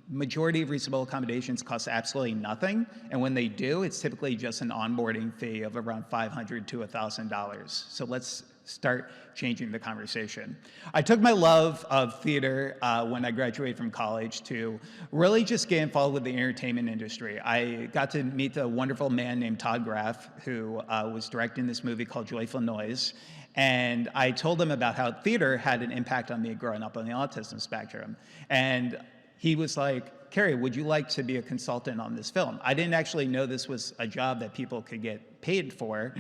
majority of reasonable accommodations cost absolutely nothing. And when they do, it's typically just an onboarding fee of around $500 to $1,000. So let's start changing the conversation. I took my love of theater when I graduated from college to really just get involved with the entertainment industry. I got to meet a wonderful man named Todd Graff, who was directing this movie called Joyful Noise. And I told him about how theater had an impact on me growing up on the autism spectrum. And he was like, Kerry, would you like to be a consultant on this film? I didn't actually know this was a job that people could get paid for,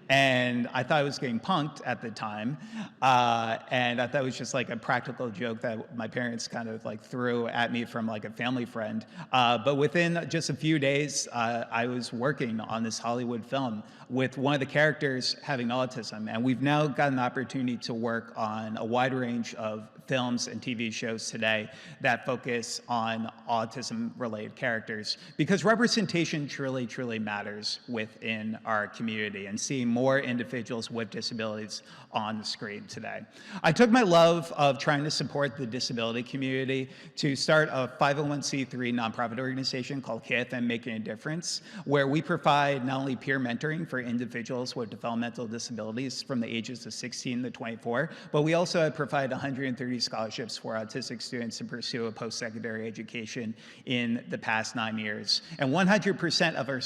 and I thought I was getting punked at the time, and I thought it was just like a practical joke that my parents kind of like threw at me from like a family friend. But within just a few days, I was working on this Hollywood film with one of the characters having autism, and we've now got an opportunity to work on a wide range of films and TV shows today that focus on autism-related characters, because representation truly, truly matters within our community, and seeing more individuals with disabilities on the screen today. I took my love of trying to support the disability community to start a 501c3 nonprofit organization called KFM Making a Difference, where we provide not only peer mentoring for individuals with developmental disabilities from the ages of 16 to 24, but we also provide 130 scholarships for autistic students to pursue a post-secondary education in the past 9 years. And 100% of our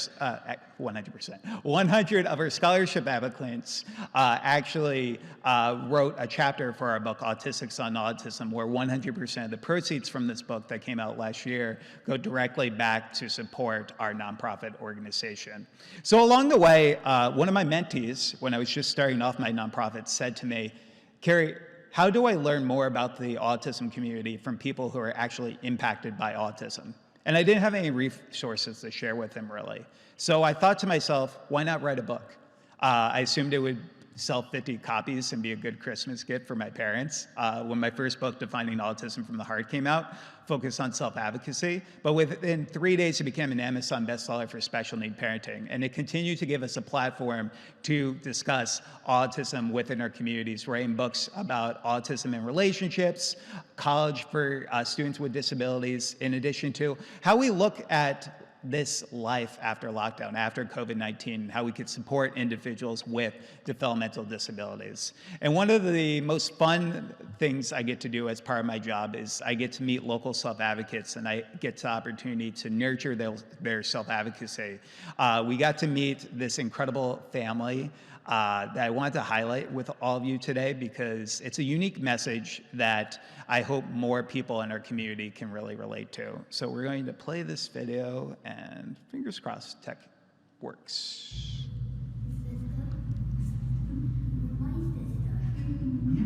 100 of our scholarship applicants actually wrote a chapter for our book, Autistics on Autism, where 100% of the proceeds from this book that came out last year go directly back to support our nonprofit organization. So along the way, one of my mentees, when I was just starting off my nonprofit, said to me, Kerry, how do I learn more about the autism community from people who are actually impacted by autism? And I didn't have any resources to share with him, really. So I thought to myself, why not write a book? I assumed it would sell 50 copies and be a good Christmas gift for my parents. When my first book, Defining Autism from the Heart, came out, focused on self-advocacy. But within 3 days, it became an Amazon bestseller for special need parenting. And it continued to give us a platform to discuss autism within our communities, writing books about autism in relationships, college for students with disabilities, in addition to how we look at this life after lockdown, after COVID-19, how we could support individuals with developmental disabilities. And one of the most fun things I get to do as part of my job is I get to meet local self-advocates, and I get the opportunity to nurture their self-advocacy. We got to meet this incredible family that I wanted to highlight with all of you today, because it's a unique message that I hope more people in our community can really relate to. So we're going to play this video, and fingers crossed tech works.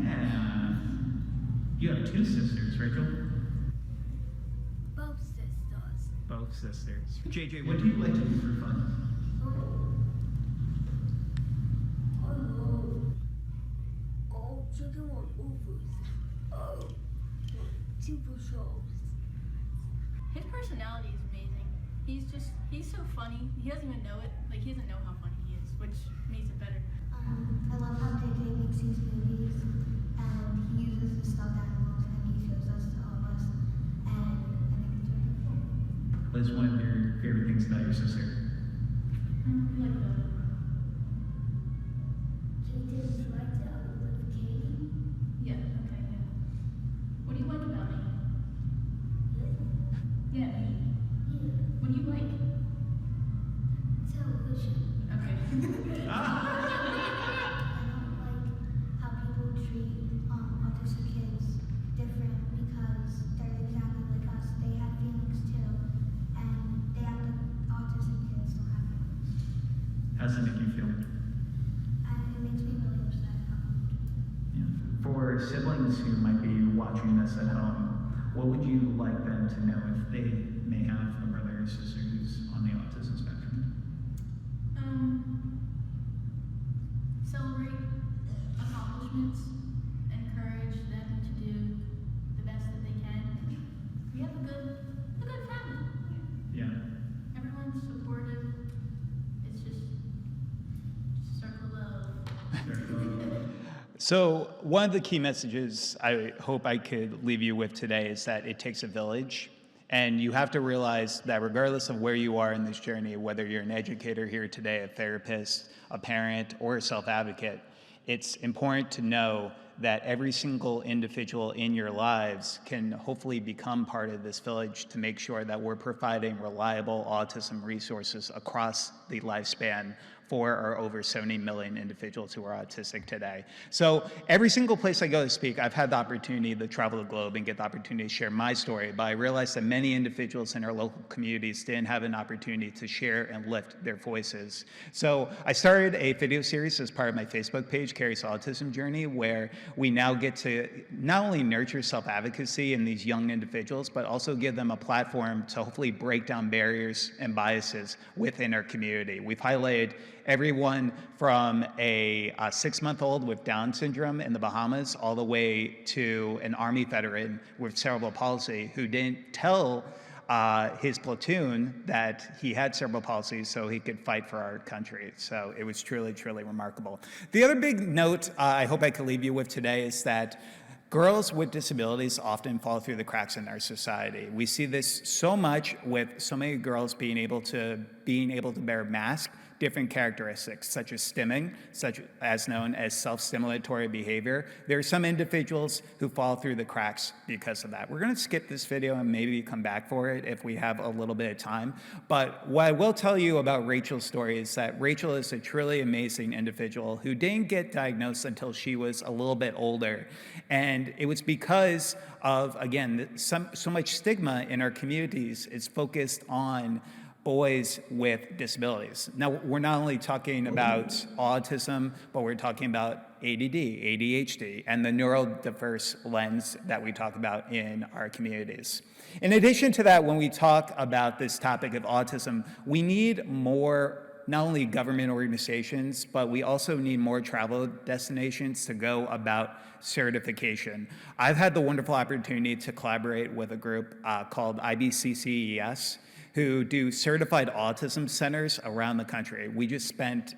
Yeah. You have two sisters, Rachel? Both sisters. Both sisters. JJ, what do you like to do for fun? Chicken on overs. TV shows. His personality is amazing. He's so funny. He doesn't even know it. Like, he doesn't know how funny he is, which makes it better. I love how JJ makes these movies, and he uses the stuffed animals, and he shows us to all of us, and I think it's really cool. What is one of your favorite things about your sister? Like JJ is right there with Katie. yeah, okay, yeah. What do you like about me? Yeah, me. Yeah. What do you like? Television. Okay. I don't like how people treat autistic kids different because they're exactly like us. They have feelings too, and they act like autistic kids don't have feelings. How's that make you feel? And it makes me really upset. For siblings who might be watching this at home, what would you like them to know if they may have a brother or sister who's on the autism spectrum? Celebrate accomplishments, encourage them to do the best that they can. We have a good family. Yeah. Everyone's supportive. It's just circle love. So one of the key messages I hope I could leave you with today is that it takes a village. And you have to realize that regardless of where you are in this journey, whether you're an educator here today, a therapist, a parent, or a self-advocate, it's important to know that every single individual in your lives can hopefully become part of this village to make sure that we're providing reliable autism resources across the lifespan for our over 70 million individuals who are autistic today. So every single place I go to speak, I've had the opportunity to travel the globe and get the opportunity to share my story, but I realized that many individuals in our local communities didn't have an opportunity to share and lift their voices. So I started a video series as part of my Facebook page, Kerry's Autism Journey, where we now get to not only nurture self-advocacy in these young individuals, but also give them a platform to hopefully break down barriers and biases within our community. We've highlighted everyone from a 6-month-old with Down syndrome in the Bahamas all the way to an Army veteran with cerebral palsy who didn't tell his platoon that he had cerebral palsy so he could fight for our country. So it was truly, truly remarkable. The other big note I hope I could leave you with today is that girls with disabilities often fall through the cracks in our society. We see this so much with so many girls being able to bear masks, different characteristics, such as stimming, such as known as self-stimulatory behavior. There are some individuals who fall through the cracks because of that. We're gonna skip this video and maybe come back for it if we have a little bit of time. But what I will tell you about Rachel's story is that Rachel is a truly amazing individual who didn't get diagnosed until she was a little bit older. And it was because of, again, so much stigma in our communities is focused on boys with disabilities. Now, we're not only talking about autism, but we're talking about ADD, ADHD, and the neurodiverse lens that we talk about in our communities. In addition to that, when we talk about this topic of autism, we need more not only government organizations, but we also need more travel destinations to go about certification. I've had the wonderful opportunity to collaborate with a group called IBCCES, who do certified autism centers around the country. We just spent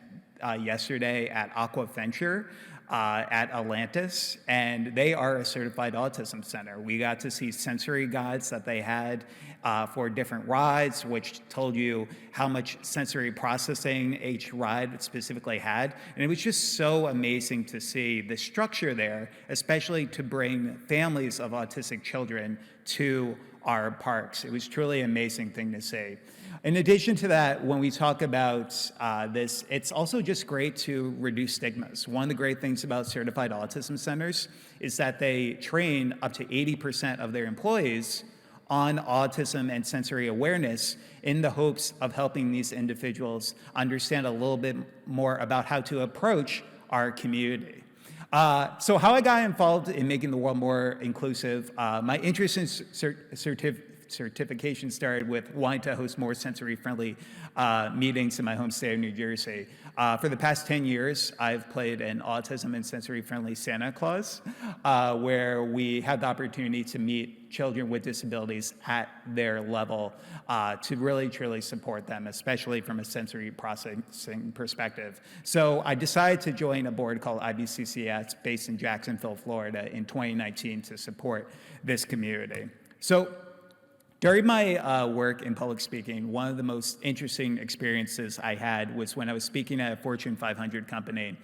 yesterday at Aquaventure at Atlantis, and they are a certified autism center. We got to see sensory guides that they had for different rides, which told you how much sensory processing each ride specifically had. And it was just so amazing to see the structure there, especially to bring families of autistic children to our parks. It was truly an amazing thing to see. In addition to that, when we talk about this, it's also just great to reduce stigmas. One of the great things about certified autism centers is that they train up to 80% of their employees on autism and sensory awareness in the hopes of helping these individuals understand a little bit more about how to approach our community. So how I got involved in making the world more inclusive, my interest in certification started with wanting to host more sensory-friendly meetings in my home state of New Jersey. For the past 10 years, I've played an autism and sensory-friendly Santa Claus, where we had the opportunity to meet children with disabilities at their level to really, truly support them, especially from a sensory processing perspective. So I decided to join a board called IBCCS based in Jacksonville, Florida in 2019 to support this community. So during my work in public speaking, one of the most interesting experiences I had was when I was speaking at a Fortune 500 company,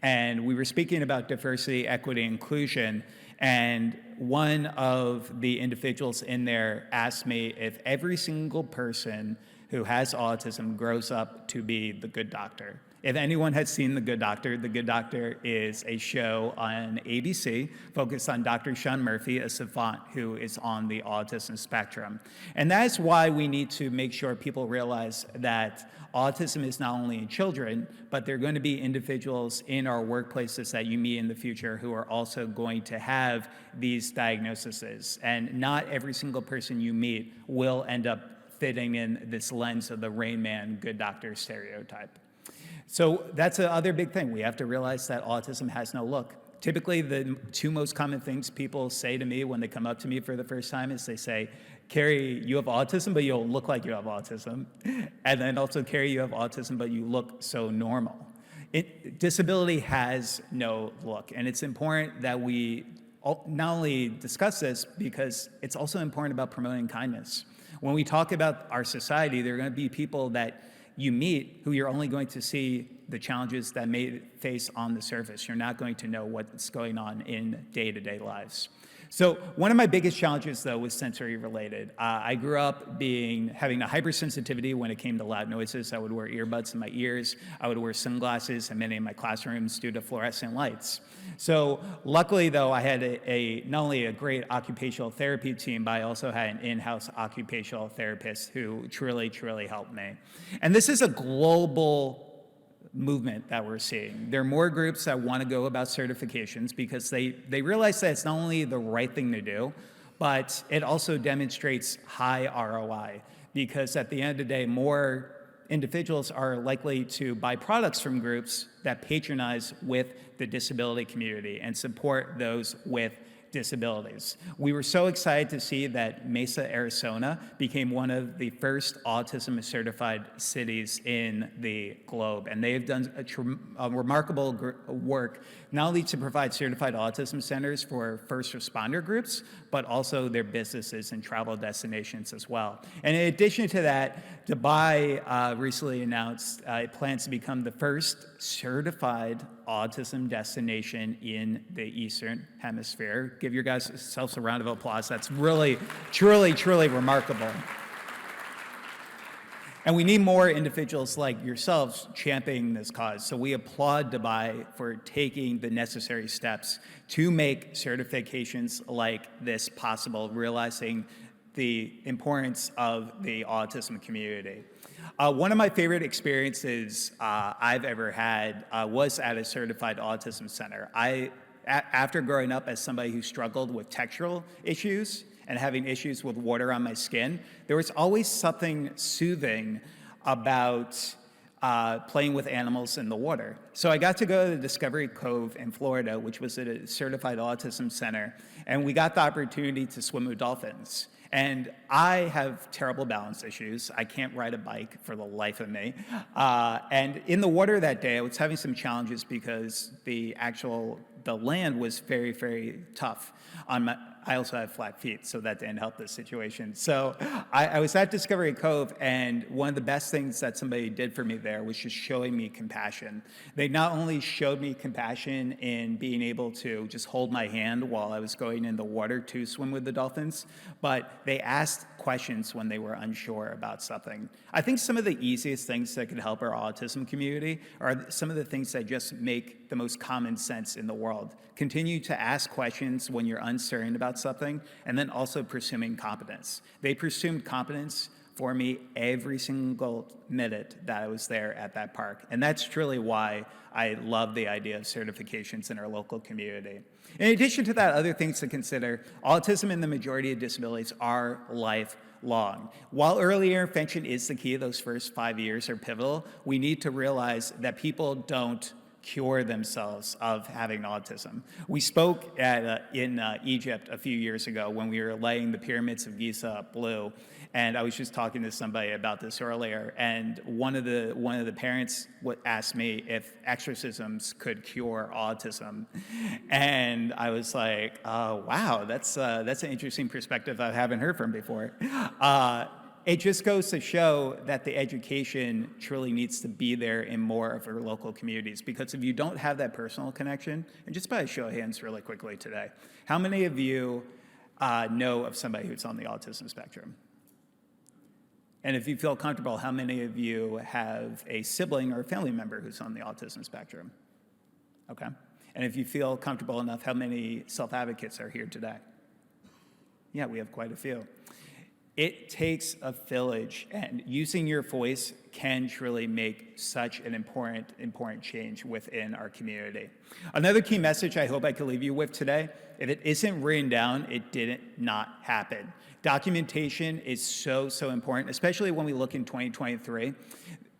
and we were speaking about diversity, equity, inclusion, and one of the individuals in there asked me if every single person who has autism grows up to be the good doctor. If anyone has seen The Good Doctor is a show on ABC focused on Dr. Sean Murphy, a savant who is on the autism spectrum. And that's why we need to make sure people realize that autism is not only in children, but there are going to be individuals in our workplaces that you meet in the future who are also going to have these diagnoses. And not every single person you meet will end up fitting in this lens of the Rain Man, good doctor stereotype. So that's the other big thing. We have to realize that autism has no look. Typically, the two most common things people say to me when they come up to me for the first time is they say, Kerry, you have autism, but you don't look like you have autism. And then also, Kerry, you have autism, but you look so normal. Disability has no look. And it's important that we not only discuss this, because it's also important about promoting kindness. When we talk about our society, there are going to be people that you meet who you're only going to see the challenges that may face on the surface. You're not going to know what's going on in day-to-day lives. So one of my biggest challenges, though, was sensory related. I grew up having a hypersensitivity when it came to loud noises. I would wear earbuds in my ears. I would wear sunglasses in many of my classrooms due to fluorescent lights. So luckily, though, I had not only a great occupational therapy team, but I also had an in-house occupational therapist who truly, truly helped me. And this is a global movement that we're seeing. There are more groups that want to go about certifications because they realize that it's not only the right thing to do, but it also demonstrates high ROI, because at the end of the day, more individuals are likely to buy products from groups that patronize with the disability community and support those with disabilities. We were so excited to see that Mesa, Arizona became one of the first autism certified cities in the globe. And they have done a remarkable work, not only to provide certified autism centers for first responder groups, but also their businesses and travel destinations as well. And in addition to that, Dubai recently announced it plans to become the first certified autism destination in the Eastern Hemisphere. Give your guys yourselves a round of applause. That's really, truly, truly remarkable. And we need more individuals like yourselves championing this cause. So we applaud Dubai for taking the necessary steps to make certifications like this possible, realizing the importance of the autism community. One of my favorite experiences I've ever had was at a certified autism center. After growing up as somebody who struggled with textural issues and having issues with water on my skin, there was always something soothing about playing with animals in the water. So I got to go to the Discovery Cove in Florida, which was at a certified autism center, and we got the opportunity to swim with dolphins. And I have terrible balance issues. I can't ride a bike for the life of me. And in the water that day, I was having some challenges because the land was very, very tough. I also have flat feet, so that didn't help the situation. So I was at Discovery Cove, and one of the best things that somebody did for me there was just showing me compassion. They not only showed me compassion in being able to just hold my hand while I was going in the water to swim with the dolphins, but they asked questions when they were unsure about something. I think some of the easiest things that could help our autism community are some of the things that just make the most common sense in the world. Continue to ask questions when you're uncertain about something, and then also pursuing competence. They pursued competence for me every single minute that I was there at that park. And that's truly why I love the idea of certifications in our local community. In addition to that, other things to consider, autism and the majority of disabilities are lifelong. While early intervention is the key, those first 5 years are pivotal, we need to realize that people don't cure themselves of having autism. We spoke in Egypt a few years ago when we were laying the pyramids of Giza blue, and I was just talking to somebody about this earlier, and one of the parents asked me if exorcisms could cure autism, and I was like, oh, wow, that's an interesting perspective I haven't heard from before. It just goes to show that the education truly needs to be there in more of our local communities, because if you don't have that personal connection, and just by a show of hands really quickly today, how many of you know of somebody who's on the autism spectrum? And if you feel comfortable, how many of you have a sibling or a family member who's on the autism spectrum? Okay. And if you feel comfortable enough, how many self-advocates are here today? Yeah, we have quite a few. It takes a village, and using your voice can truly make such an important change within our community. Another key message I hope I could leave you with today, if it isn't written down, it didn't not happen. Documentation is so important, especially when we look in 2023.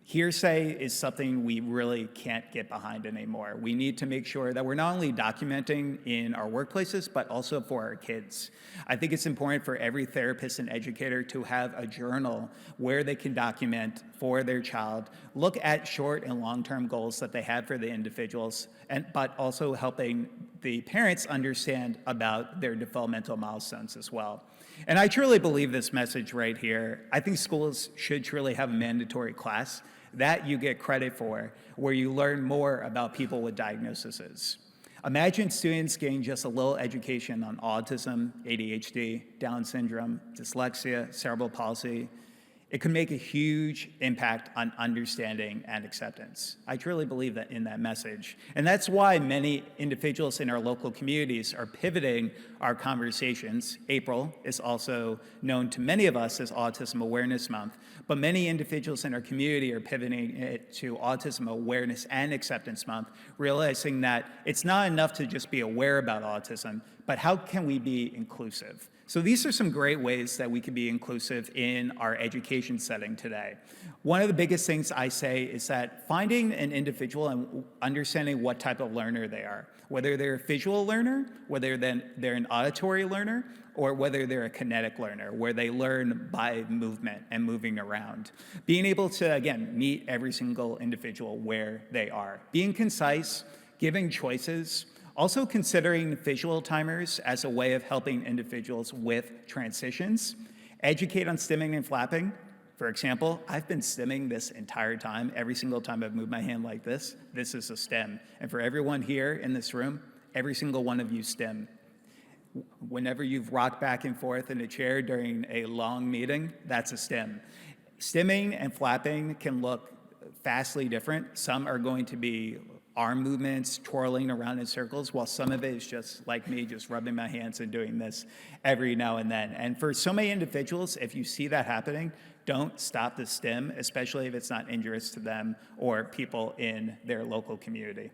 Hearsay is something we really can't get behind anymore. We need to make sure that we're not only documenting in our workplaces, but also for our kids. I think it's important for every therapist and educator to have a journal where they can document for their child, look at short and long-term goals that they have for the individuals, but also helping the parents understand about their developmental milestones as well. And I truly believe this message right here. I think schools should truly have a mandatory class that you get credit for, where you learn more about people with diagnoses. Imagine students getting just a little education on autism, ADHD, Down syndrome, dyslexia, cerebral palsy. It could make a huge impact on understanding and acceptance. I truly believe that in that message. And that's why many individuals in our local communities are pivoting our conversations. April is also known to many of us as Autism Awareness Month, but many individuals in our community are pivoting it to Autism Awareness and Acceptance Month, realizing that it's not enough to just be aware about autism, but how can we be inclusive? So these are some great ways that we can be inclusive in our education setting today. One of the biggest things I say is that finding an individual and understanding what type of learner they are, whether they're a visual learner, whether they're an auditory learner, or whether they're a kinetic learner, where they learn by movement and moving around. Being able to, again, meet every single individual where they are. Being concise, giving choices, also considering visual timers as a way of helping individuals with transitions. Educate on stimming and flapping. For example, I've been stimming this entire time. Every single time I've moved my hand like this is a stim. And for everyone here in this room, every single one of you stim. Whenever you've rocked back and forth in a chair during a long meeting, that's a stim. Stimming and flapping can look vastly different. Some are going to be arm movements, twirling around in circles, while some of it is just like me, just rubbing my hands and doing this every now and then. And for so many individuals, if you see that happening, don't stop the stim, especially if it's not injurious to them or people in their local community.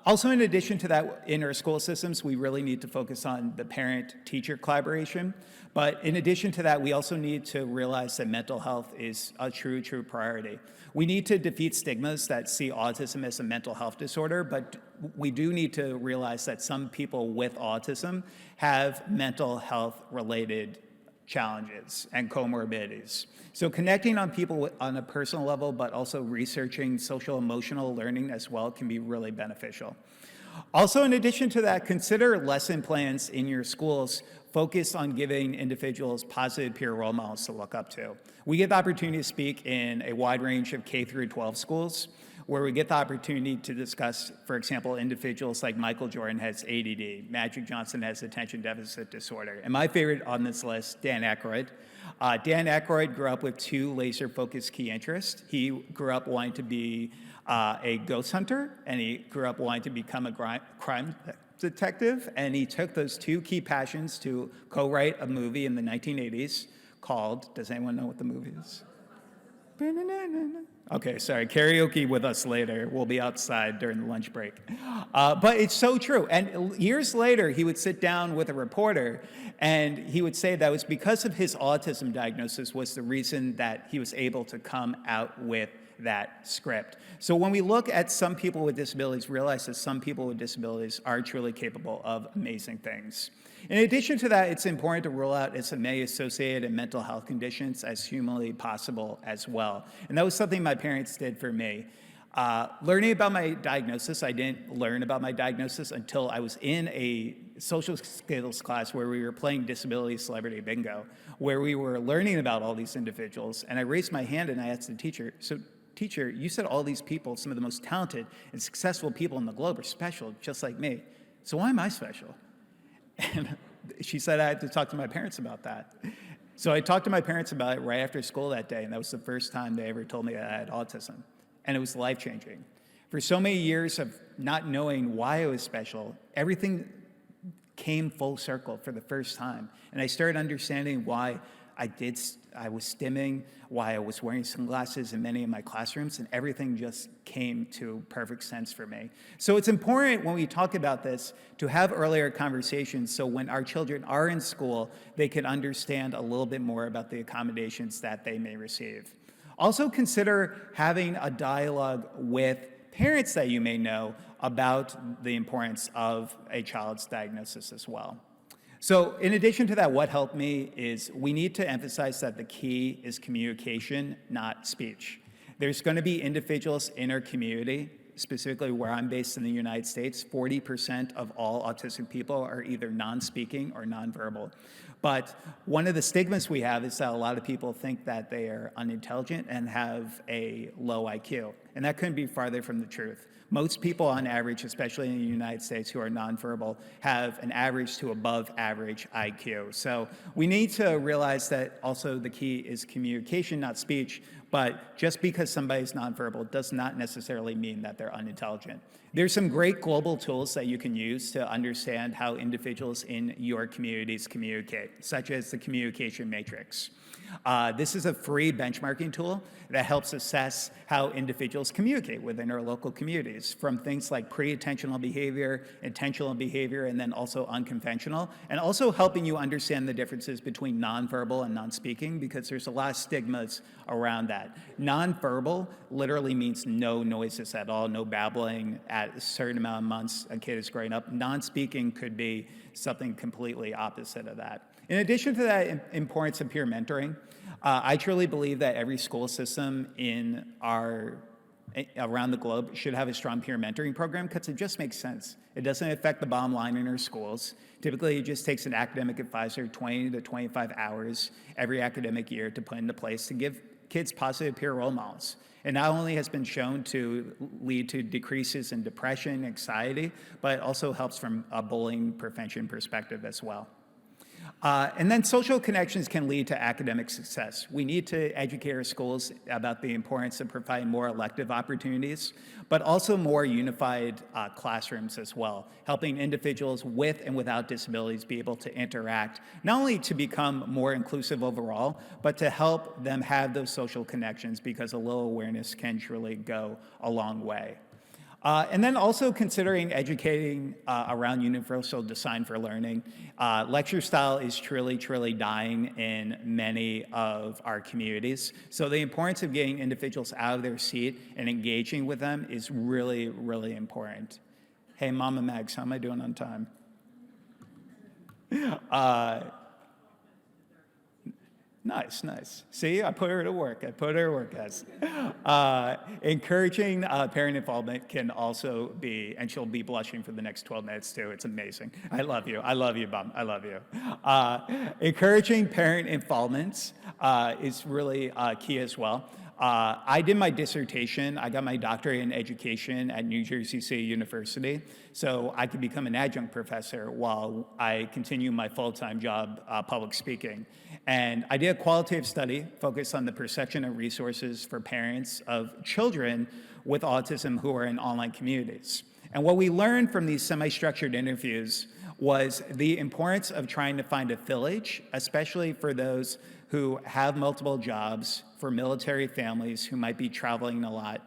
Also, in addition to that, in our school systems, we really need to focus on the parent-teacher collaboration. But in addition to that, we also need to realize that mental health is a true priority. We need to defeat stigmas that see autism as a mental health disorder, but we do need to realize that some people with autism have mental health-related challenges and comorbidities. So connecting on people on a personal level, but also researching social emotional learning as well can be really beneficial. Also, in addition to that, consider lesson plans in your schools focused on giving individuals positive peer role models to look up to. We get the opportunity to speak in a wide range of K through 12 schools, where we get the opportunity to discuss, for example, individuals like Michael Jordan has ADD, Magic Johnson has attention deficit disorder, and my favorite on this list, Dan Aykroyd. Dan Aykroyd grew up with two laser-focused key interests. He grew up wanting to be a ghost hunter, and he grew up wanting to become a crime detective, and he took those two key passions to co-write a movie in the 1980s called, does anyone know what the movie is? Okay, sorry, karaoke with us later. We'll be outside during the lunch break. But it's so true. And years later, he would sit down with a reporter and he would say that it was because of his autism diagnosis was the reason that he was able to come out with that script. So when we look at some people with disabilities, realize that some people with disabilities are truly capable of amazing things. In addition to that, it's important to rule out SMA-associated mental health conditions as humanly possible as well. And that was something my parents did for me. Learning about my diagnosis, I didn't learn about my diagnosis until I was in a social skills class where we were playing disability celebrity bingo, where we were learning about all these individuals. And I raised my hand and I asked the teacher, so teacher, you said all these people, some of the most talented and successful people in the globe are special, just like me. So why am I special? And she said I had to talk to my parents about that. So I talked to my parents about it right after school that day, and that was the first time they ever told me that I had autism. And it was life-changing. For so many years of not knowing why I was special, everything came full circle for the first time. And I started understanding why I was stimming, why I was wearing sunglasses in many of my classrooms, and everything just came to perfect sense for me. So it's important when we talk about this to have earlier conversations so when our children are in school, they can understand a little bit more about the accommodations that they may receive. Also consider having a dialogue with parents that you may know about the importance of a child's diagnosis as well. So in addition to that, what helped me is we need to emphasize that the key is communication, not speech. There's going to be individuals in our community, specifically where I'm based in the United States, 40% of all autistic people are either non-speaking or non-verbal. But one of the stigmas we have is that a lot of people think that they are unintelligent and have a low IQ. And that couldn't be farther from the truth. Most people on average, especially in the United States who are nonverbal, have an average to above average IQ. So we need to realize that also the key is communication, not speech, but just because somebody's nonverbal does not necessarily mean that they're unintelligent. There's some great global tools that you can use to understand how individuals in your communities communicate, such as the communication matrix. This is a free benchmarking tool that helps assess how individuals communicate within our local communities, from things like pre-attentional behavior, intentional behavior, and then also unconventional, and also helping you understand the differences between nonverbal and non-speaking, because there's a lot of stigmas around that. Nonverbal literally means no noises at all, no babbling at a certain amount of months a kid is growing up. Non-speaking could be something completely opposite of that. In addition to that importance of peer mentoring, I truly believe that every school system around the globe should have a strong peer mentoring program because it just makes sense. It doesn't affect the bottom line in our schools. Typically, it just takes an academic advisor 20 to 25 hours every academic year to put into place to give kids positive peer role models. It not only has been shown to lead to decreases in depression, anxiety, but it also helps from a bullying prevention perspective as well. And then social connections can lead to academic success. We need to educate our schools about the importance of providing more elective opportunities, but also more unified classrooms as well, helping individuals with and without disabilities be able to interact, not only to become more inclusive overall, but to help them have those social connections, because a little awareness can truly go a long way. And then also considering educating around universal design for learning. Lecture style is truly, truly dying in many of our communities. So the importance of getting individuals out of their seat and engaging with them is really, really important. Hey, Mama Mags, how am I doing on time? Nice, nice. See, I put her to work. Guys. Encouraging parent involvement can also be, and she'll be blushing for the next 12 minutes too. It's amazing. I love you, Mom. I love you. Encouraging parent involvement is really key as well. I did my dissertation. I got my doctorate in education at New Jersey City University, so I could become an adjunct professor while I continue my full-time job public speaking. And I did a qualitative study focused on the perception of resources for parents of children with autism who are in online communities. And what we learned from these semi-structured interviews was the importance of trying to find a village, especially for those who have multiple jobs, for military families who might be traveling a lot,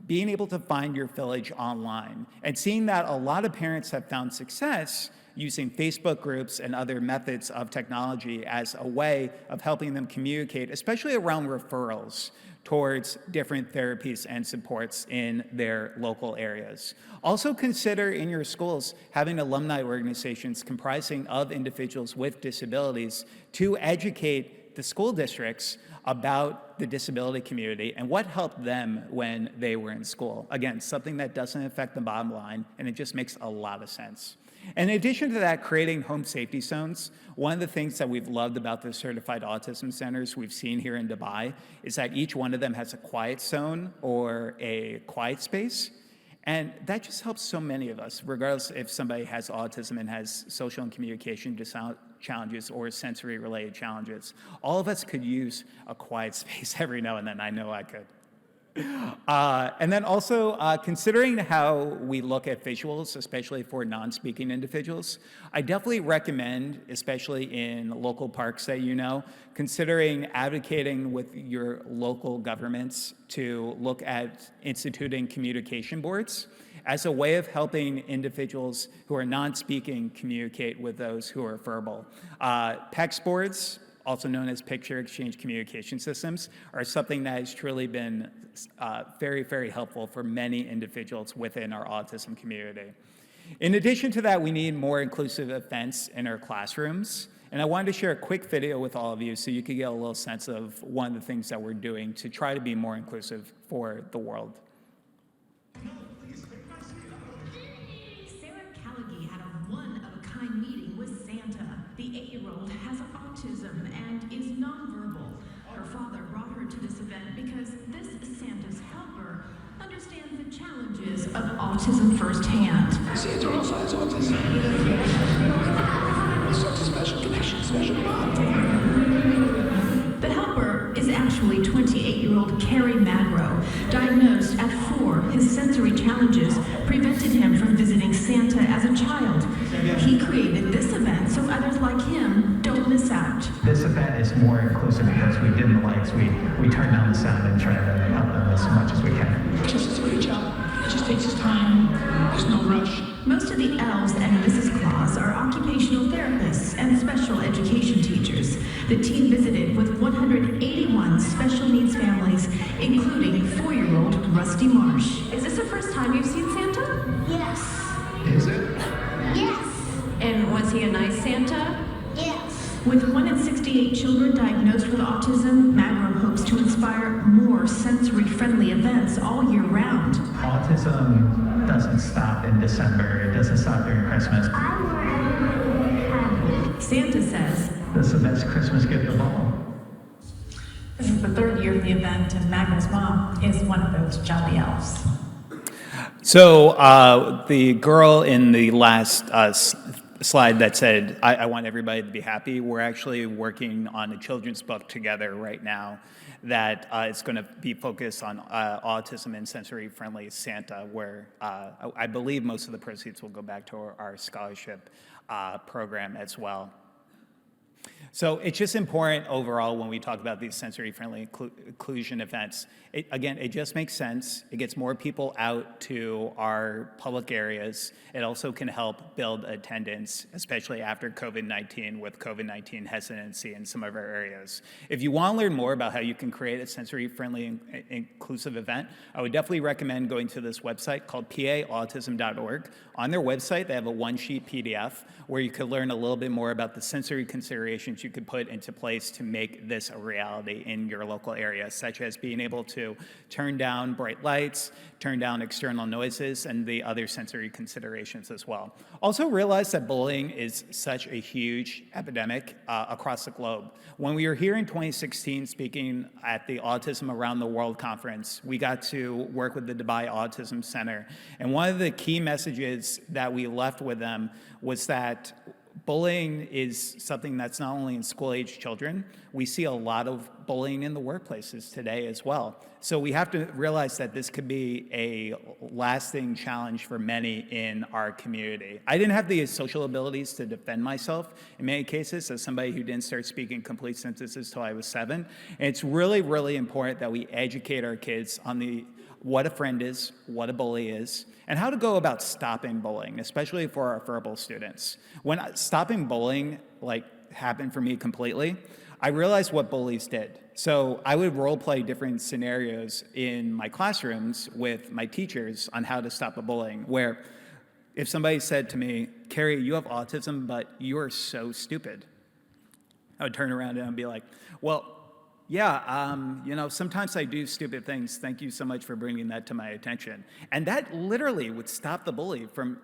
being able to find your village online and seeing that a lot of parents have found success using Facebook groups and other methods of technology as a way of helping them communicate, especially around referrals towards different therapies and supports in their local areas. Also consider in your schools having alumni organizations comprising of individuals with disabilities to educate the school districts about the disability community and what helped them when they were in school. Again, something that doesn't affect the bottom line, and it just makes a lot of sense. In addition to that, creating home safety zones, one of the things that we've loved about the certified autism centers we've seen here in Dubai is that each one of them has a quiet zone or a quiet space. And that just helps so many of us, regardless if somebody has autism and has social and communication challenges or sensory-related challenges. All of us could use a quiet space every now and then. I know I could. And then also considering how we look at visuals, especially for non-speaking individuals, I definitely recommend, especially in local parks that you know, considering advocating with your local governments to look at instituting communication boards as a way of helping individuals who are non-speaking communicate with those who are verbal. PECS boards, also known as Picture Exchange Communication Systems, are something that has truly been very, very helpful for many individuals within our autism community. In addition to that, we need more inclusive events in our classrooms. And I wanted to share a quick video with all of you so you could get a little sense of one of the things that we're doing to try to be more inclusive for the world. Meeting with Santa. The 8-year-old has autism and is nonverbal. Her father brought her to this event because this Santa's helper understands the challenges of autism firsthand. Santa also has autism. It's such a special connection, special bond. The helper is actually 28-year-old Kerry Magro. Diagnosed at 4, his sensory challenges prevented him from visiting Santa as a child. He created this event so others like him don't miss out. This event is more inclusive because we dim the lights, we turn down the sound and try to help them as much as we can. Just does a great job. It just takes his time. There's no rush. Most of the elves and Mrs. Claus are occupational therapists and special education teachers. The team visited with 181 special needs families, including 4-year-old Rusty Marsh. Is this the first time you've seen Santa? Yes. Is it? Yes. And was he a nice Santa? Yes. With 1 in 68 children diagnosed with autism, Magro hopes to inspire more sensory-friendly events all year round. Autism doesn't stop in December. It doesn't stop during Christmas. I want everyone happy. Santa says, "This is the best Christmas gift of all." This is the 3rd year of the event, and Magro's mom is one of those jolly elves. So the girl in the last slide that said, I want everybody to be happy, we're actually working on a children's book together right now that is going to be focused on autism and sensory-friendly Santa, where I believe most of the proceeds will go back to our scholarship program as well. So it's just important overall when we talk about these sensory-friendly inclusion events. Again, it just makes sense. It gets more people out to our public areas. It also can help build attendance, especially after COVID-19, with COVID-19 hesitancy in some of our areas. If you want to learn more about how you can create a sensory-friendly inclusive event, I would definitely recommend going to this website called paautism.org. On their website, they have a one-sheet PDF where you could learn a little bit more about the sensory considerations you could put into place to make this a reality in your local area, such as being able to turn down bright lights, turn down external noises, and the other sensory considerations as well. Also realize that bullying is such a huge epidemic across the globe. When we were here in 2016 speaking at the Autism Around the World conference, we got to work with the Dubai Autism Center. And one of the key messages that we left with them was that bullying is something that's not only in school-age children, we see a lot of bullying in the workplaces today as well. So we have to realize that this could be a lasting challenge for many in our community. I didn't have the social abilities to defend myself in many cases as somebody who didn't start speaking complete sentences till I was 7. And it's really, really important that we educate our kids on what a friend is, what a bully is, and how to go about stopping bullying, especially for our verbal students. When stopping bullying happened for me completely, I realized what bullies did. So I would role play different scenarios in my classrooms with my teachers on how to stop a bullying, where if somebody said to me, "Kerry, you have autism, but you are so stupid," I would turn around and I'd be like, "Well, yeah, sometimes I do stupid things. Thank you so much for bringing that to my attention." And that literally would stop the bully from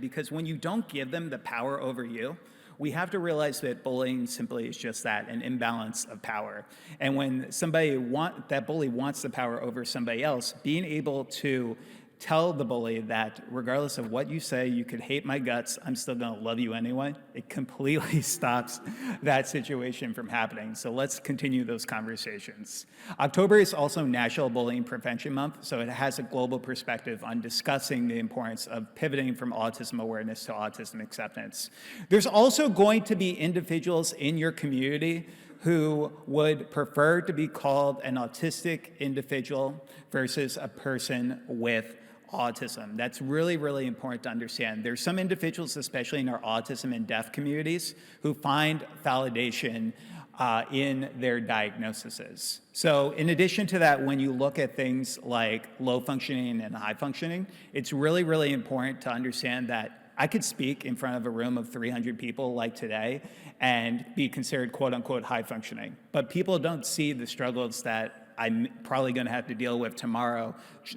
because when you don't give them the power over you, we have to realize that bullying simply is just that, an imbalance of power. And when that bully wants the power over somebody else, being able to tell the bully that regardless of what you say, you could hate my guts, I'm still gonna love you anyway, it completely stops that situation from happening. So let's continue those conversations. October is also National Bullying Prevention Month, so it has a global perspective on discussing the importance of pivoting from autism awareness to autism acceptance. There's also going to be individuals in your community who would prefer to be called an autistic individual versus a person with autism. That's really, really important to understand. There's some individuals, especially in our autism and deaf communities, who find validation in their diagnoses. So in addition to that, when you look at things like low functioning and high functioning, it's really, really important to understand that I could speak in front of a room of 300 people like today and be considered quote unquote high functioning. But people don't see the struggles that I'm probably going to have to deal with tomorrow,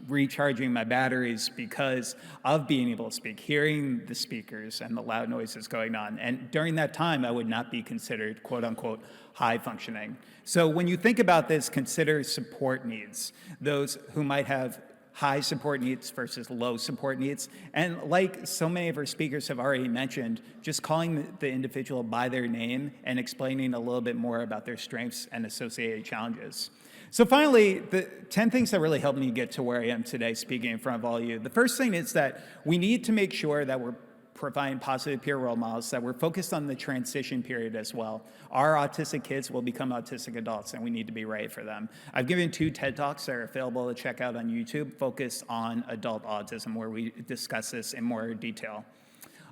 recharging my batteries because of being able to speak, hearing the speakers and the loud noises going on. And during that time, I would not be considered quote unquote high functioning. So when you think about this, consider support needs, those who might have high support needs versus low support needs. And like so many of our speakers have already mentioned, just calling the individual by their name and explaining a little bit more about their strengths and associated challenges. So finally, the 10 things that really helped me get to where I am today speaking in front of all of you. The first thing is that we need to make sure that we're providing positive peer role models, that we're focused on the transition period as well. Our autistic kids will become autistic adults, and we need to be ready for them. I've given 2 TED Talks that are available to check out on YouTube focused on adult autism, where we discuss this in more detail.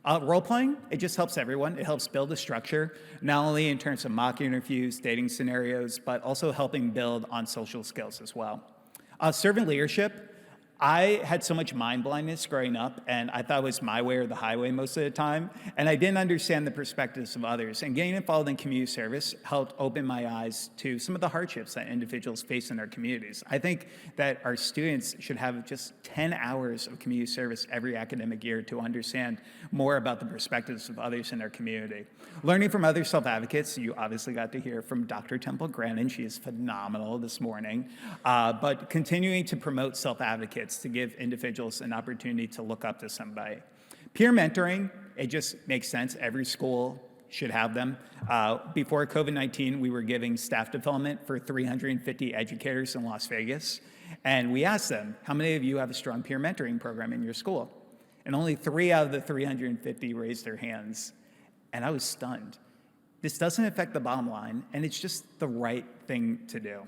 Role-playing, it just helps everyone. It helps build a structure, not only in terms of mock interviews, dating scenarios, but also helping build on social skills as well. Servant leadership, I had so much mind blindness growing up, and I thought it was my way or the highway most of the time, and I didn't understand the perspectives of others. And getting involved in community service helped open my eyes to some of the hardships that individuals face in their communities. I think that our students should have just 10 hours of community service every academic year to understand more about the perspectives of others in their community. Learning from other self-advocates, you obviously got to hear from Dr. Temple Grandin. She is phenomenal this morning. But continuing to promote self-advocates to give individuals an opportunity to look up to somebody. Peer mentoring, it just makes sense. Every school should have them. Before COVID-19, we were giving staff development for 350 educators in Las Vegas. And we asked them, how many of you have a strong peer mentoring program in your school? And only 3 out of the 350 raised their hands. And I was stunned. This doesn't affect the bottom line, and it's just the right thing to do.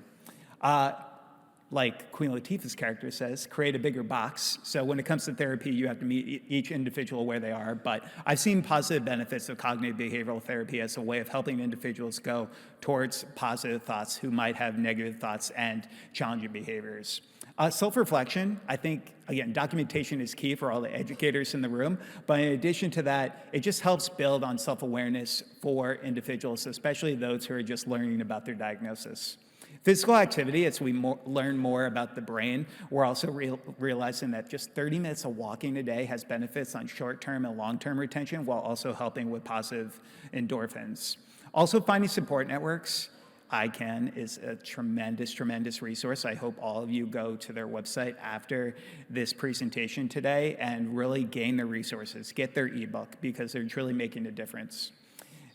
Like Queen Latifah's character says, create a bigger box. So when it comes to therapy, you have to meet each individual where they are. But I've seen positive benefits of cognitive behavioral therapy as a way of helping individuals go towards positive thoughts who might have negative thoughts and challenging behaviors. Self-reflection, I think, again, documentation is key for all the educators in the room. But in addition to that, it just helps build on self-awareness for individuals, especially those who are just learning about their diagnosis. Physical activity, as we learn more about the brain, we're also realizing that just 30 minutes of walking a day has benefits on short-term and long-term retention while also helping with positive endorphins. Also, finding support networks. ICAN is a tremendous, tremendous resource. I hope all of you go to their website after this presentation today and really gain their resources, get their ebook, because they're truly making a difference.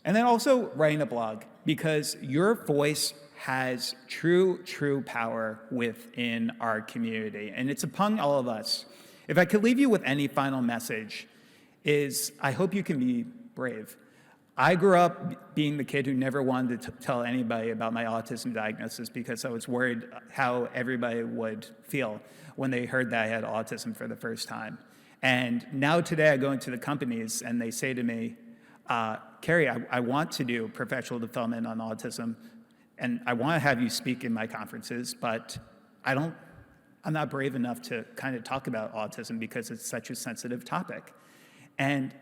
And then also writing a blog, because your voice has true power within our community, and it's upon all of us. If I could leave you with any final message, is I hope you can be brave. I grew up being the kid who never wanted to tell anybody about my autism diagnosis because I was worried how everybody would feel when they heard that I had autism for the first time. And now today I go into the companies and they say to me, Kerry, I want to do professional development on autism, and I want to have you speak in my conferences, but I'm not brave enough to kind of talk about autism because it's such a sensitive topic. And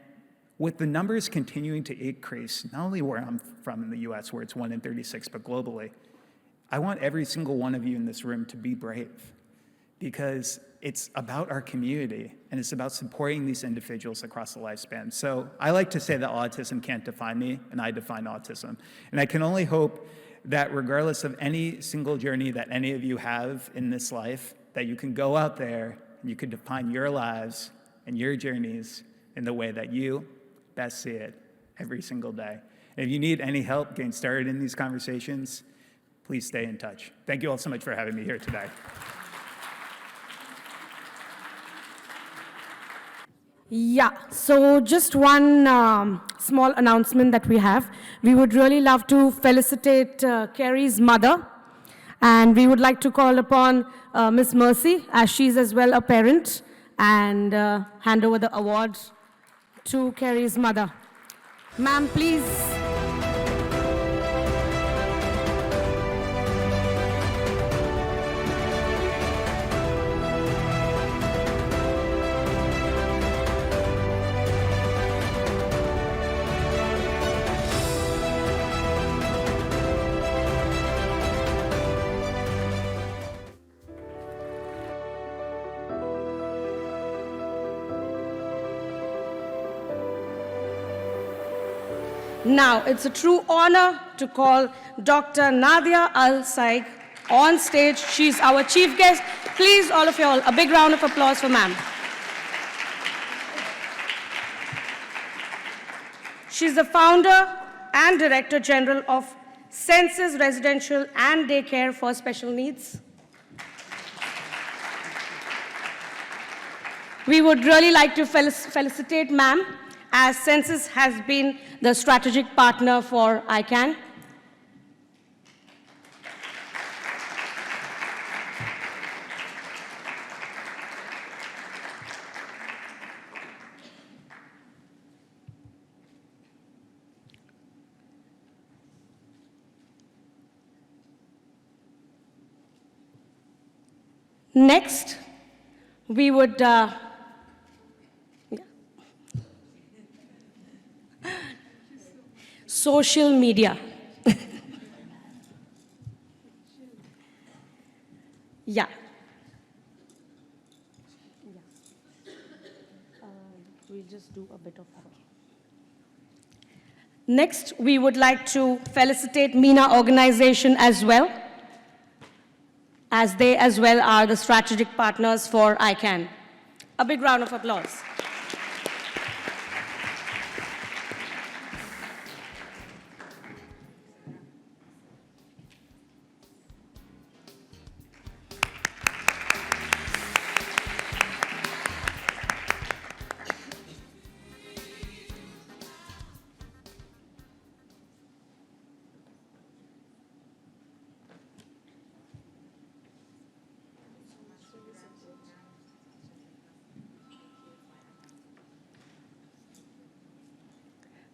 with the numbers continuing to increase, not only where I'm from in the US, where it's 1 in 36, but globally, I want every single one of you in this room to be brave, because it's about our community and it's about supporting these individuals across the lifespan. So I like to say that autism can't define me, and I define autism. And I can only hope that regardless of any single journey that any of you have in this life, that you can go out there and you can define your lives and your journeys in the way that you best see it every single day. And if you need any help getting started in these conversations, please stay in touch. Thank you all so much for having me here today. Yeah, so just one small announcement that we have. We would really love to felicitate Kerry's mother, and we would like to call upon Miss Mercy, as she's as well a parent, and hand over the award to Kerry's mother. Ma'am, please. Now, it's a true honor to call Dr. Nadia Al-Saig on stage. She's our chief guest. Please, all of you all, a big round of applause for ma'am. She's the founder and director general of Senses Residential and Daycare for Special Needs. We would really like to felicitate ma'am, as Senses has been the strategic partner for ICAN. Next, we would social media. Yeah. We'll just do a bit of that. Next, we would like to felicitate MENA organization as well, as they as well are the strategic partners for ICAN. A big round of applause.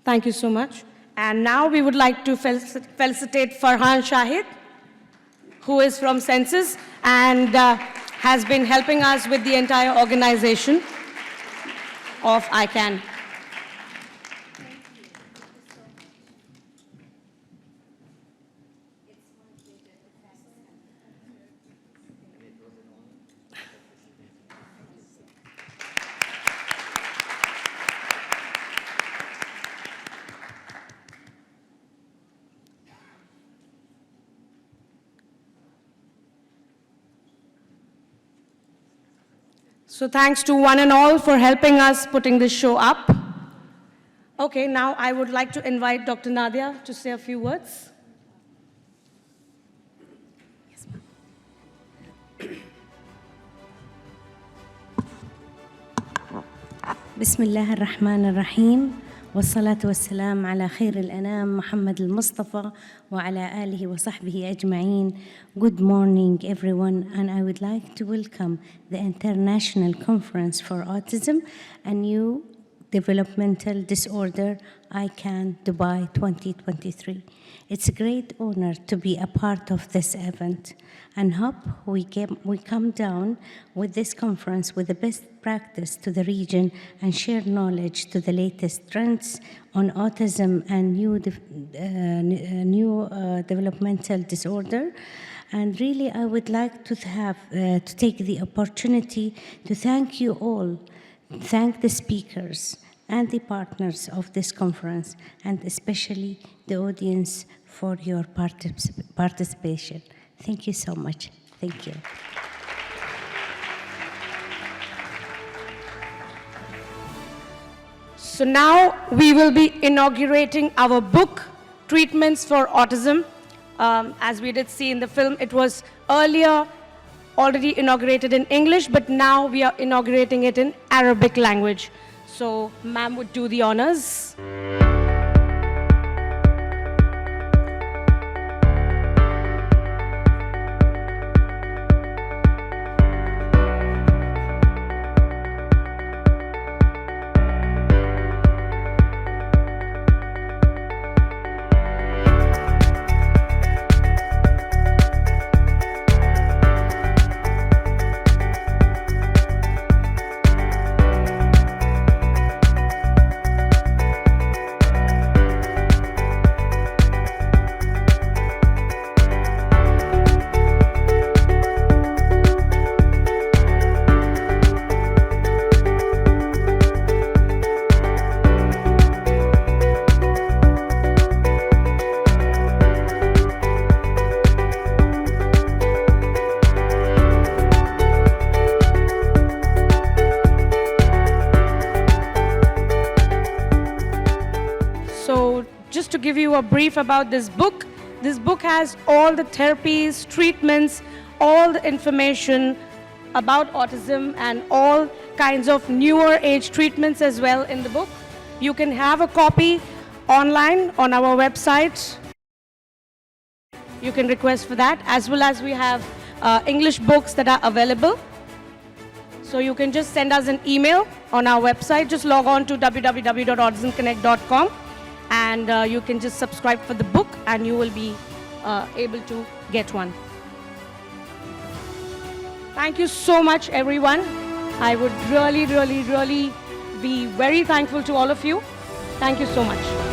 Thank you so much. And now we would like to felicitate Farhan Shahid, who is from Senses and has been helping us with the entire organization of ICAN. So thanks to one and all for helping us putting this show up. Okay, now I would like to invite Dr. Nadia to say a few words. بسم الله الرحمن الرحيم والصلاة والسلام على خير الأنام محمد المصطفى وعلى آله وصحبه أجمعين. Good morning everyone, and I would like to welcome the International Conference for Autism and Neurodevelopmental Disorder ICAN Dubai 2023. It's a great honor to be a part of this event and hope we come down with this conference with the best practice to the region and share knowledge to the latest trends on autism and developmental disorder. And really, I would like to take the opportunity to thank you all, thank the speakers and the partners of this conference, and especially the audience for your participation. Thank you so much. Thank you. So now we will be inaugurating our book, Treatments for Autism. As we did see in the film, it was earlier already inaugurated in English, but now we are inaugurating it in Arabic language. So ma'am would do the honors. To give you a brief about this book has all the therapies, treatments, all the information about autism and all kinds of newer age treatments as well in the book. You can have a copy online on our website. You can request for that, as well as we have English books that are available. So you can just send us an email on our website. Just log on to www.autismconnect.com. and you can just subscribe for the book and you will be able to get one. Thank you so much, everyone. I would really be very thankful to all of you. Thank you so much.